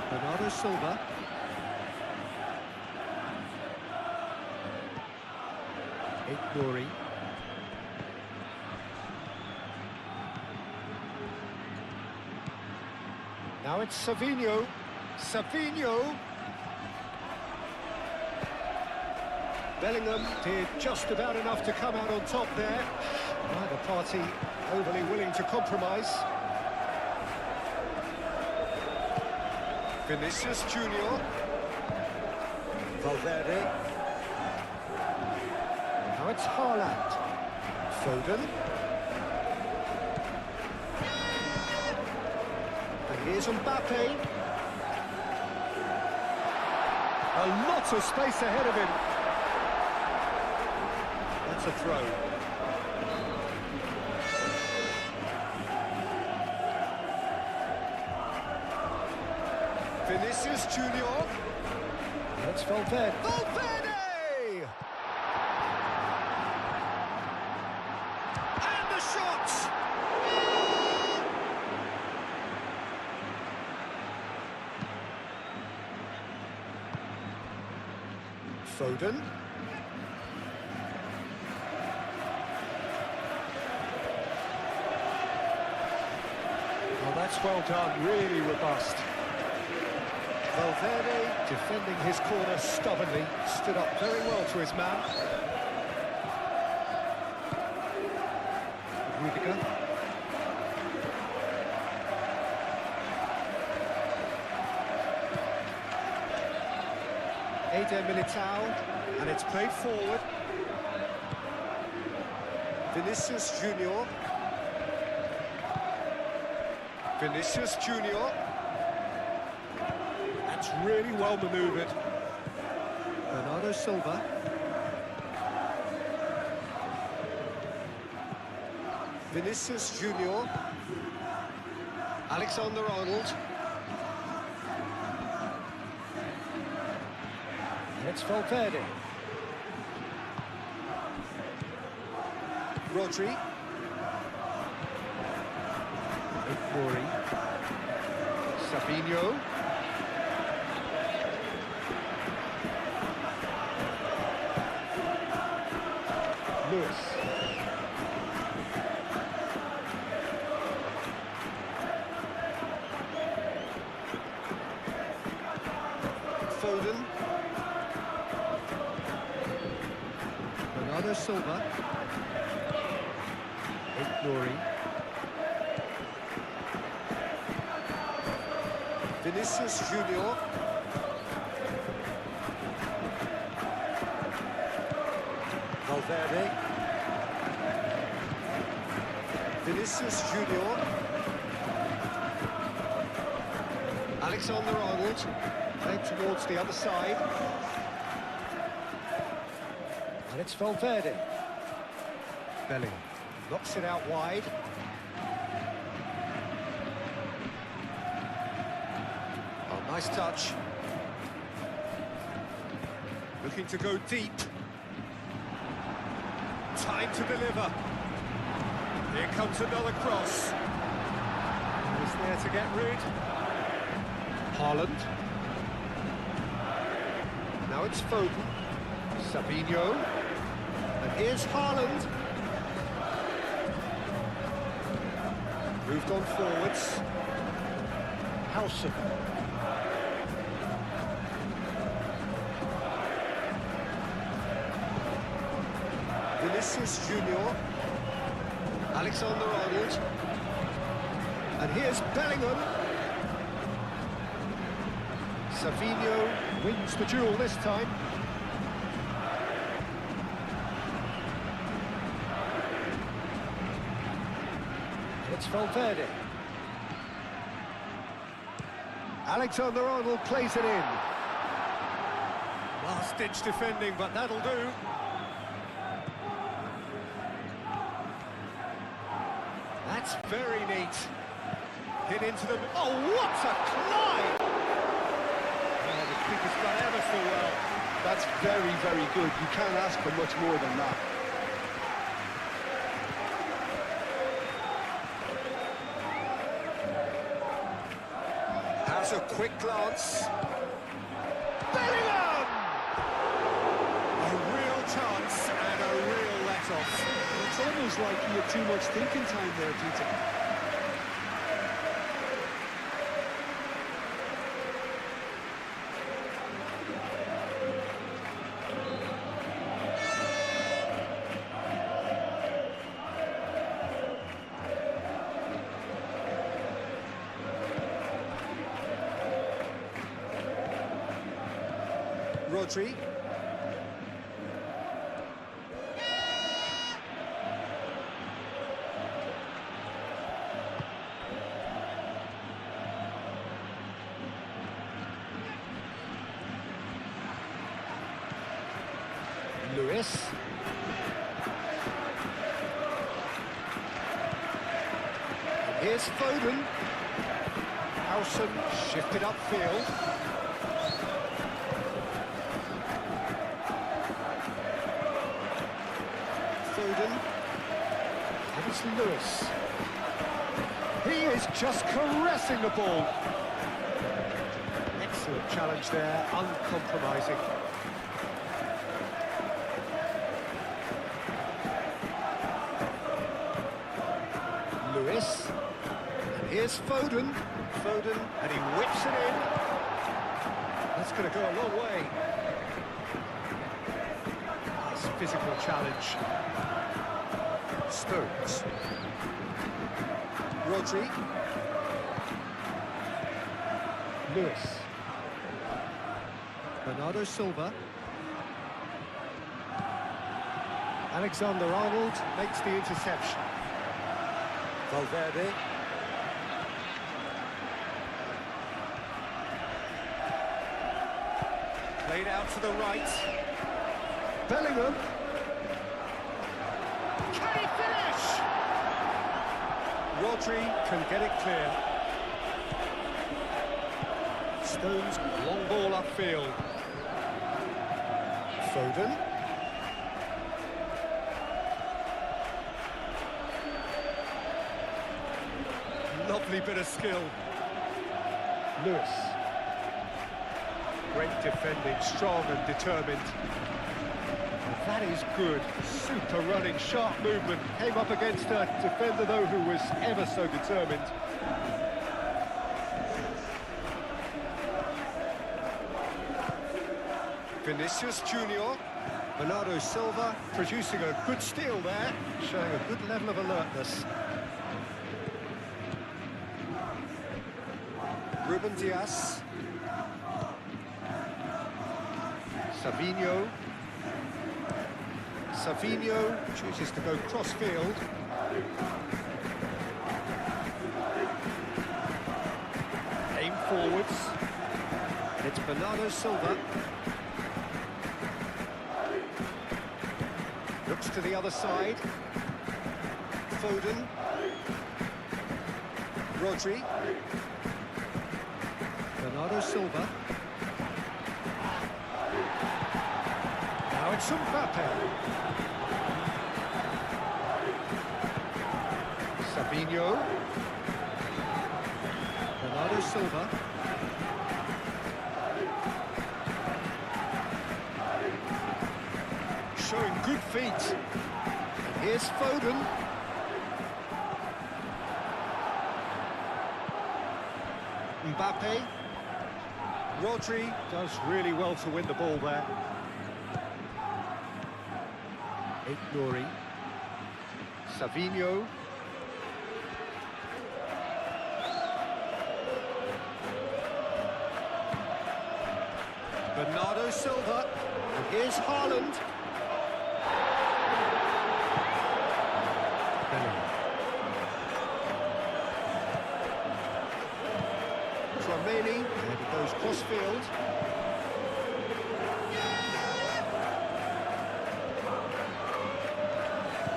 Bernardo Silva. Nori. Now it's Savinho. Savinho. Bellingham did just about enough to come out on top there. Neither party overly willing to compromise. Vinicius Junior. Valverde. Now it's Haaland. Foden. And here's Mbappe. A lot of space ahead of him. That's a throw. Vinicius Junior. That's Valverde. Valverde! And the shot! Foden. Well, that's well done, really robust. Valverde, defending his corner stubbornly, stood up very well to his man. Rudiger. Eder Militao, and it's played forward. Vinicius Junior. Vinicius Junior. That's really well manoeuvred. Bernardo Silva. Vinicius Junior. Alexander-Arnold. It's Valverde. Rodri. Mori. Sabinho. Lewis. Foden. Bernardo Silva. Nori. Vinicius Junior. Valverde. Vinicius Junior. Alexander-Arnold. Playing towards the other side. And it's Valverde. Bellingham knocks it out wide. Oh, nice touch. Looking to go deep. Time to deliver. Here comes another cross. Who's there to get rid? Haaland. Now it's Foden. Sabinho. And here's Haaland. Moved on forwards. Howson. Vinicius Junior. Alexander-Arnold. And here's Bellingham. Savinho wins the duel this time. It's Valverde. Alexander-Arnold plays it in. Last-ditch defending, but that'll do. That's very neat. Hit into them. Oh, what a climb! Oh, the keeper's done ever so well. That's very, very good. You can't ask for much more than that. Has a quick glance. Bellingham! A real chance and a real let-off. It's almost like he had too much thinking time there, Peter. Rodri. Lewis. And here's Foden. Howson shifted upfield. Foden. And it's Lewis. He is just caressing the ball. Excellent challenge there, uncompromising. Lewis. And here's Foden. Foden, and he whips it in. That's going to go a long way. Nice physical challenge. Stones. Rodri. Lewis. Bernardo Silva. Alexander-Arnold makes the interception. Valverde. Played out to the right. Bellingham. Can he finish? Rodri can get it clear. Stones, long ball upfield. Foden. Lovely bit of skill. Lewis. Great defending, strong and determined. That is good. Super running, sharp movement. Came up against a defender, though, who was ever so determined. Vinicius Junior. Bernardo Silva producing a good steal there, showing a good level of alertness. Ruben Dias. Savinho. Savinho chooses to go cross-field. Aim forwards. And it's Bernardo Silva. Looks to the other side. Foden. Rodri. Bernardo Silva. Now it's Mbappe. Savinho. Bernardo Silva. Showing good feet. And here's Foden. Mbappe. Rodri does really well to win the ball there. Nouri. Savinho. Bernardo Silva. And here's Haaland. Tramini, and it goes cross-field.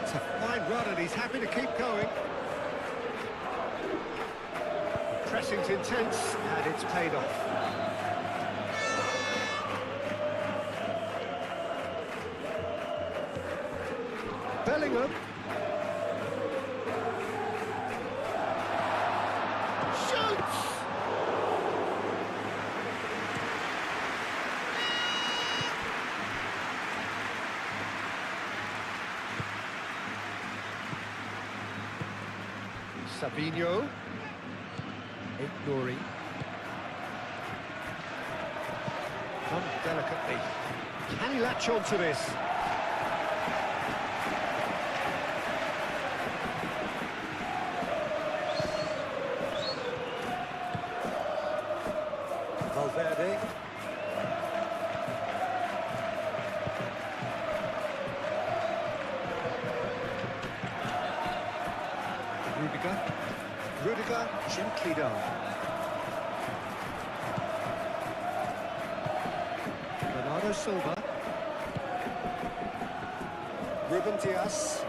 It's a fine run and he's happy to keep going. Pressing's intense and it's paid off. Bellingham. Shoots! Savinho. Nouri. Done delicately. Can he latch on to this? Valverde. Rudiger gently down. Bernardo Silva. Ruben Dias.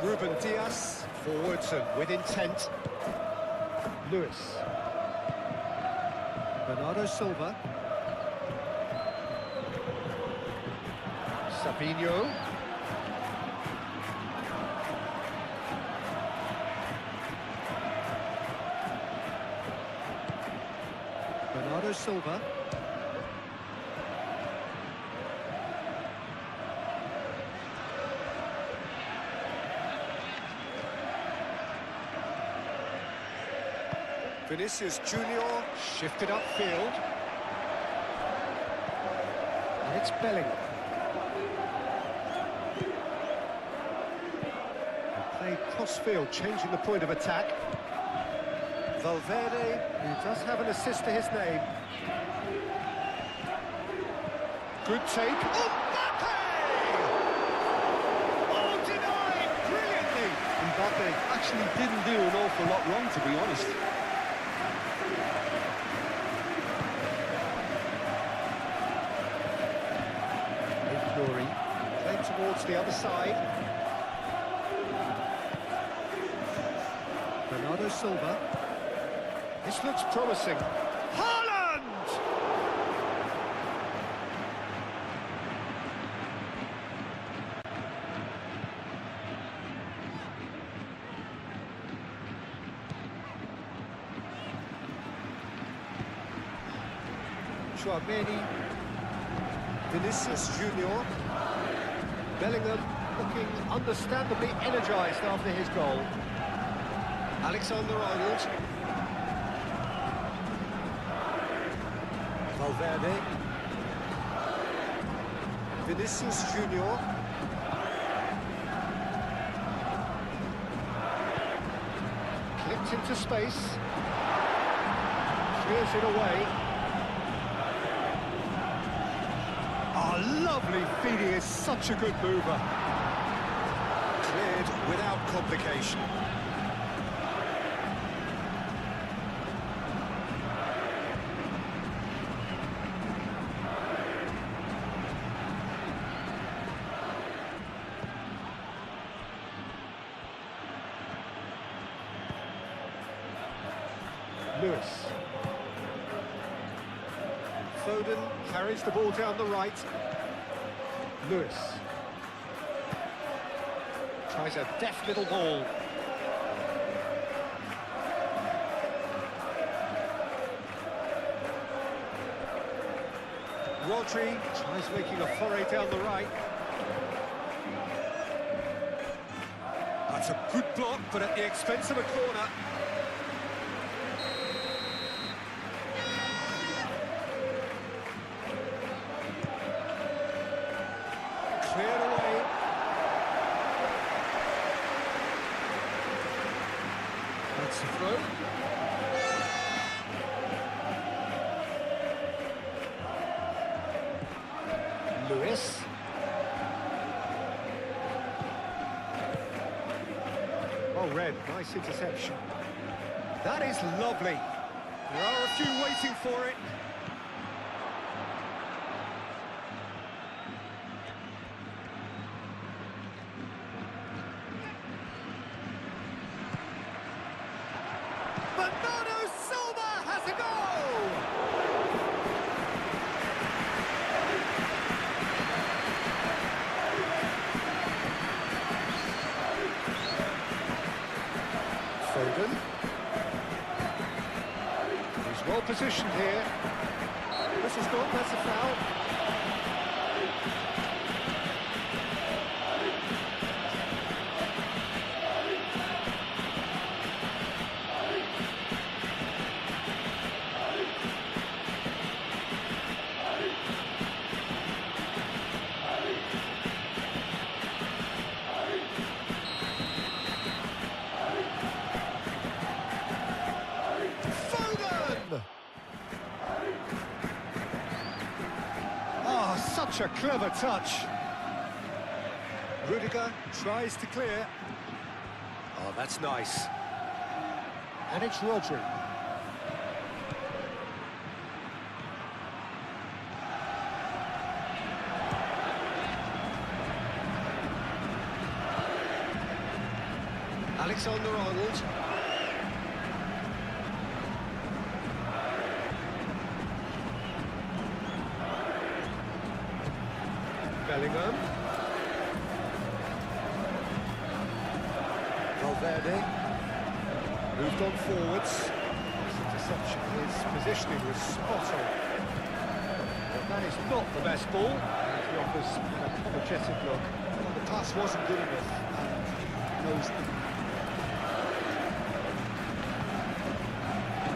Ruben Dias. Forwards and with intent. Lewis. Bernardo Silva. Savinho. Bernardo Silva. Vinicius Junior shifted upfield. And it's Bellingham. Played cross-field, changing the point of attack. Valverde, who does have an assist to his name. Good take. Mbappe! Oh, denied brilliantly! Mbappe actually didn't do an awful lot wrong, to be honest. Nouri played towards the other side. Bernardo Silva. This looks promising. Haaland! Chouameni, Vinicius Junior, Bellingham looking understandably energised after his goal. Alexander-Arnold, Valverde, Vinicius Junior, clipped into space, clears it away. Oh, lovely feeding, is such a good mover. Cleared without complication. Lewis. Foden carries the ball down the right. Lewis. Tries a deft little ball. Rodri tries making a foray down the right. That's a good block, but at the expense of a corner. Cleared away. That's the throw. Lewis. Well read, nice interception. That is lovely. There are a few waiting for it. Bernardo Silva has a goal! Foden. He's well positioned here. This is not, that's a foul. Oh, such a clever touch. Rudiger tries to clear. Oh, that's nice. And it's Rodri. Alexander-Arnold. Bellingham. Valverde. Moved on forwards. This interception, his positioning was spot on. But that is not the best ball. He offers an apologetic look. Well, the pass wasn't good enough, and knows it.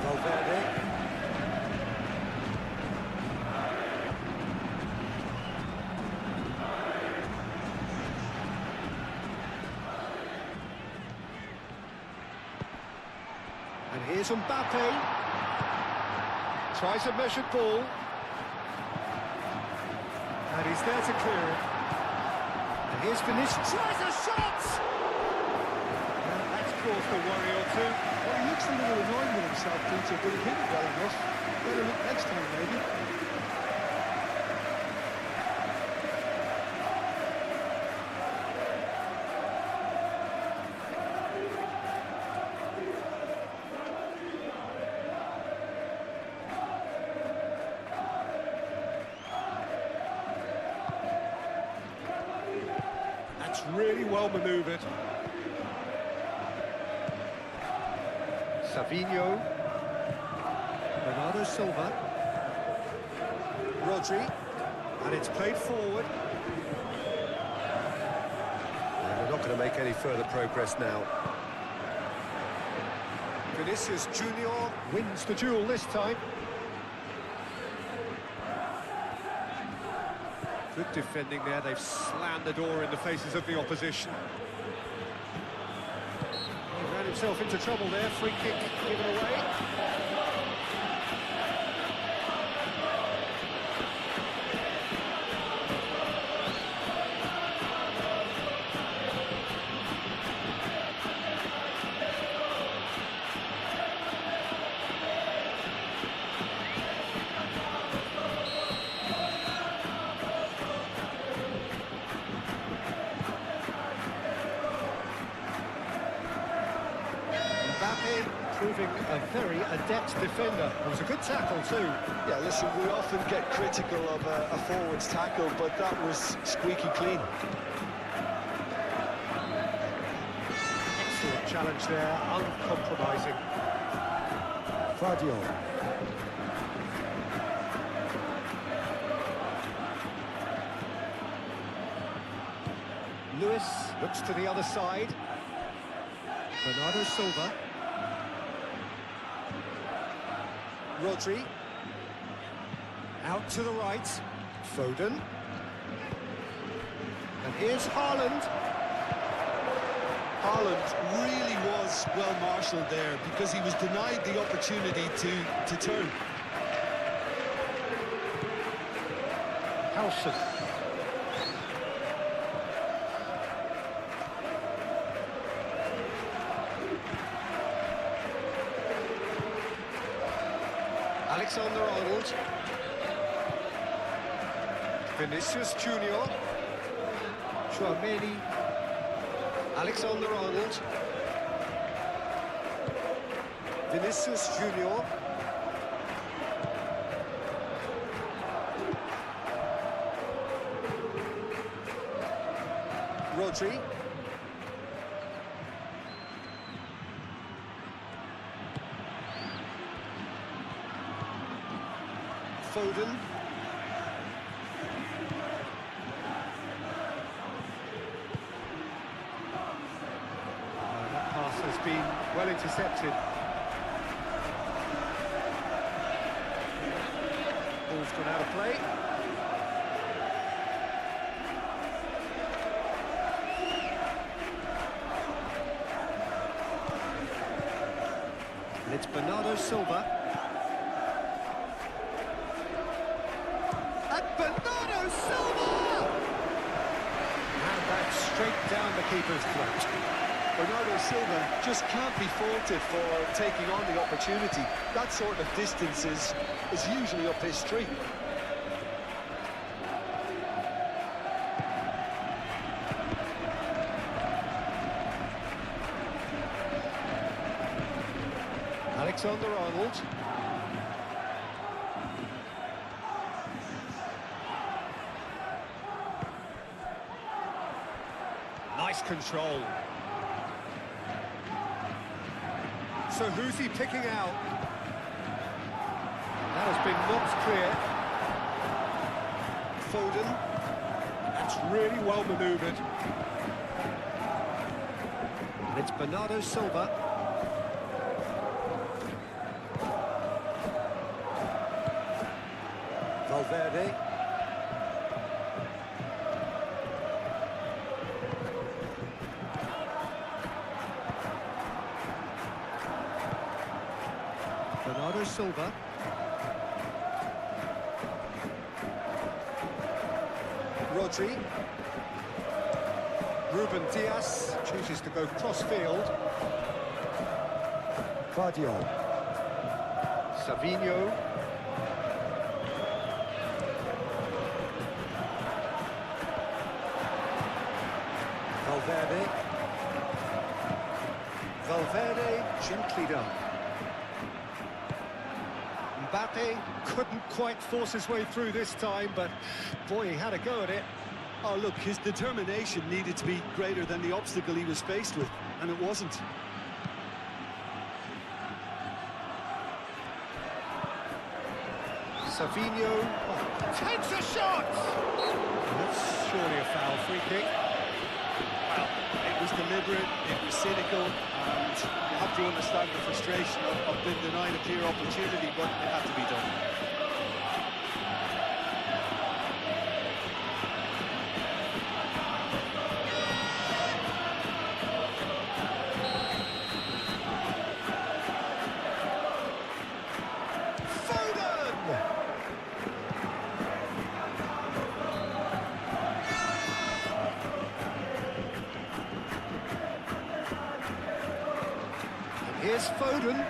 Valverde. And here's Mbappe. Tries a measured ball. And he's there to clear it. And here's Vinicius. Tries a shot! And that's caused a worry or two. Well, he looks a little annoyed with himself, Peter, but he hit it well enough. Better look next time, maybe. That's really well manoeuvred. Savinho. Bernardo Silva. Rodri, and it's played forward. And they're not going to make any further progress now. Vinicius Junior wins the duel this time. Good defending there, they've slammed the door in the faces of the opposition. He ran himself into trouble there, free kick given away. Proving a very adept defender. It was a good tackle too. Yeah, listen, we often get critical of a forward's tackle, but that was squeaky clean. Excellent challenge there, uncompromising. Fadio. Lewis looks to the other side. Bernardo Silva. Rodri, out to the right, Foden, and here's Haaland. Haaland really was well marshalled there because he was denied the opportunity to turn. Howson. Alexander-Arnold, Vinicius Junior, Chouameni, Alexander-Arnold, Vinicius Junior, Rodri, Foden, that pass has been well intercepted. Ball's gone out of play. And it's Bernardo Silva. Bernardo Silva! And that's straight down the keeper's throat. Bernardo Silva just can't be faulted for taking on the opportunity. That sort of distance is usually up his street. Alexander-Arnold. Nice control. So who's he picking out? That has been knocked clear. Foden. That's really well manoeuvred. And it's Bernardo Silva. Valverde. Bernardo Silva. Rodri. Ruben Diaz chooses to go cross-field. Fadio. Savinho. Valverde. Valverde gently done. Mbappe couldn't quite force his way through this time, but boy, he had a go at it. Oh, look, his determination needed to be greater than the obstacle he was faced with, and it wasn't. Savinho takes a shot! That's surely a foul, free kick. Well, it was deliberate, it was cynical, and you have to understand the frustration of being denied a clear opportunity, but it had to be done. Here's Foden.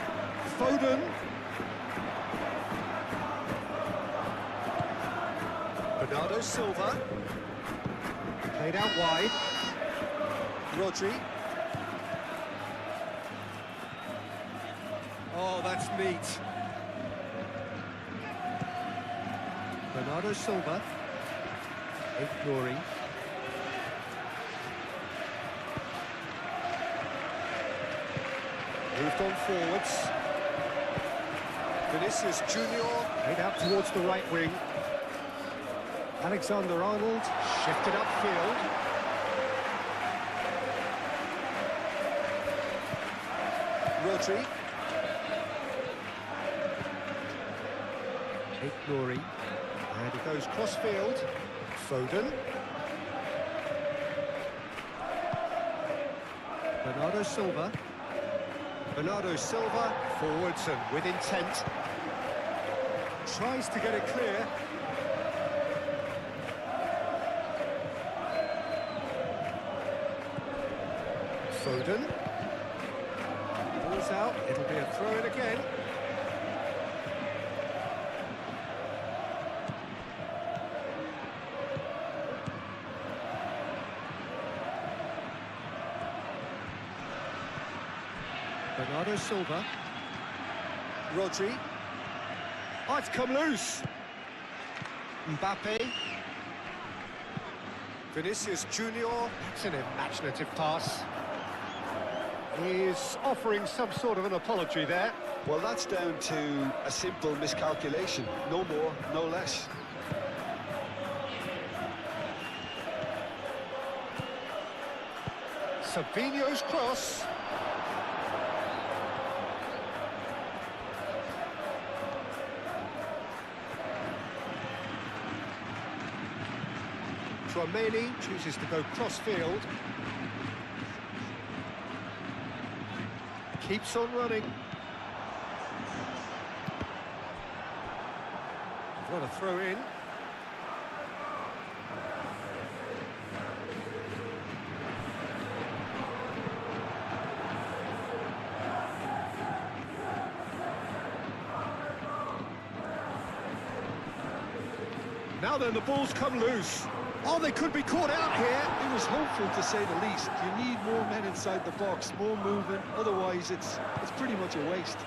Foden. Bernardo Silva. Played out wide. Rodri. Oh, that's neat. Bernardo Silva. Ignoring. Moved on forwards. Vinicius Junior. Played out towards the right wing. Alexander-Arnold shifted upfield. Rodri. Ignoring. And he goes cross-field. Foden. Bernardo Silva. Bernardo Silva, forwards and with intent. Tries to get it clear. Foden. Ball's out, it'll be a throw-in again. Bernardo Silva. Rodri. Oh, it's come loose. Mbappe. Vinicius Junior. That's an imaginative pass. He's offering some sort of an apology there. Well, that's down to a simple miscalculation. No more, no less. Savinho's cross. Tchouaméni chooses to go cross-field. Keeps on running. What a throw-in. Now then, the ball's come loose. Oh, they could be caught out here. It was hopeful, to say the least. You need more men inside the box, more movement. Otherwise, it's pretty much a waste.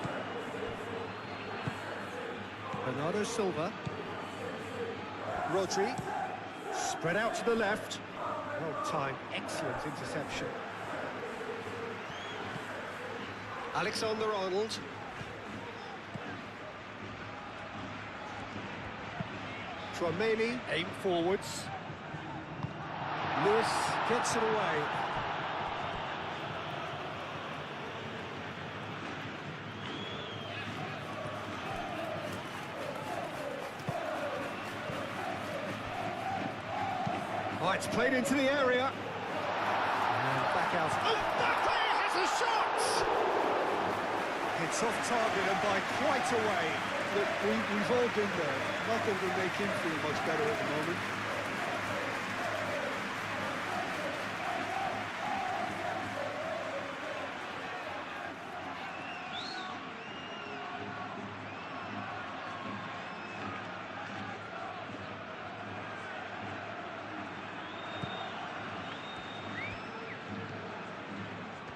Bernardo Silva. Rodri. Spread out to the left. Well timed, excellent interception. Alexander-Arnold. Tchouaméni, aim forwards. Lewis gets it away. Oh, it's played into the area. And back out. Mbappe has a shot! It's off target and by quite a way. Look, we've all been there. Not that it'll make him feel much better at the moment.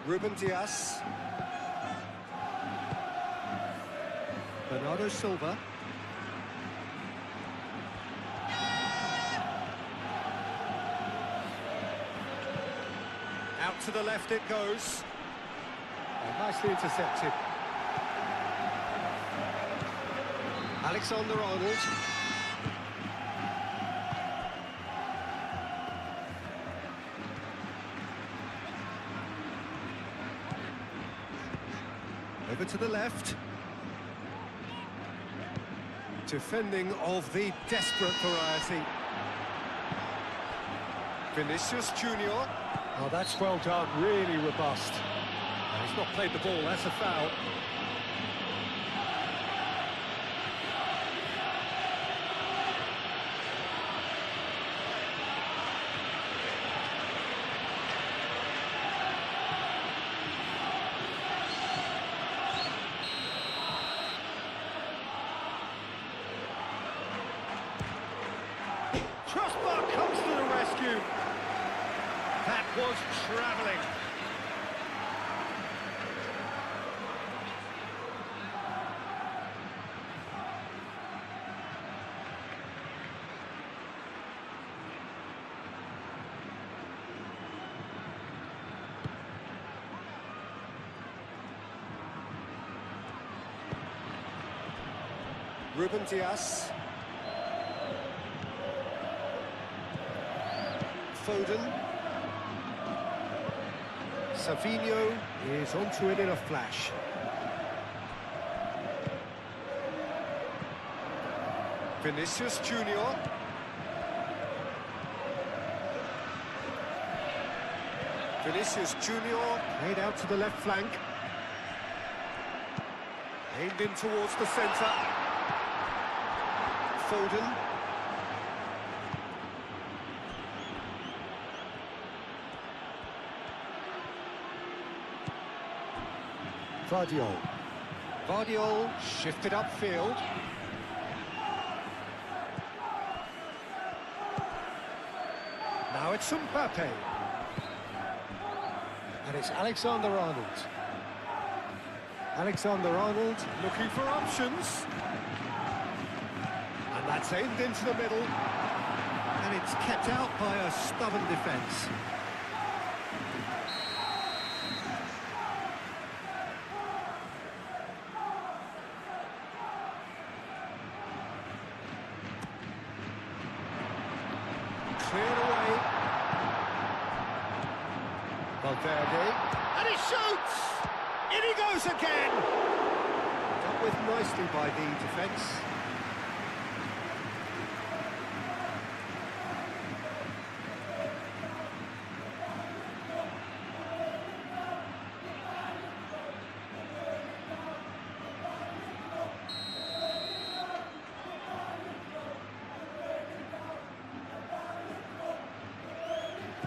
Ruben Dias. Bernardo Silva. Out to the left it goes. Oh, nicely intercepted. Alexander-Arnold. Over to the left. Defending of the desperate variety. Vinicius Junior. Oh, that's well done, really robust. He's not played the ball, that's a foul. Crossbar comes to the rescue. That was travelling. Ruben Dias. Foden. Savinho is onto it in a flash. Vinicius Junior. Vinicius Junior played out to the left flank. Aimed in towards the centre. Foden. Vardiol. Vardiol shifted upfield. Now it's Mbappe. And it's Alexander-Arnold. Alexander-Arnold looking for options. And that's aimed into the middle. And it's kept out by a stubborn defence. Cleared away. Valverde. And he shoots! In he goes again! Dealt with nicely by the defence.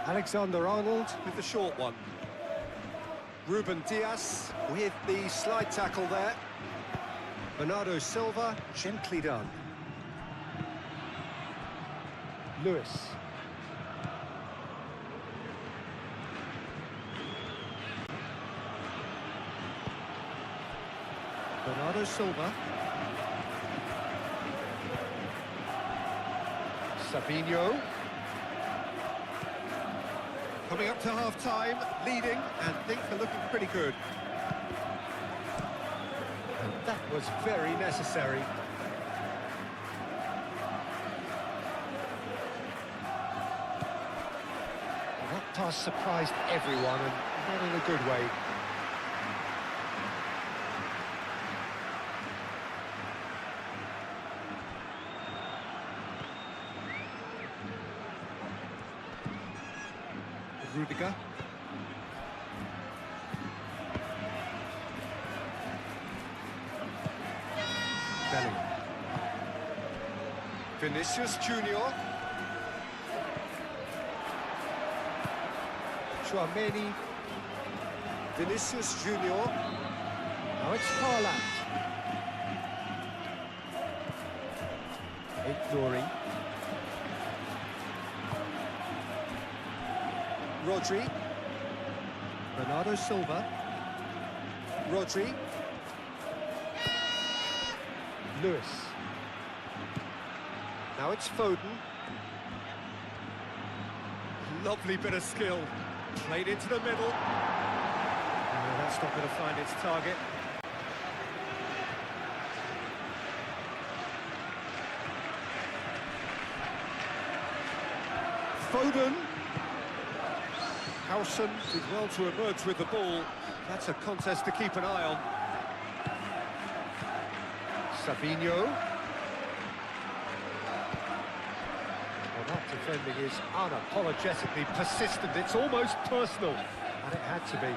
Alexander-Arnold with the short one. Ruben Dias with the slide tackle there. Bernardo Silva, gently done. Lewis. Bernardo Silva. Savinho. Coming up to half-time, leading, and things are looking pretty good. And that was very necessary. That pass surprised everyone, and not in a good way. Rudiger. Bellingham. Vinicius Junior. Chouameni. Vinicius Junior. Now it's Haaland. Ignoring. Rodri. Bernardo Silva. Rodri. Lewis. Now it's Foden. Lovely bit of skill. Played into the middle. Oh, that's not going to find its target. Foden. Howson did well to emerge with the ball. That's a contest to keep an eye on. Savinho. Well, that defending is unapologetically persistent. It's almost personal, and it had to be.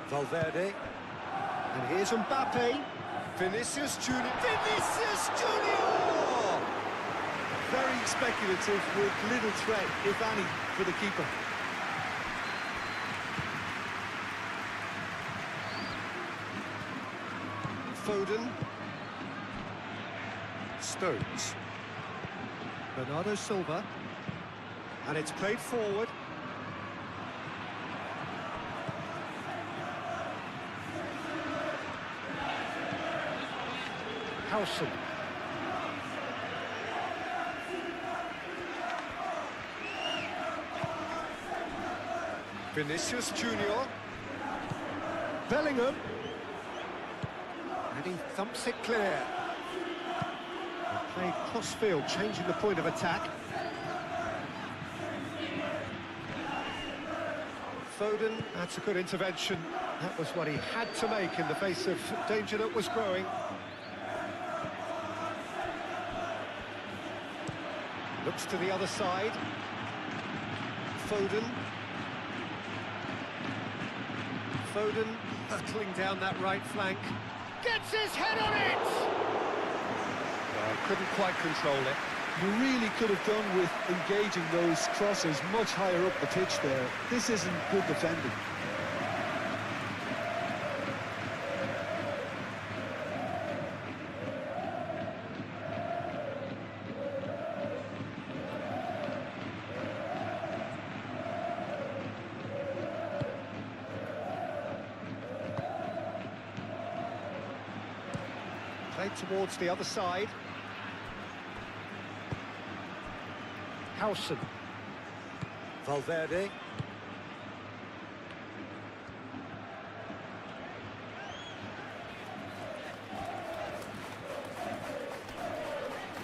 Valverde. And here's Mbappe. Vinicius Junior. Vinicius Junior! Very speculative with little threat, if any, for the keeper. Foden. Stones. Bernardo Silva. And it's played forward. Howson. Vinicius Junior. Bellingham. And he thumps it clear. They played cross-field, changing the point of attack. Foden, that's a good intervention. That was what he had to make in the face of danger that was growing. Looks to the other side. Foden. Foden hurtling down that right flank. Gets his head on it! Well, couldn't quite control it. You really could have done with engaging those crosses much higher up the pitch there. This isn't good defending. Played towards the other side. Howson. Valverde.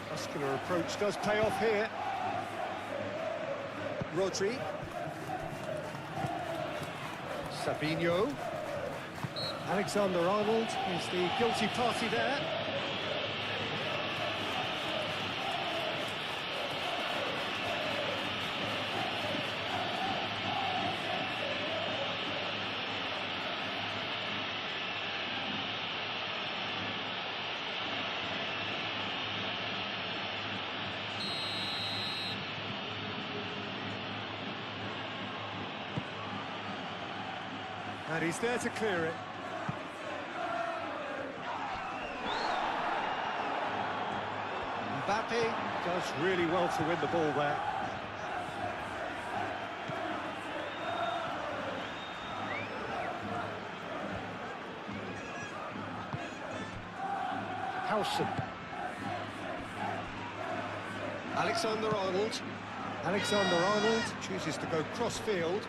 Muscular approach does pay off here. Rodri. Savinho. Alexander-Arnold is the guilty party there. And he's there to clear it. Mbappe does really well to win the ball there. Howson. Alexander-Arnold. Alexander-Arnold chooses to go cross-field.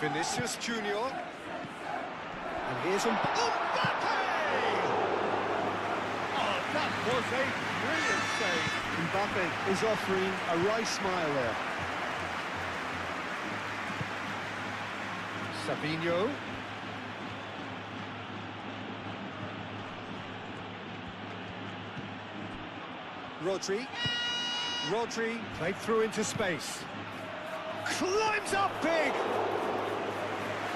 Vinicius Junior. And here's Mbappe! Oh, that was a brilliant save. Mbappe is offering a wry smile there. Savinho. Rodri. Rodri played through into space. Climbs up big!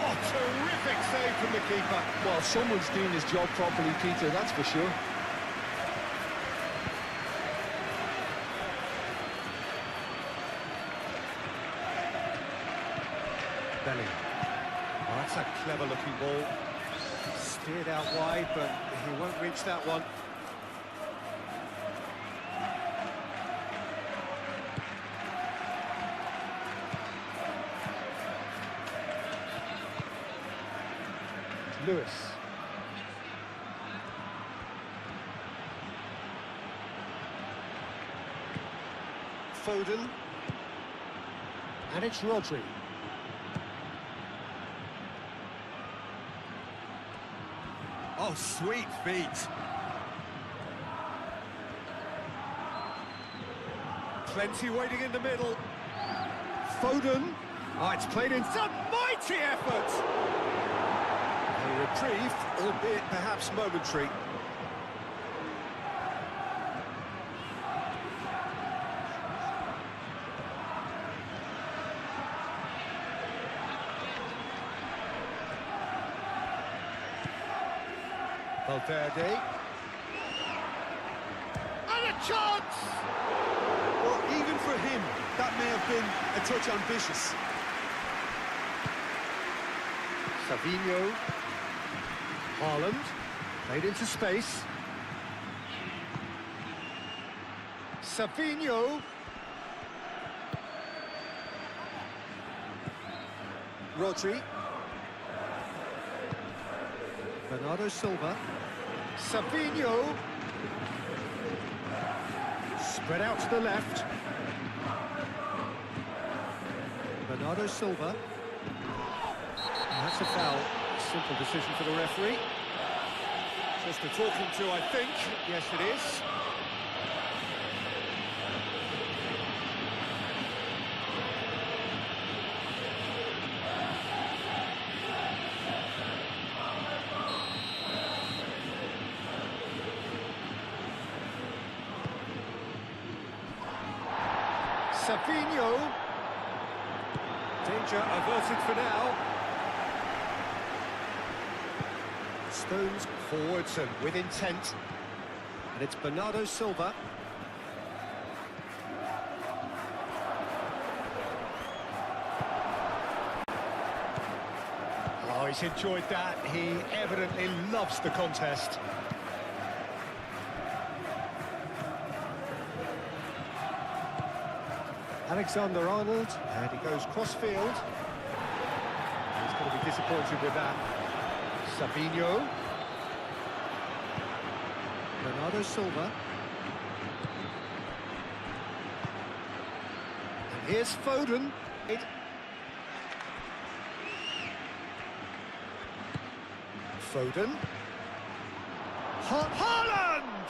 Oh, terrific save from the keeper. Well, someone's doing his job properly, Peter, that's for sure. Bellingham. Oh, that's a clever-looking ball. Steered out wide, but he won't reach that one. Lewis. Foden. And it's Rodri. Oh, sweet feet. Plenty waiting in the middle. Foden. Oh, it's played in some mighty effort. A reprieve, albeit perhaps momentary. Valverde. And a chance! Well, even for him, that may have been a touch ambitious. Savinho. Haaland. Played into space. Savinho. Rodri. Bernardo Silva. Savinho. Spread out to the left. Bernardo Silva. And that's a foul. Simple decision for the referee. Just a talking to, I think. Yes, it is. Savinho. Danger averted for now. Stones forwards and with intent. And it's Bernardo Silva. Oh, he's enjoyed that. He evidently loves the contest. Alexander-Arnold, and he goes cross-field. He's going to be disappointed with that. Savinho. Bernardo Silva. And here's Foden. Foden. Haaland!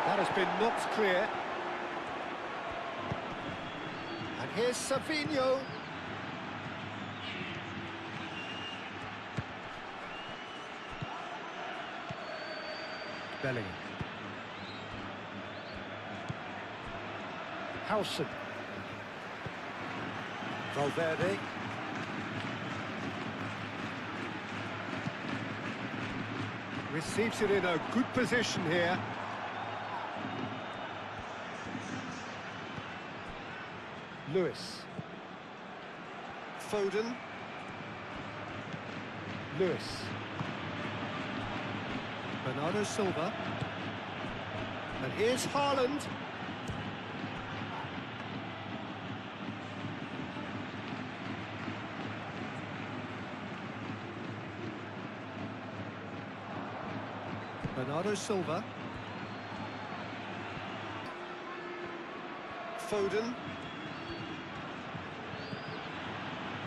That has been knocked clear. And here's Savinho. Bellingham. Howson. Valverde. Receives it in a good position here. Lewis. Foden. Lewis. Bernardo Silva. And here's Haaland. Bernardo Silva. Foden.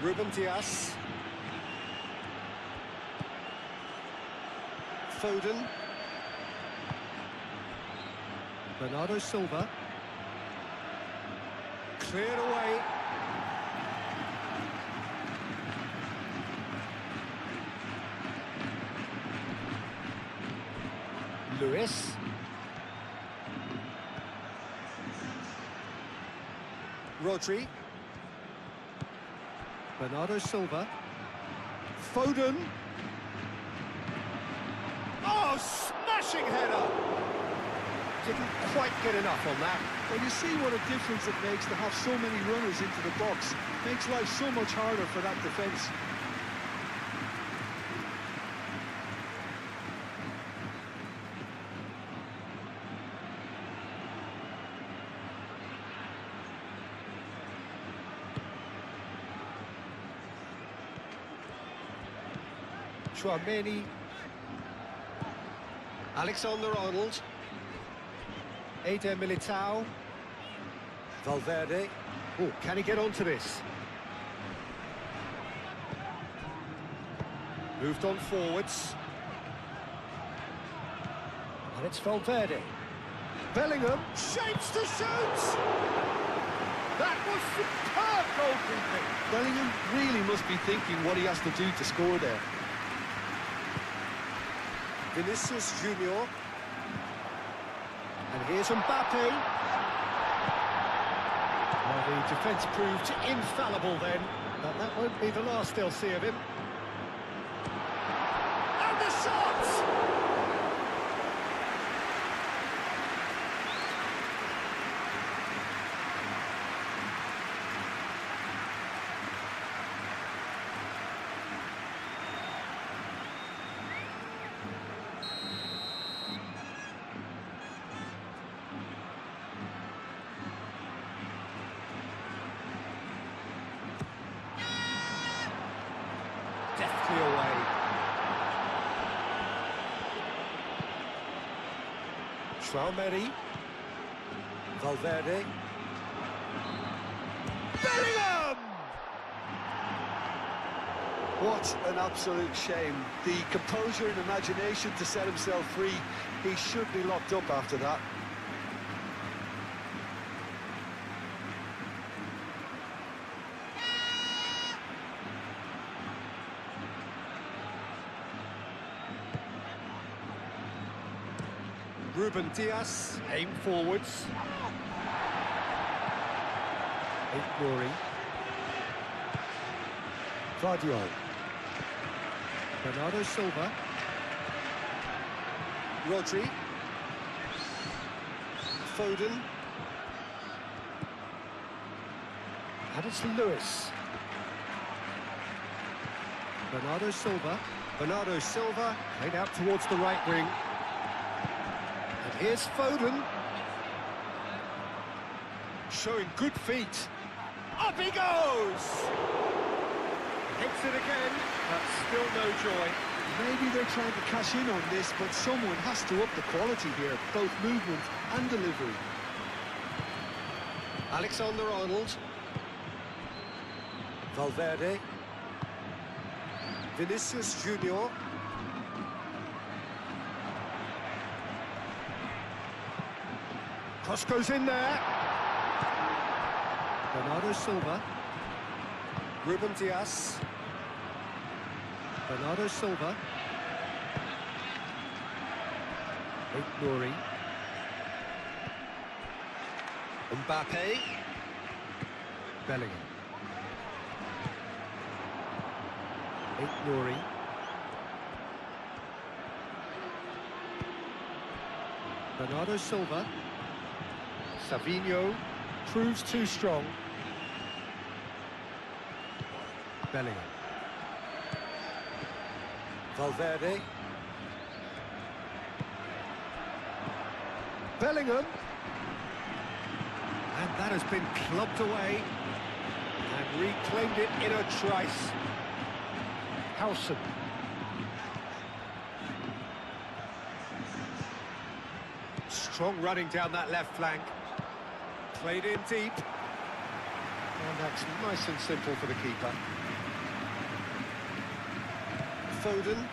Ruben Dias. Foden. Bernardo Silva. Cleared away. Lewis. Rodri. Bernardo Silva. Foden. Oh, smashing header! Didn't quite get enough on that. Well, you see what a difference it makes to have so many runners into the box. Makes life so much harder for that defence. Chouameni. Alexander-Arnold. Eder Militao. Valverde. Oh, can he get onto this? Moved on forwards. And it's Valverde. Bellingham shapes to shoot! That was superb goalkeeping! Bellingham really must be thinking what he has to do to score there. Vinicius Junior. And here's Mbappe. Well, the defence proved infallible then, but that won't be the last they'll see of him. And the shot! Deftly away. Traoré. Valverde. Bellingham! What an absolute shame. The composure and imagination to set himself free. He should be locked up after that. Ruben Diaz, aim forwards. Nuri. Vardio. Bernardo Silva. Rodri. Foden. And it's Lewis. Bernardo Silva. Bernardo Silva played out towards the right wing. And here's Foden. Showing good feet. Up he goes! Hits it again, but still no joy. Maybe they're trying to cash in on this, but someone has to up the quality here, both movement and delivery. Alexander-Arnold. Valverde. Vinicius Junior. Cross goes in there. Bernardo Silva. Ruben Diaz. Bernardo Silva. Nuri. Mbappe. Bellingham. Nuri. Bernardo Silva. Savinho proves too strong. Bellingham. Valverde. Bellingham. And that has been clubbed away and reclaimed it in a trice. Howson. Strong running down that left flank. Played in deep. And that's nice and simple for the keeper. Foden.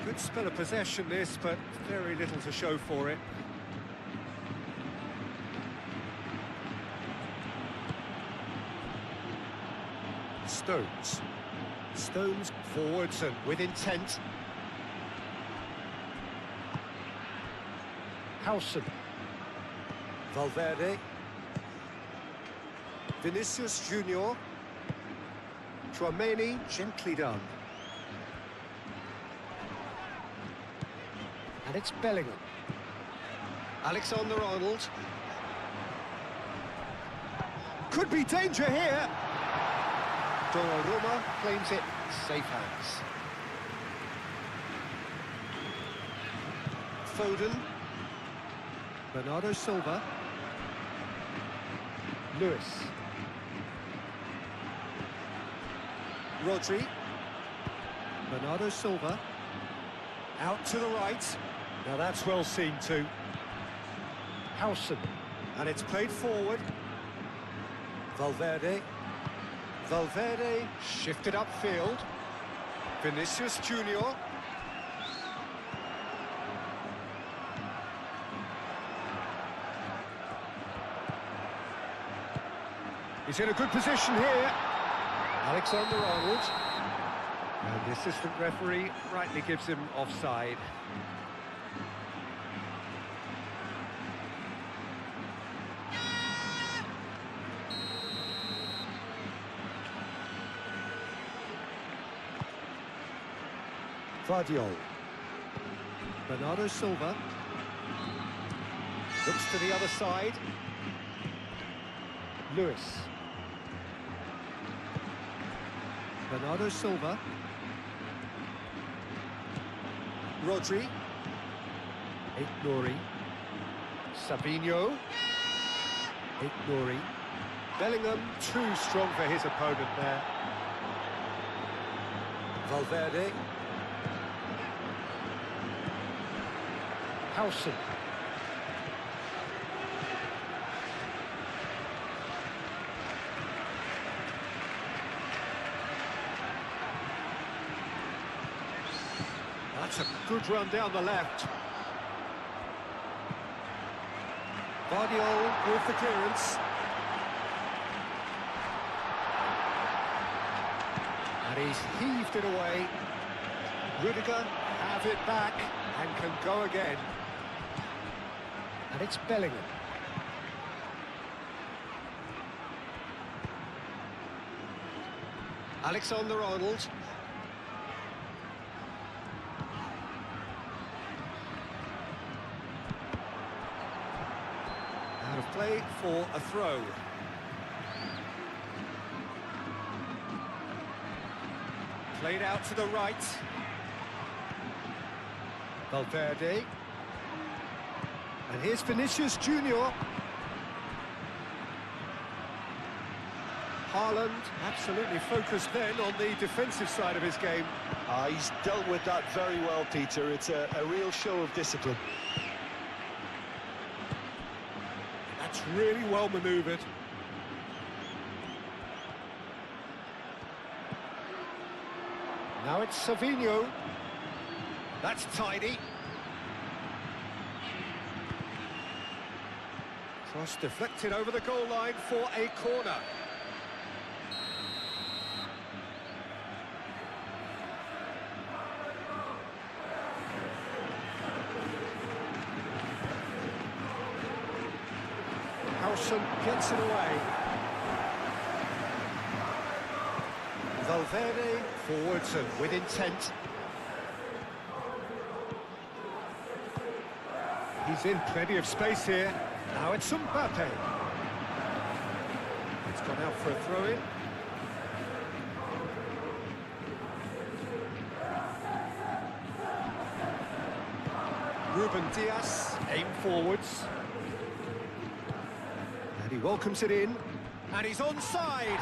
Good spell of possession this, but very little to show for it. Stones. Stones forwards and with intent. Howson. Valverde. Vinicius Junior. Traoré, gently done. And it's Bellingham. Alexander-Arnold. Could be danger here. Donnarumma claims it. Safe hands. Foden. Bernardo Silva. Lewis. Rodri. Bernardo Silva. Out to the right. Now that's well seen too. Howson. And it's played forward. Valverde. Valverde shifted upfield. Vinicius Junior. He's in a good position here. Alexander-Arnold. And the assistant referee rightly gives him offside. Vardiol. Bernardo Silva. Looks to the other side. Lewis. Bernardo Silva. Rodri. Nori. Sabinho. Nori. Bellingham too strong for his opponent there. Valverde. Howson. That's a good run down the left. Vardiol with the clearance. And he's heaved it away. Rudiger have it back and can go again. And it's Bellingham. Alexander-Arnold. Out of play for a throw. Played out to the right. Valverde. And here's Vinicius Junior. Haaland absolutely focused then on the defensive side of his game. He's dealt with that very well, Peter. It's a real show of discipline. That's really well manoeuvred. Now it's Savino. That's tidy. Cross deflected over the goal line for a corner. Howson gets it away. Valverde forwards and with intent. He's in plenty of space here. Now it's Mbappe. It's gone out for a throw-in. Ruben Dias, aim forwards. And he welcomes it in. And he's onside.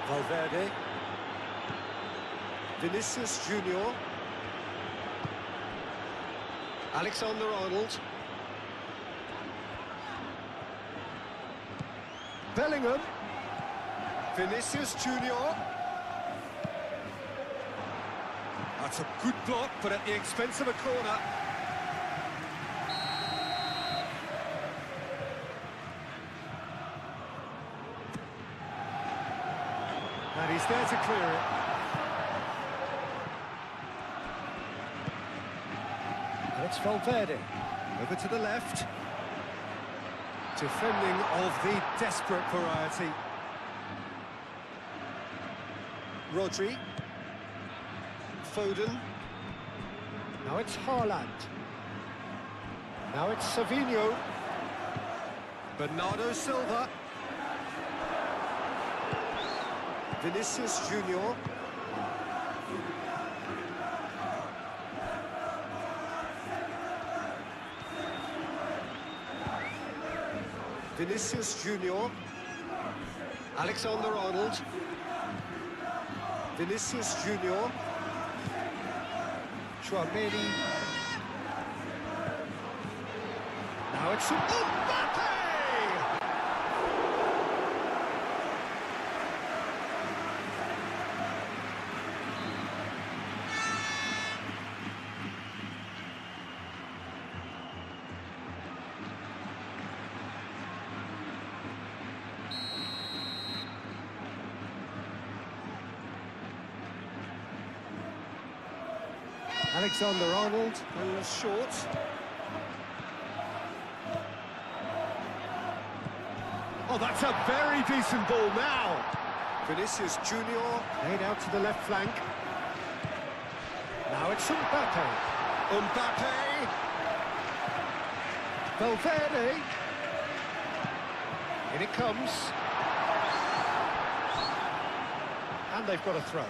Valverde. Vinicius Junior. Alexander-Arnold. Bellingham. Vinicius Junior. That's a good block, but at the expense of a corner. And he's there to clear it. And it's Valverde. Over to the left. Defending of the desperate variety. Rodri. Foden. Now it's Haaland. Now it's Savino. Bernardo Silva. Vinicius Junior. Vinicius Junior. Alexander-Arnold. Vinicius Junior. Chouameni. Now it's Mbappe! Alexander-Arnold goes short. Oh, that's a very decent ball now. Vinicius Junior laid out to the left flank. Now it's Mbappe. Mbappe. Valverde. In it comes. And they've got a throw.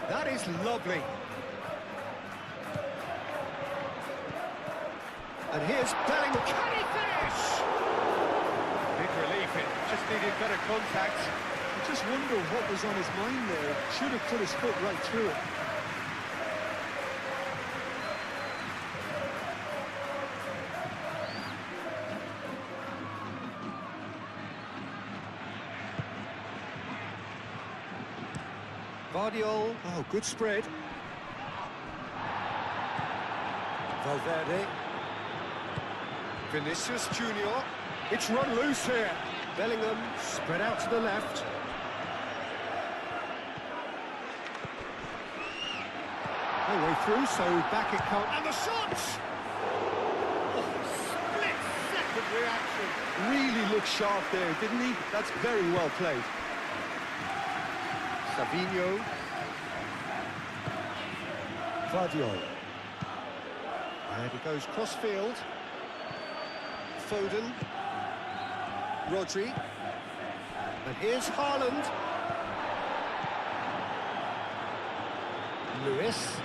That is lovely. And here's Bellingham. Can he finish? Big relief, it just needed better contact. I just wonder what was on his mind there. Should have put his foot right through it. Guardiola, oh, good spread. Valverde. Vinicius Junior. It's run loose here. Bellingham spread out to the left. No way through, so back it comes. And the shot! Oh, split-second reaction. Really looked sharp there, didn't he? That's very well played. Savinho. Guardiola. And he goes cross-field. Foden. Rodri. And here's Haaland. Lewis.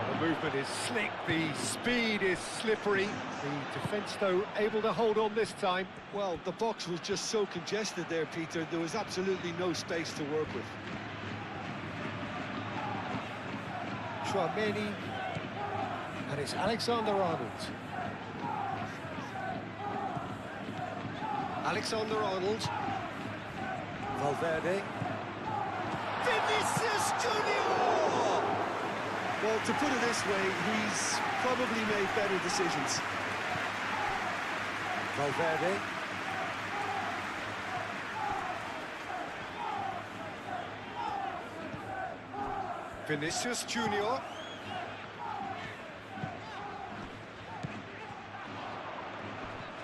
The movement is slick, the speed is slippery. The defence, though, able to hold on this time. Well, the box was just so congested there, Peter. There was absolutely no space to work with. Tchouameni. And it's Alexander-Arnold. Alexander-Arnold. Valverde. Vinicius Junior! Well, to put it this way, he's probably made better decisions. Valverde. Vinicius Junior.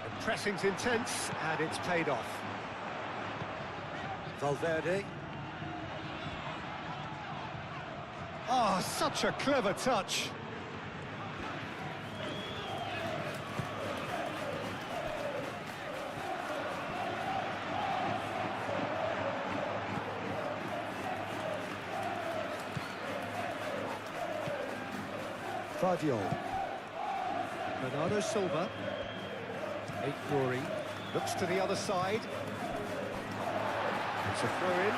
The pressing's intense, and it's paid off. Valverde. Oh, such a clever touch. Guardiola. Bernardo Silva. Glory. Looks to the other side. It's a throw-in.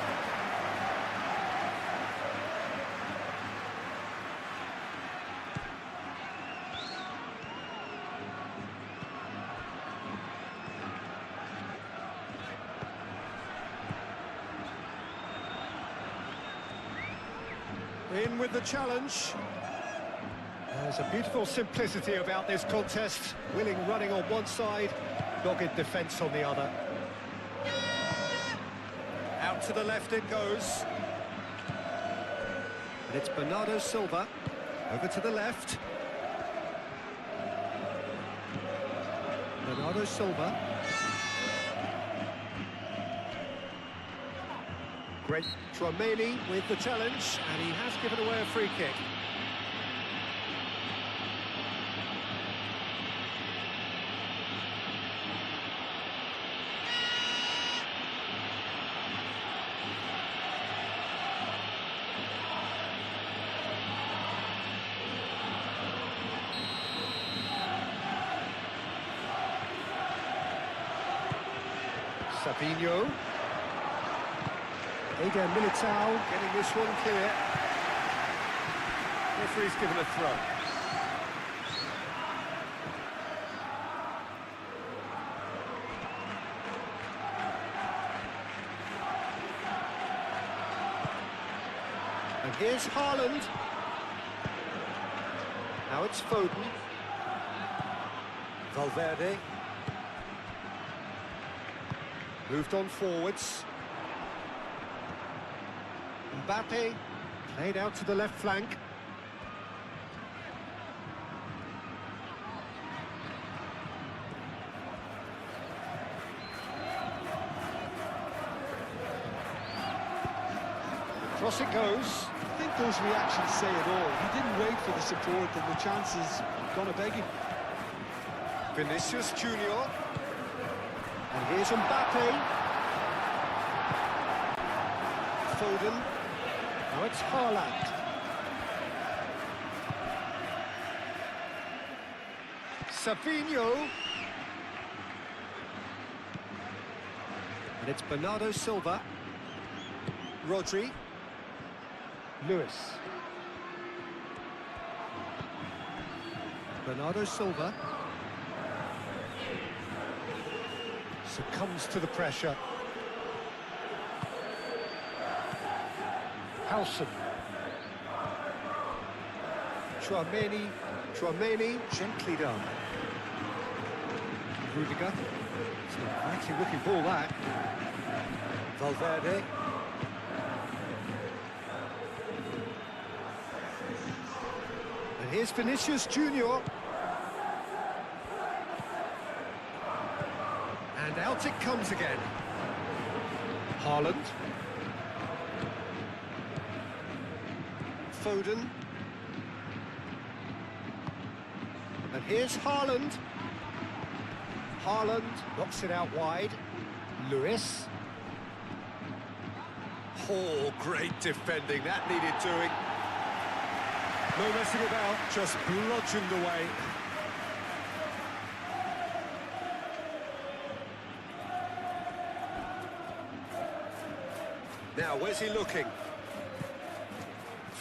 In with the challenge. There's a beautiful simplicity about this contest. Willing running on one side, dogged defence on the other. Out to the left it goes. And it's Bernardo Silva. Over to the left. Bernardo Silva. Great Tchouameni with the challenge, and he has given away a free kick. Savinho. Eder Militao getting this one clear. Referee's given a throw. here's Haaland. Now it's Foden. Valverde. Moved on forwards. Mbappe. Played out to the left flank. Across it goes. I think those reactions say it all. He didn't wait for the support and the chances gonna beg him. Vinicius Junior. And here's Mbappe. Foden. Now it's Haaland. Savinho. And it's Bernardo Silva. Rodri. Lewis. Bernardo Silva. Succumbs to the pressure. Halson. Chouameni, gently done. Rudiger. It's an inviting looking ball, that. Valverde. And here's Vinicius Junior. And out it comes again. Haaland. Foden. And here's Haaland. Haaland knocks it out wide. Lewis. Oh, great defending. That needed doing. No messing about, just bludgeoned away. Now, where's he looking?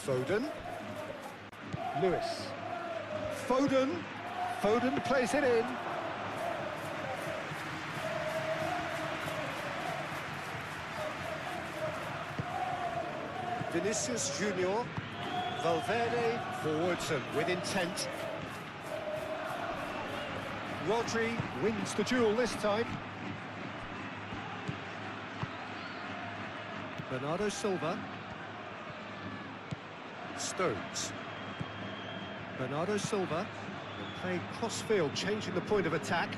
Foden. Lewis. Foden. Foden plays it in. Vinicius Junior. Valverde forwards and with intent. Rodri wins the duel this time. Bernardo Silva. Stones. Bernardo Silva. Playing cross-field, changing the point of attack.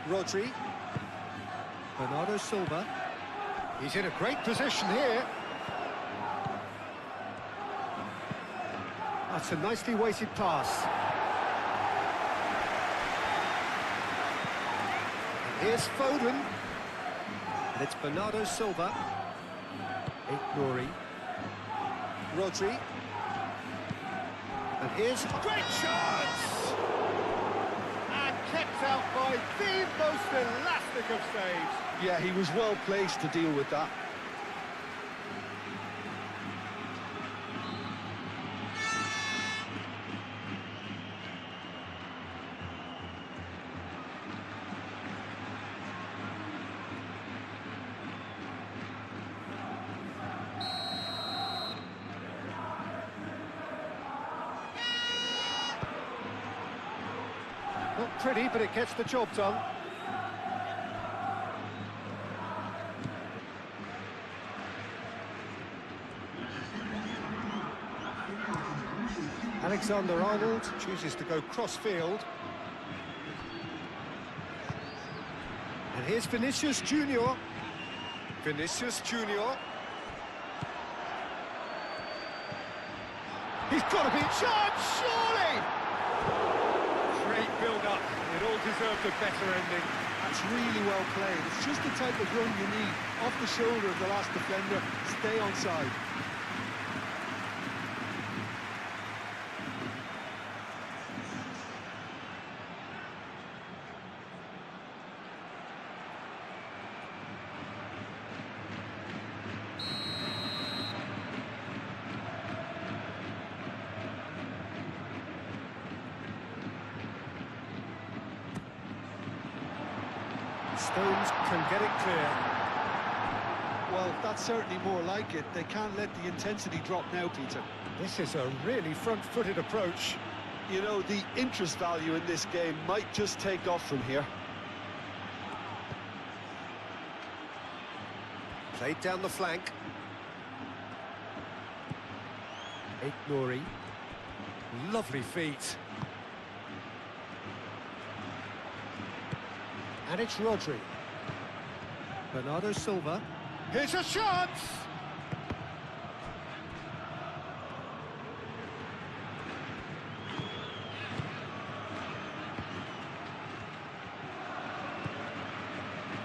Rodri. Bernardo Silva. He's in a great position here. That's a nicely weighted pass. And here's Foden. And it's Bernardo Silva. Nouri. Rodri. And here's a great chance! And kept out by the most elastic of saves. Yeah, he was well placed to deal with that. Not pretty, but it gets the job done. Alexander-Arnold chooses to go cross-field. And here's Vinicius Junior. Vinicius Junior. He's got to be in charge, surely! Great build-up. It all deserved a better ending. That's really well played. It's just the type of run you need. Off the shoulder of the last defender, stay onside. Stones can get it clear. Well, that's certainly more like it. They can't let the intensity drop now, Peter. This is a really front-footed approach. You know, the interest value in this game might just take off from here. Played down the flank. Nouri. Lovely feet. And it's Rodri. Bernardo Silva. Here's a shot!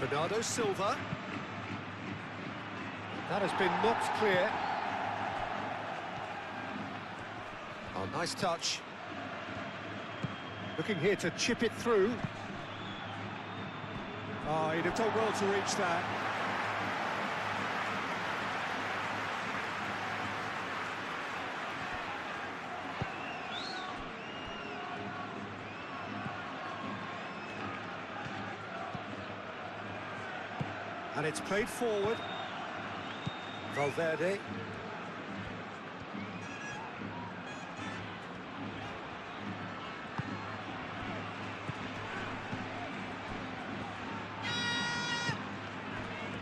Bernardo Silva. That has been knocked clear. Oh, nice touch. Looking here to chip it through. Oh, he'd have done well to reach that. And it's played forward. Valverde.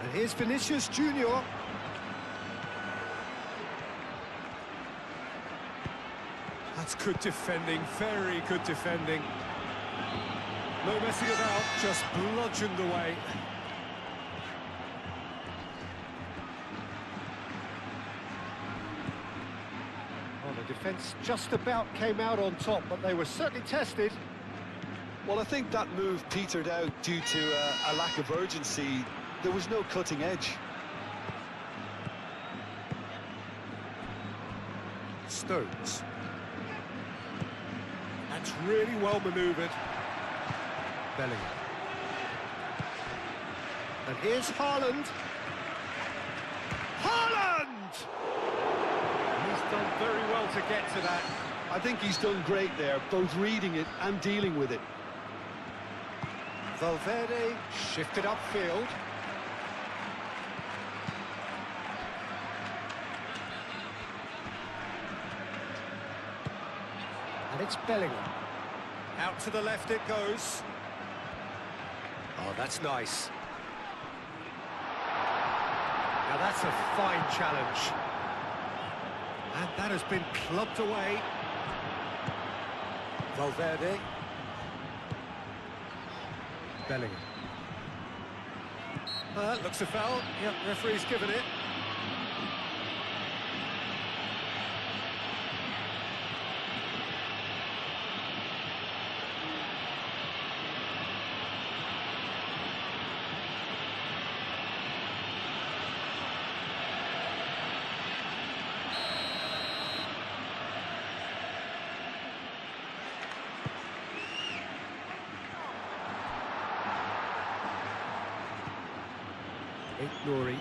And here's Vinicius Junior. That's good defending, very good defending. No messing about, just bludgeoned away. The defence just about came out on top, but they were certainly tested. Well, I think that move petered out due to a lack of urgency. There was no cutting edge. Stones. That's really well manoeuvred. Bellingham. And here's Haaland. Haaland! He's done very well to get to that. I think he's done great there, both reading it and dealing with it. Valverde shifted upfield. And it's Bellingham. Out to the left it goes. Oh, that's nice. Now that's a fine challenge. And that has been clubbed away. Valverde. Bellingham. Looks a foul. Yep, referee's given it. Nouri.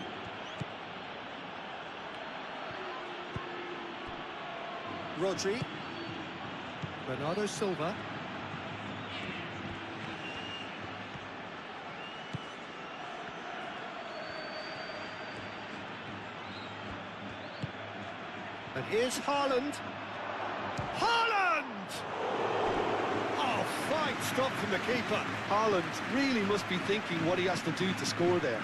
Rodri. Bernardo Silva. And here's Haaland. Haaland! Oh, fine stop from the keeper. Haaland really must be thinking what he has to do to score there.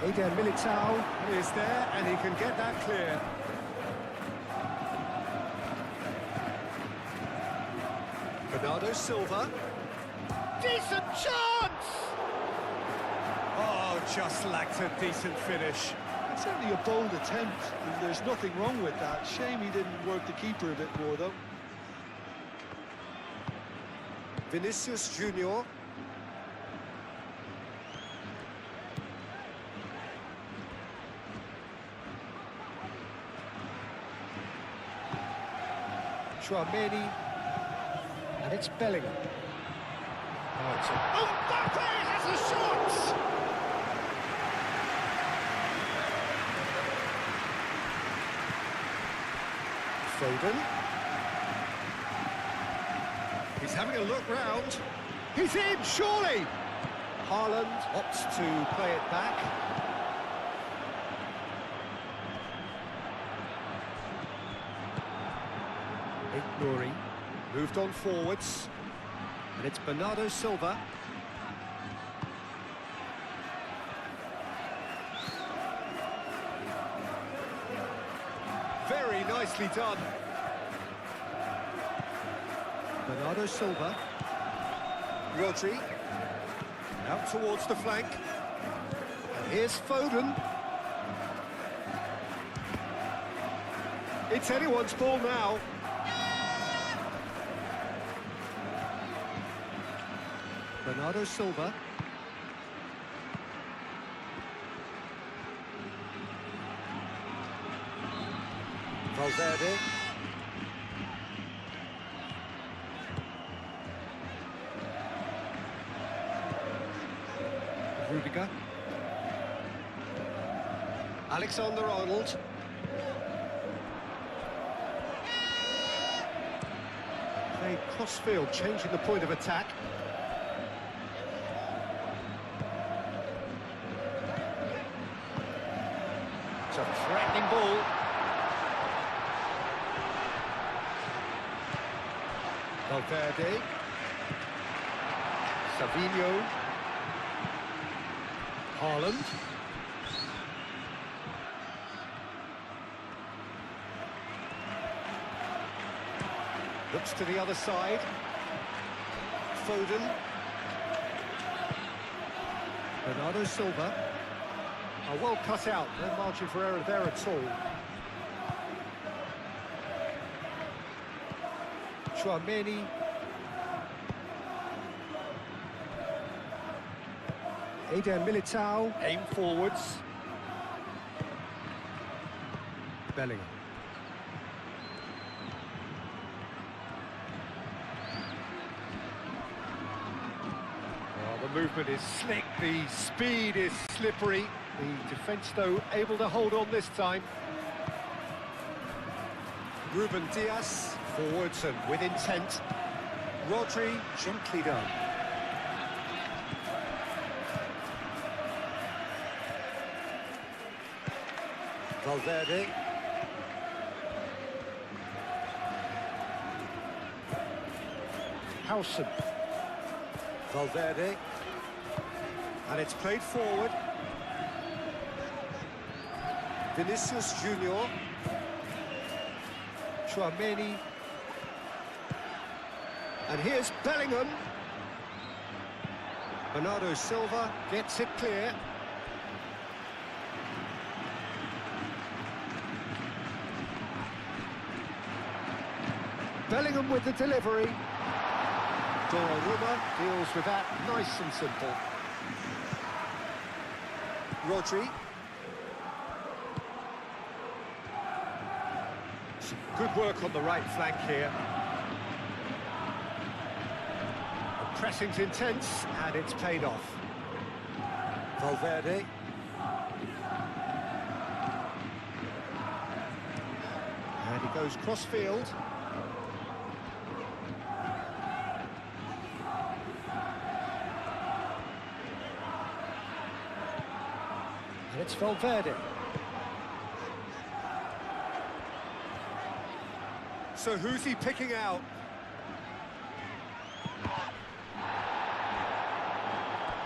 Eder Militao is there, and he can get that clear. Bernardo Silva. Decent chance! Oh, just lacked a decent finish. It's certainly a bold attempt, and there's nothing wrong with that. Shame he didn't work the keeper a bit more, though. Vinicius Junior. Chouameni, and it's Bellingham. Oh, Mbappe has a shot! Foden. He's having a look round. He's in, surely! Haaland opts to play it back. Nouri moved on forwards. And it's Bernardo Silva. Very nicely done. Bernardo Silva. Rodri. Out towards the flank. And here's Foden. It's anyone's ball now. Bernardo Silva. Valverde. Rudiger. Alexander-Arnold. Played cross-field, changing the point of attack. It's a threatening ball. Valverde. Savinho. Haaland. Looks to the other side. Foden. Bernardo Silva. Well cut out, no margin for error there at all. Tchouaméni. Eder Militao, aim forwards. Bellingham. The movement is slick, the speed is slippery. The defence, though, able to hold on this time. Ruben Dias, forwards and with intent. Rodri, gently done. Valverde. Howson. Valverde. And it's played forward. Vinicius Junior. Tchouaméni. And here's Bellingham. Bernardo Silva gets it clear. Bellingham with the delivery. Donnarumma deals with that nice and simple. Rodri. Some good work on the right flank here. The pressing's intense and it's paid off. Valverde. And he goes cross-field. And it's Valverde. So who's he picking out?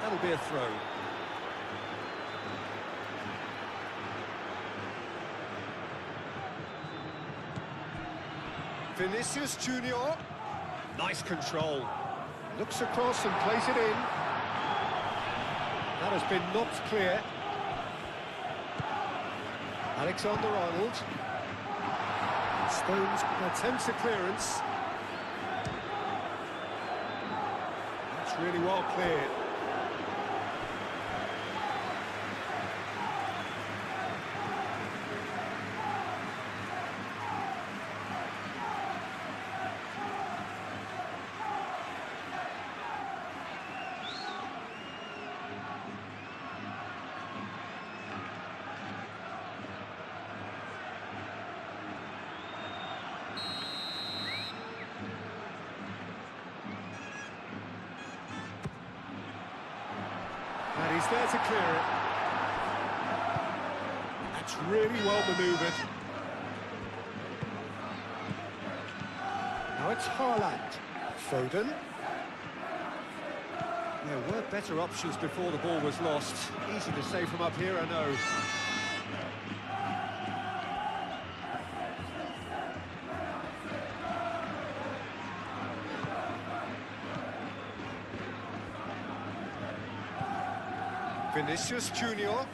That'll be a throw. Vinicius Junior. Nice control. Looks across and plays it in. That has been knocked clear. Alexander-Arnold. Stones attempts a clearance. That's really well cleared. he's there to clear it. That's really well manoeuvred. Now it's Haaland. Foden. There were better options before the ball was lost. Easy to say from up here, I know. Vinicius Junior.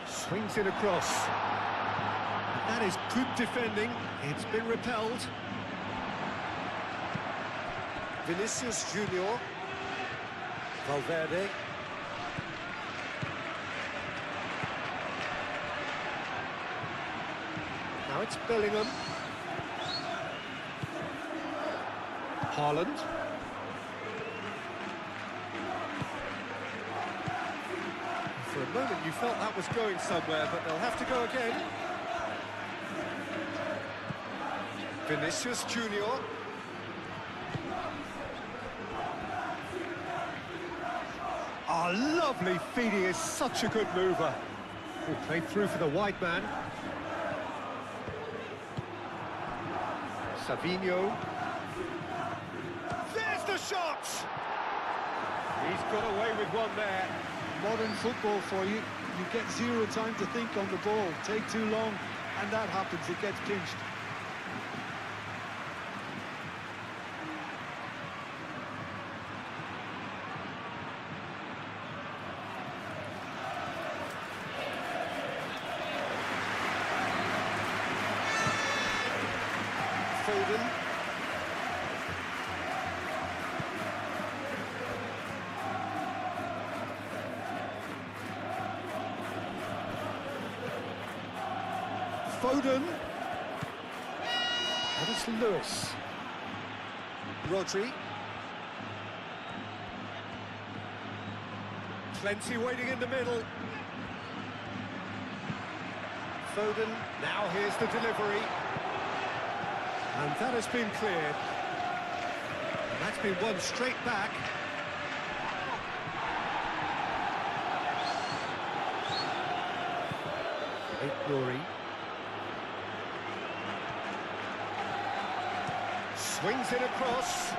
Swings it across. That is good defending. It's been repelled. Vinicius Junior. Valverde. Now it's Bellingham. Haaland. For a moment you felt that was going somewhere, but they'll have to go again. Vinicius Junior. Oh, lovely feed, he is such a good mover. He played through for the wide man. Savinho. There's the shot! He's got away with one there. Modern football for you. You get zero time to think on the ball. Take too long, and that happens. It gets pinched. Foden. Foden. And it's Lewis. Rodri. Plenty waiting in the middle. Foden. Now here's the delivery. And that has been cleared. And that's been won straight back. Nouri. Swings it across.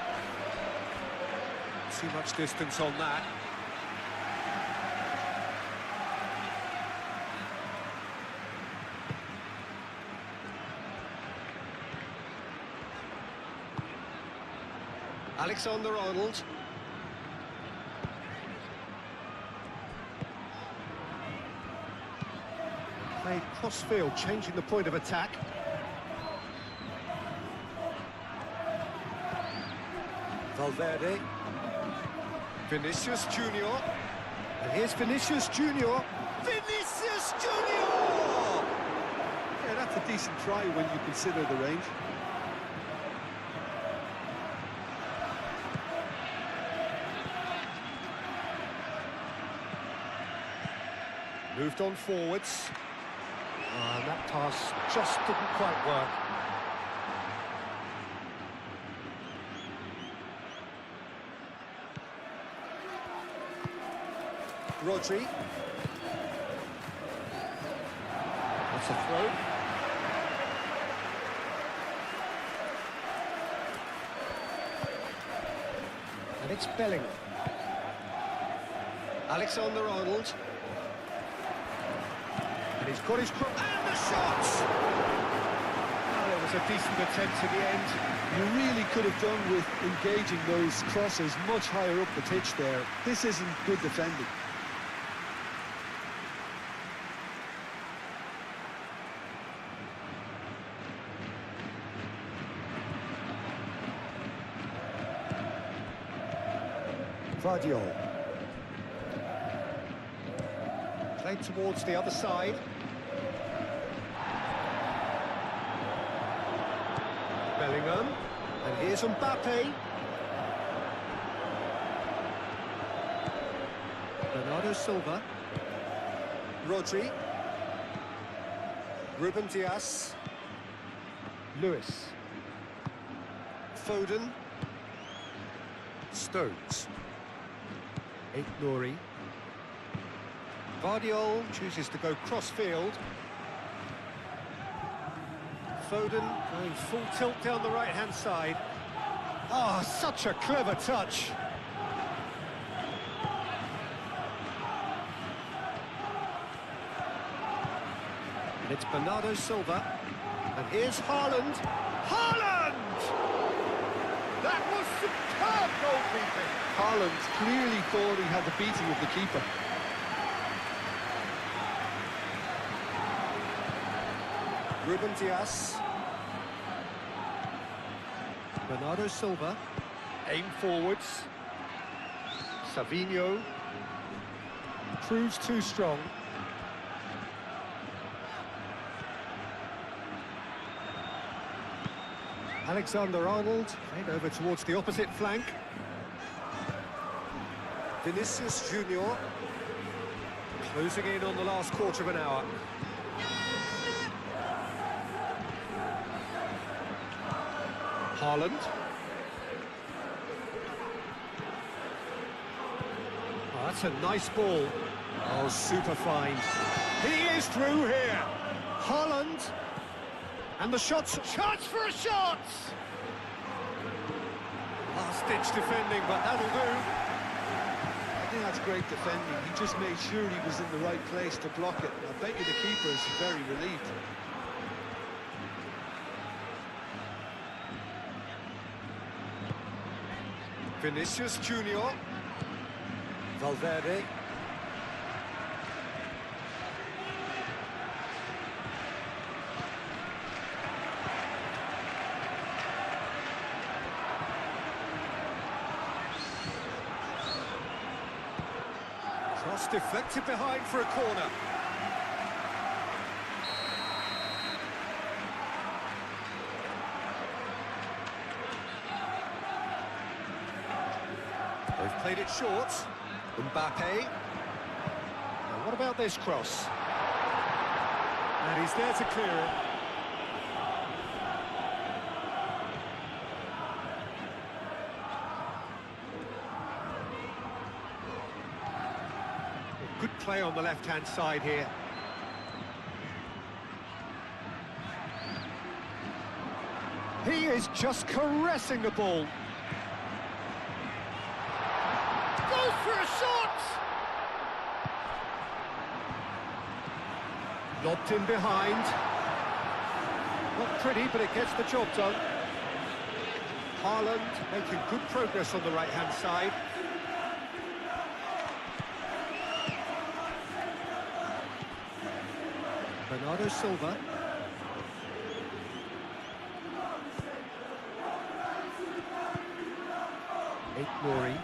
Too much distance on that. Alexander-Arnold. Played cross-field, changing the point of attack. Valverde. Vinicius Junior. And here's Vinicius Junior. Vinicius Junior! Yeah, that's a decent try when you consider the range. Moved on forwards. And that pass just didn't quite work. Rodri. That's a throw. And it's Bellingham. Alexander-Arnold. And he's got his cross. And the shot! Well, it was a decent attempt at the end. You really could have done with engaging those crosses much higher up the pitch there. This isn't good defending. Vardiol. Played towards the other side. Bellingham. And here's Mbappe. Bernardo Silva. Rodri. Ruben Dias. Lewis. Foden. Stones. Nouri. Vardiol chooses to go cross-field. Foden going full tilt down the right-hand side. Ah, such a clever touch. And it's Bernardo Silva. And here's Haaland. Haaland! That was superb goalkeeping. Haaland clearly thought he had the beating of the keeper. Ruben Dias. Bernardo Silva. Aim forwards. Savinho. Proves too strong. Alexander-Arnold, played over towards the opposite flank. Vinicius Junior, closing in on the last quarter of an hour. Haaland. Oh, that's a nice ball. Oh, super fine. He is through here. Haaland. And the shots. Chance for a shot! Last-ditch defending, but that'll do. I think that's great defending. He just made sure he was in the right place to block it. I bet you the keeper is very relieved. Vinicius Junior. Valverde. Cross deflected behind for a corner. They've played it short. Mbappe. Now what about this cross? And he's there to clear it. Good play on the left-hand side here. He is just caressing the ball. Goes for a shot! Lobbed in behind. Not pretty, but it gets the job done. Haaland making good progress on the right-hand side. Bernardo Silva. Nouri.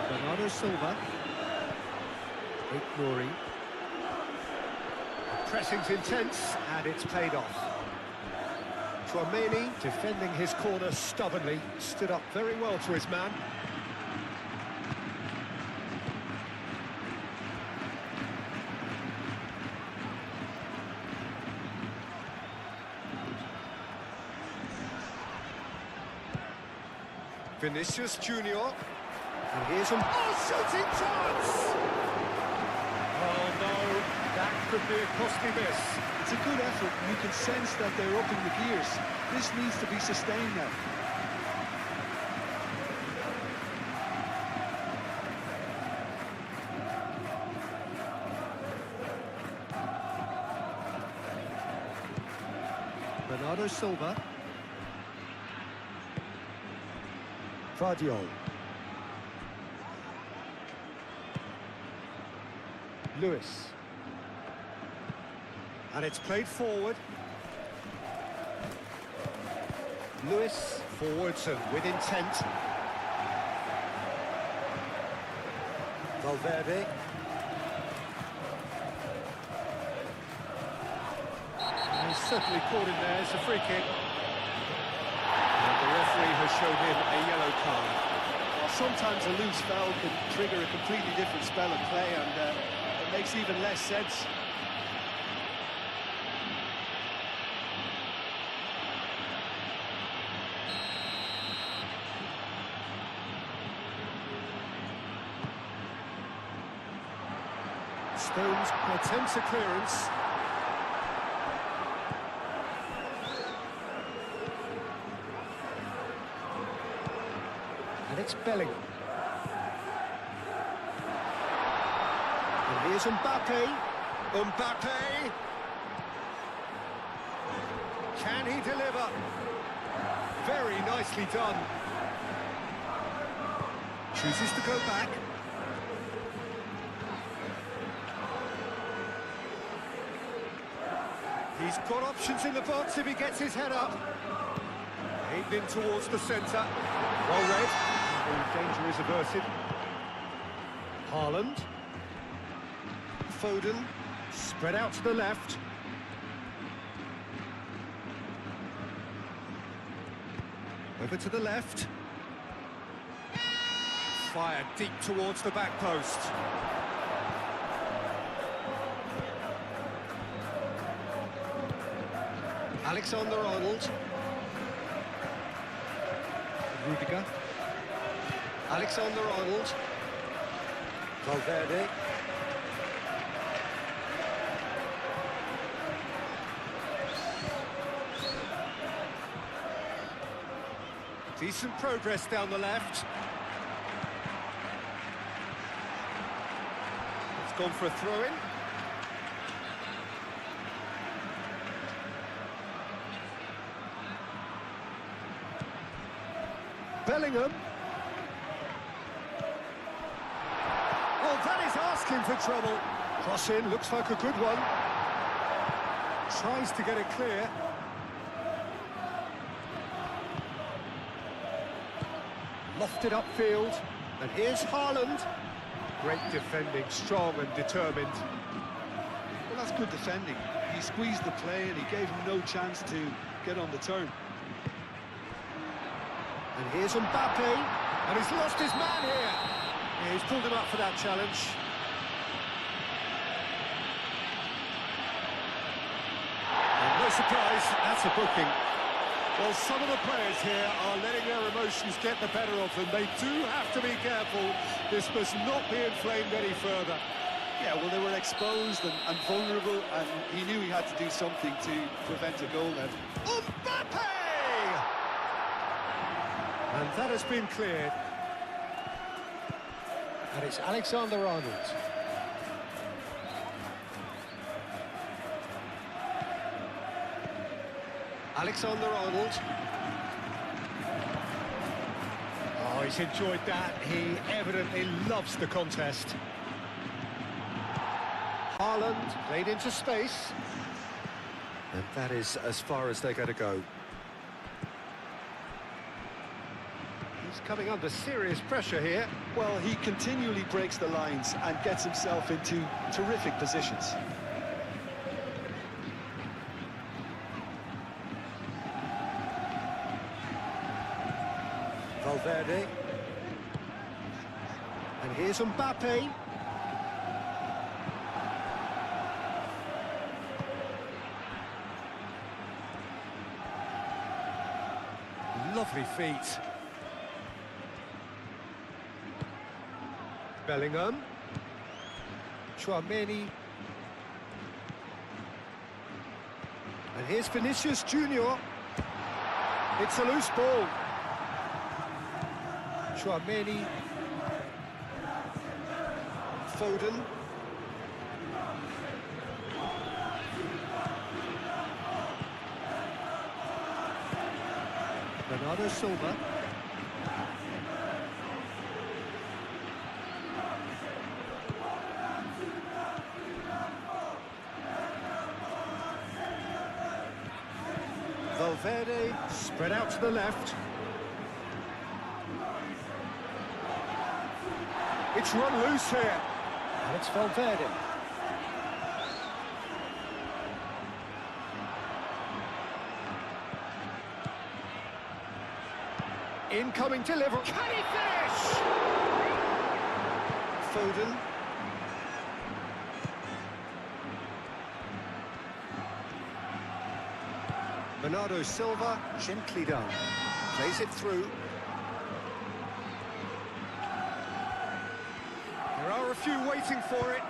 Bernardo Silva. Nouri. Pressing's intense, and it's paid off. Tchouaméni, defending his corner stubbornly, stood up very well to his man. Vinicius Junior. And here's him. Oh, shooting chance! Oh no, that could be a costly miss. It's a good effort, and you can sense that they're upping the gears. This needs to be sustained now. Bernardo Silva. Vardiol. Lewis. And it's played forward. Lewis forwards and with intent. Valverde. And he's certainly caught him there. It's a free kick. And the referee has shown him a yellow card. Well, sometimes a loose foul can trigger a completely different spell of play, and it makes even less sense. Postpones an attempt at clearance. And it's Bellingham. And here's Mbappe. Mbappe! Can he deliver? Very nicely done. Chooses to go back. He's got options in the box if he gets his head up. Aimed in towards the centre. Well read. The danger is averted. Haaland. Foden. Spread out to the left. Over to the left. Fired deep towards the back post. Alexander-Arnold. Rudiger. Alexander-Arnold. Valverde. Decent progress down the left. It's gone for a throw-in. Bellingham. Oh, that is asking for trouble. Cross in, looks like a good one. Tries to get it clear. Lofted upfield, and here's Haaland. Great defending, strong and determined. Well, that's good defending. He squeezed the play and he gave him no chance to get on the turn. And here's Mbappe, and he's lost his man here. Yeah, he's pulled him up for that challenge. And no surprise, that's a booking. Well, some of the players here are letting their emotions get the better of them. They do have to be careful. This must not be inflamed any further. Yeah, well, they were exposed and vulnerable, and he knew he had to do something to prevent a goal then. Mbappe! And that has been cleared. And it's Alexander-Arnold. Alexander-Arnold. Oh, he's enjoyed that. He evidently loves the contest. Haaland played into space. And that is as far as they're going to go. He's coming under serious pressure here. Well, he continually breaks the lines and gets himself into terrific positions. Valverde. And here's Mbappe. Lovely feet. Bellingham. Tchouaméni. And here's Vinicius Junior. It's a loose ball. Tchouaméni. Foden. Bernardo Silva. Valverde spread out to the left. It's run loose here. And it's Valverde. Incoming delivery. Can he finish? Foden. Bernardo Silva, gently done. Plays it through. There are a few waiting for it.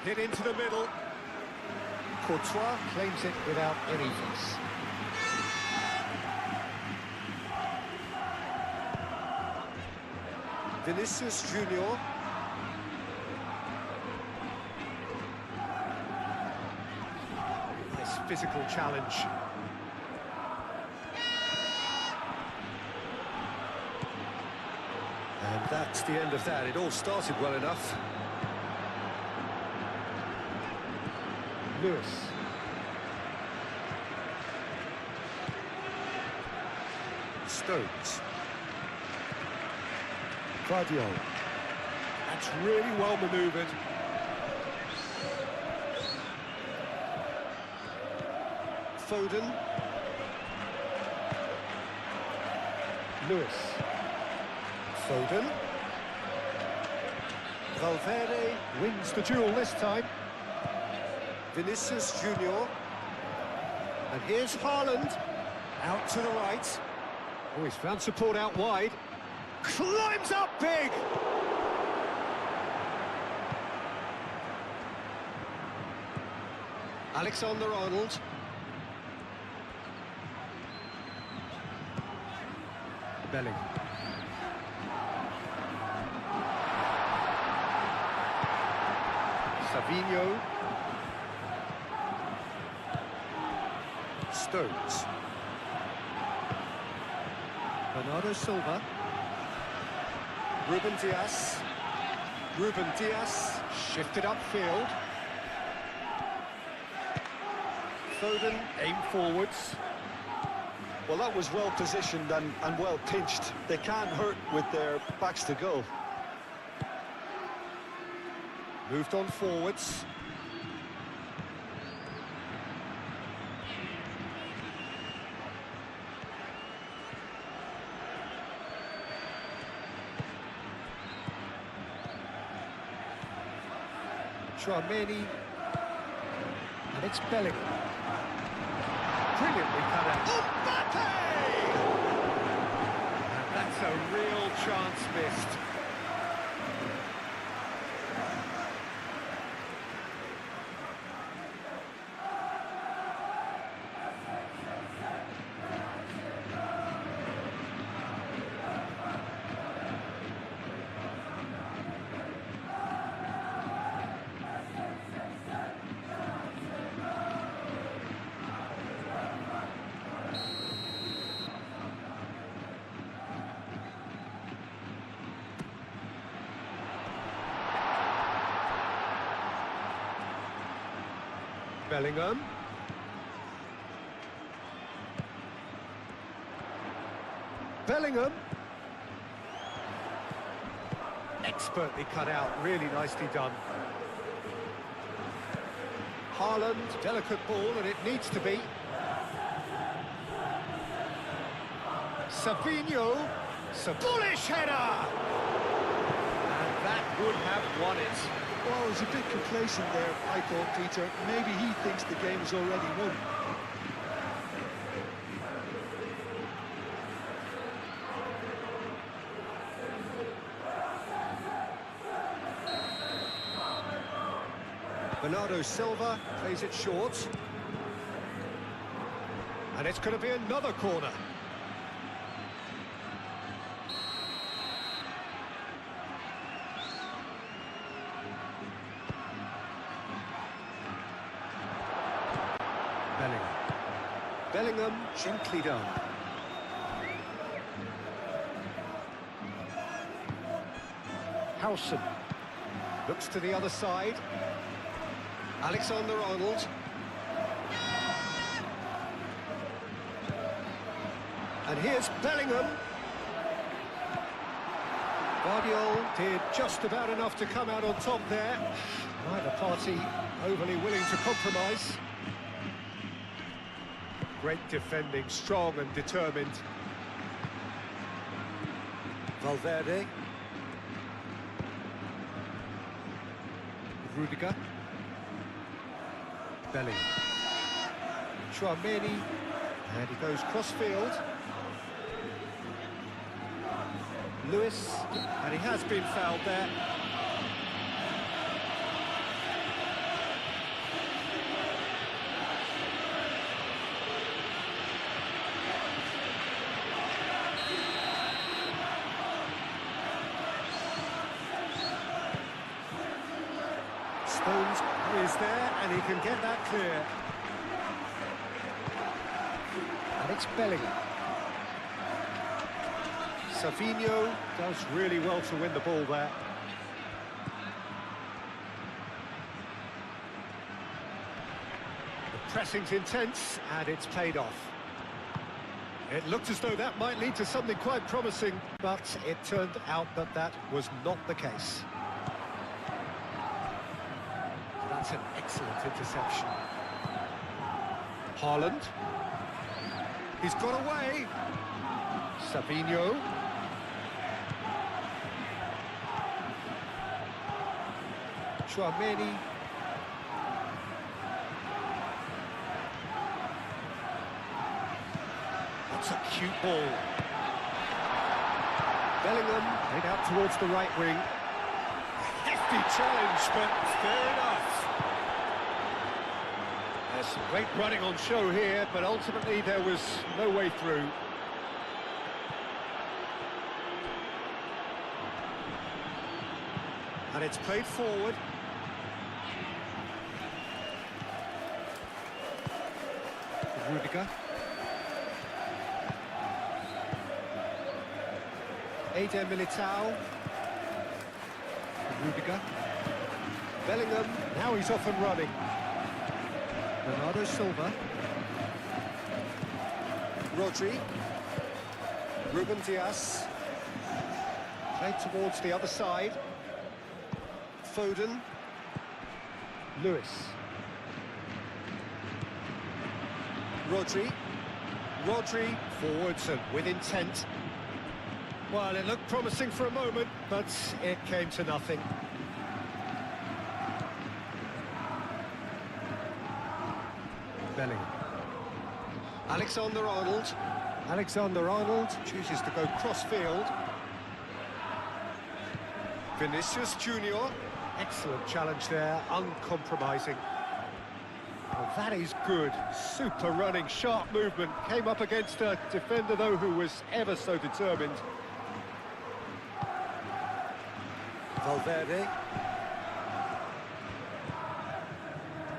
Hit into the middle. Courtois claims it without any fuss. Vinicius Junior. Nice physical challenge. And that's the end of that. It all started well enough. Lewis. Stones. Guardiola. That's really well manoeuvred. Foden. Lewis. Foden. Valverde wins the duel this time. Vinicius Junior. And here's Haaland. Out to the right. Oh, he's found support out wide. Climbs up big! Alexander-Arnold. Belling. Savinho. Stones. Bernardo Silva. Ruben Dias. Ruben Dias shifted upfield. Foden aim forwards. Well, that was well positioned and well pinched. They can't hurt with their backs to goal. Moved on forwards. Tchouaméni. And it's Belling. Brilliantly cut out. Mbappe! And that's a real chance missed. Bellingham. Bellingham. Expertly cut out, really nicely done. Haaland, delicate ball, and it needs to be. Savinho, bullish header! And that would have won it. Well, he's a bit complacent there, I thought, Peter. Maybe he thinks the game is already won. Bernardo Silva plays it short. And it's going to be another corner. Bellingham gently done. Howson looks to the other side. Alexander-Arnold. And here's Bellingham. Guardiola did just about enough to come out on top there. Neither party overly willing to compromise. Great defending, strong and determined. Valverde. Rudiger. Belling. Tchouaméni. And he goes cross-field. Lewis. And he has been fouled there. can get that clear. And it's Bellingham. Savinho does really well to win the ball there. The pressing's intense, and it's paid off. It looked as though that might lead to something quite promising, but it turned out that that was not the case. That's an excellent interception. Haaland. He's got away. Savinho. Chouameni. That's a cute ball. Bellingham played out towards the right wing. Hefty challenge, but fair enough. There's some great running on show here, but ultimately there was no way through. And it's played forward. Rudiger. Eder Militao. Rudiger. Bellingham, now he's off and running. Bernardo Silva. Rodri. Ruben Dias. Played towards the other side. Foden. Lewis. Rodri. Rodri forwards and with intent. Well, it looked promising for a moment, but it came to nothing. Bellingham. Alexander-Arnold. Alexander-Arnold chooses to go cross-field. Vinicius Junior. Excellent challenge there, uncompromising. Well, that is good. Super running, sharp movement. Came up against a defender, though, who was ever so determined. Valverde.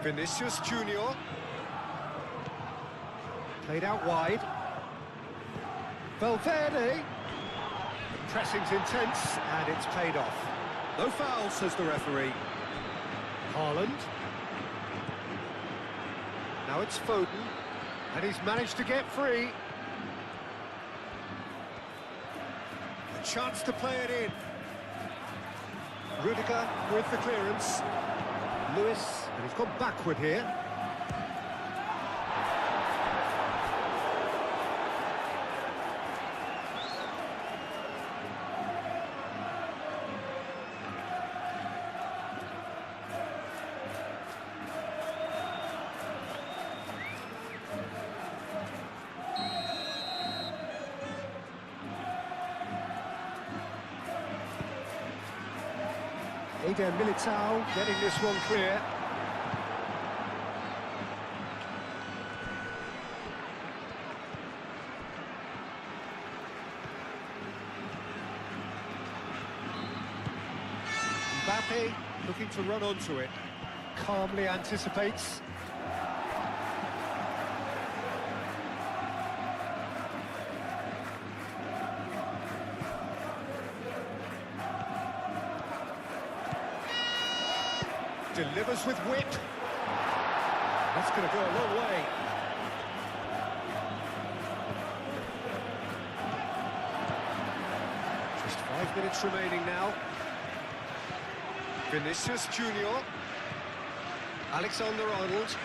Vinicius Junior. Played out wide. Valverde. The pressing's intense, and it's paid off. No foul, says the referee. Haaland. Now it's Foden, and he's managed to get free. A chance to play it in. Rudiger with the clearance. Lewis, and he's gone backward here. Eder Militao getting this one clear. Mbappe looking to run onto it. Calmly anticipates. Delivers with whip. That's going to go a long way. Just 5 minutes remaining now. Vinicius Junior. Alexander-Arnold.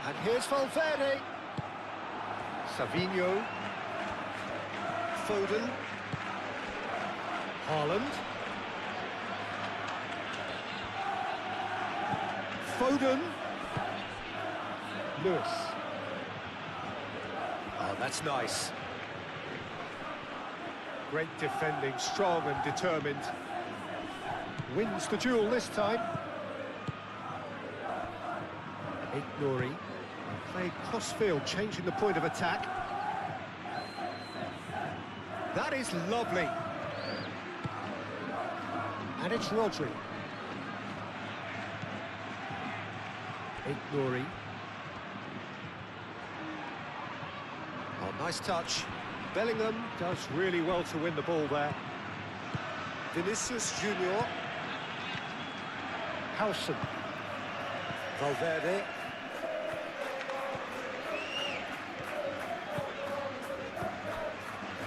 And here's Valverde. Savinho. Foden. Haaland. Foden. Lewis. Oh, that's nice. Great defending, strong and determined. Wins the duel this time. Nuri. Played cross-field, changing the point of attack. That is lovely. And it's Rodri. Nouri. Oh, nice touch. Bellingham does really well to win the ball there. Vinicius Junior. Howson. Valverde.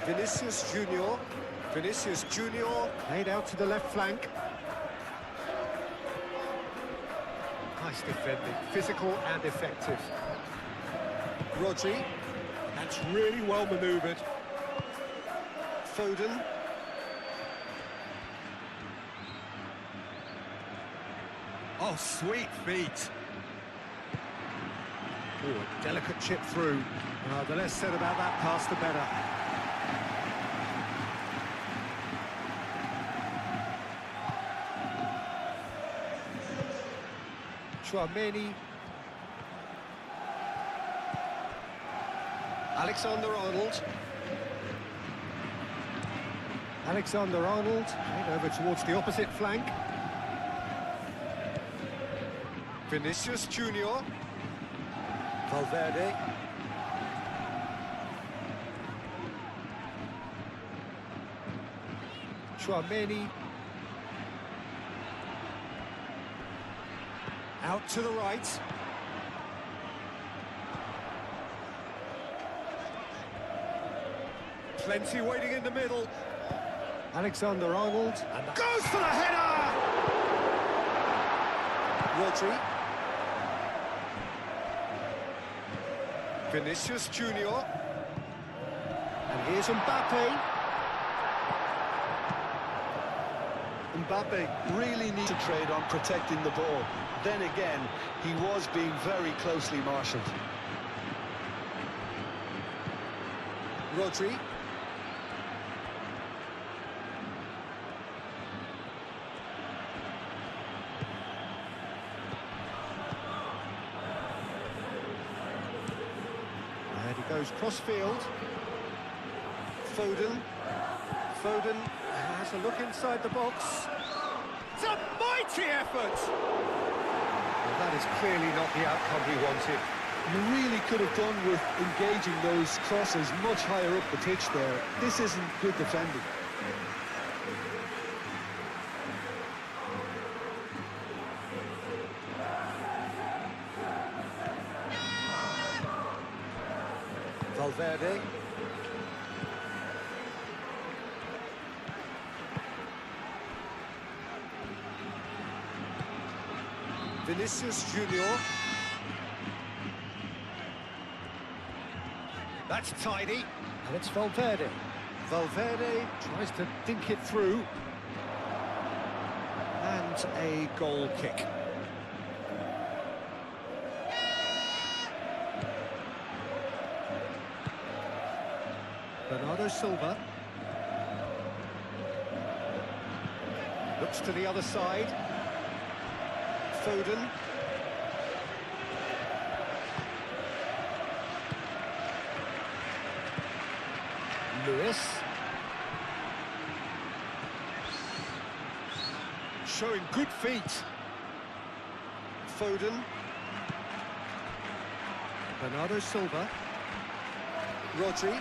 Vinicius Junior. Vinicius Junior laid out to the left flank. Nice defending, physical and effective. Rodri. That's really well manoeuvred. Foden. Oh, sweet feet. Oh, a delicate chip through. The less said about that pass, the better. Chouameni. Alexander-Arnold. Alexander-Arnold, played over towards the opposite flank. Vinicius Junior. Valverde. Chouameni. Out to the right. Plenty waiting in the middle. Alexander-Arnold. And that goes for the header! Rodri. Vinicius Junior. And here's Mbappe. Mbappe really needs to trade on protecting the ball. Then again, he was being very closely marshalled. Rodri. And he goes cross-field. Foden. Foden has a look inside the box. It's a mighty effort! Well, that is clearly not the outcome he wanted. You really could have done with engaging those crosses much higher up the pitch there. This isn't good defending. Valverde. Vinicius Junior. That's tidy. And it's Valverde. Valverde tries to dink it through. And a goal kick. Bernardo Silva. Looks to the other side. Foden. Lewis. Showing good feet. Foden. Bernardo Silva. Rodri.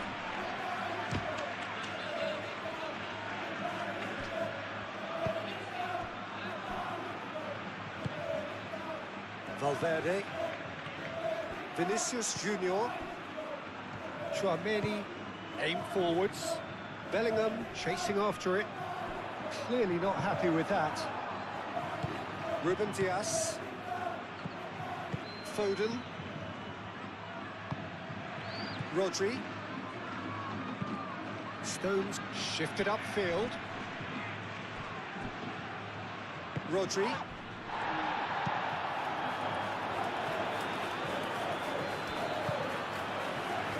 Valverde. Vinicius Junior. Chouameni. Aim forwards. Bellingham chasing after it. Clearly not happy with that. Ruben Dias. Foden. Rodri. Stones shifted upfield. Rodri.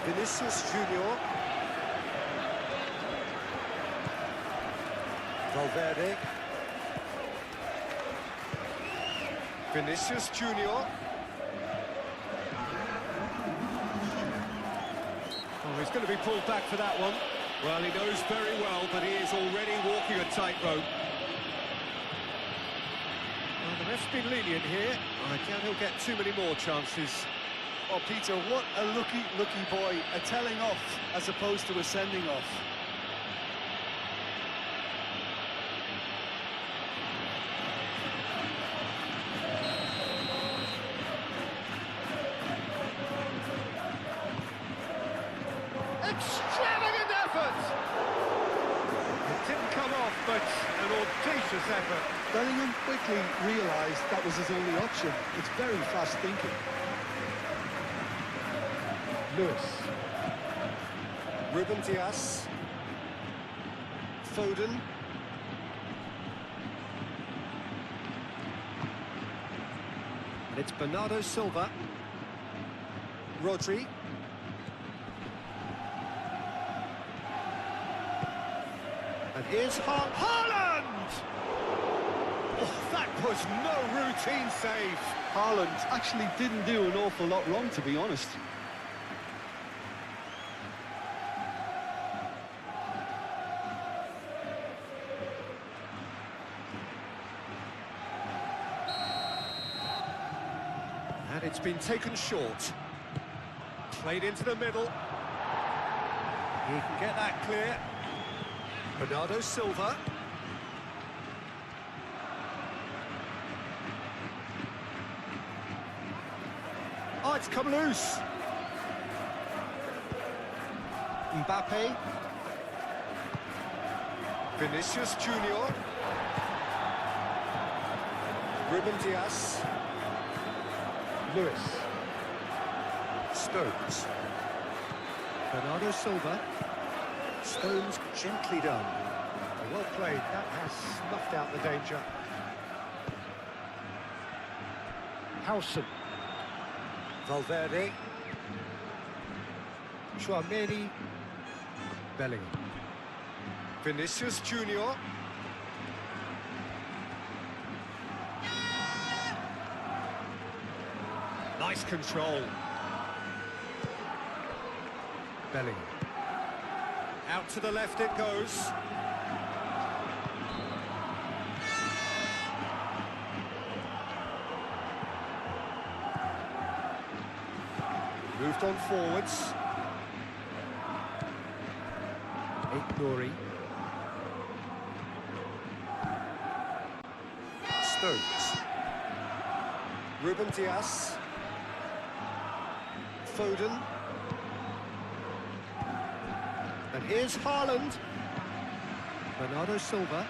Vinicius Junior. Valverde. Vinicius Junior. Oh, he's going to be pulled back for that one. Well, he knows very well that he is already walking a tightrope. Well, the ref's been lenient here. I doubt he'll get too many more chances. Oh, Peter, what a lucky boy. A telling off as opposed to a sending off. Extravagant effort! It didn't come off, but an audacious effort. Bellingham quickly realised that was his only option. It's very fast thinking. Lewis. Ruben Dias. Foden. And it's Bernardo Silva. Rodri. And here's Haaland! Oh, that was no routine save. Haaland actually didn't do an awful lot wrong, to be honest. And it's been taken short. Played into the middle. He can get that clear. Bernardo Silva. Oh, it's come loose. Mbappe. Vinicius Junior. Ruben Dias. Lewis. Stones. Bernardo Silva. Stones gently done. Well played, that has snuffed out the danger. Howson. Valverde. Chouameni. Bellingham. Vinicius Junior. Nice control. Bellingham. Out to the left it goes. Moved on forwards. Nouri. Stones. Ruben Dias. Foden. And here's Haaland. Bernardo Silva.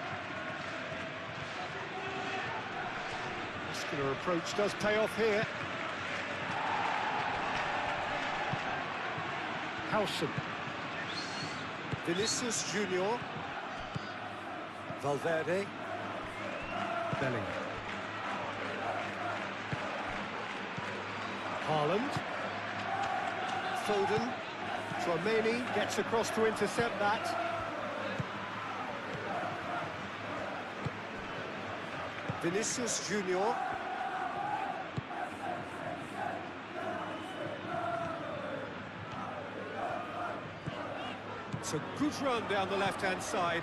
Muscular approach does pay off here. Howson. Vinicius Junior. Valverde. Bellingham. Haaland. Foden. Chouameni gets across to intercept that. Vinicius Junior. It's a good run down the left-hand side.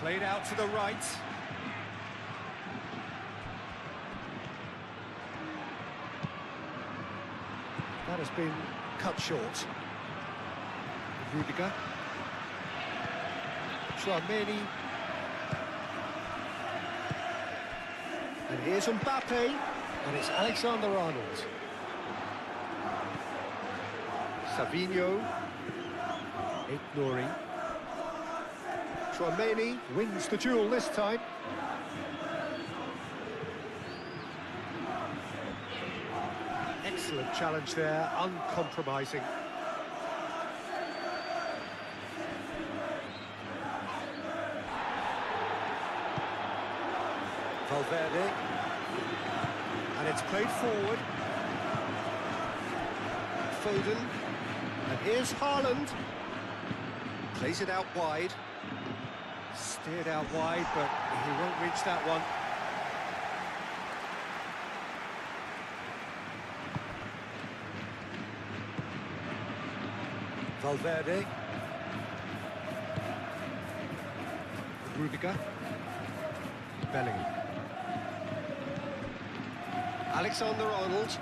Played out to the right. That has been cut short. Rudiger. Chouameni. And here's Mbappe. And it's Alexander-Arnold. Savinho. Nouri. Chouameni wins the duel this time. Excellent challenge there, uncompromising. Valverde. And it's played forward. Foden. And here's Haaland. Plays it out wide. Steered out wide, but he won't reach that one. Valverde. Rudiger. Bellingham. Alexander-Arnold.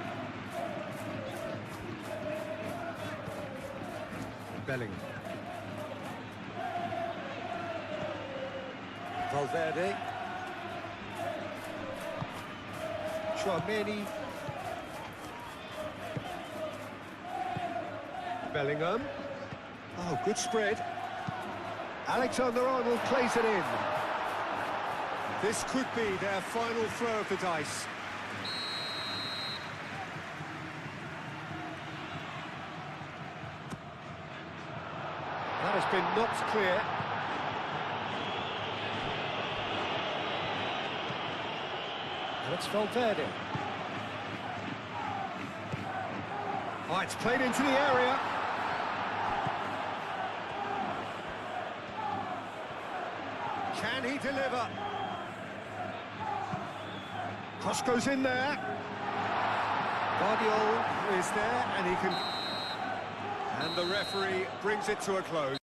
Bellingham. Valverde. Chouameni. Bellingham. Oh, good spread. Alexander-Arnold plays it in. This could be their final throw of the dice. That has been knocked clear. And it's Valverde. Oh, it's played into the area. Can he deliver? Cross goes in there. Guardiola is there, and he can... And the referee brings it to a close.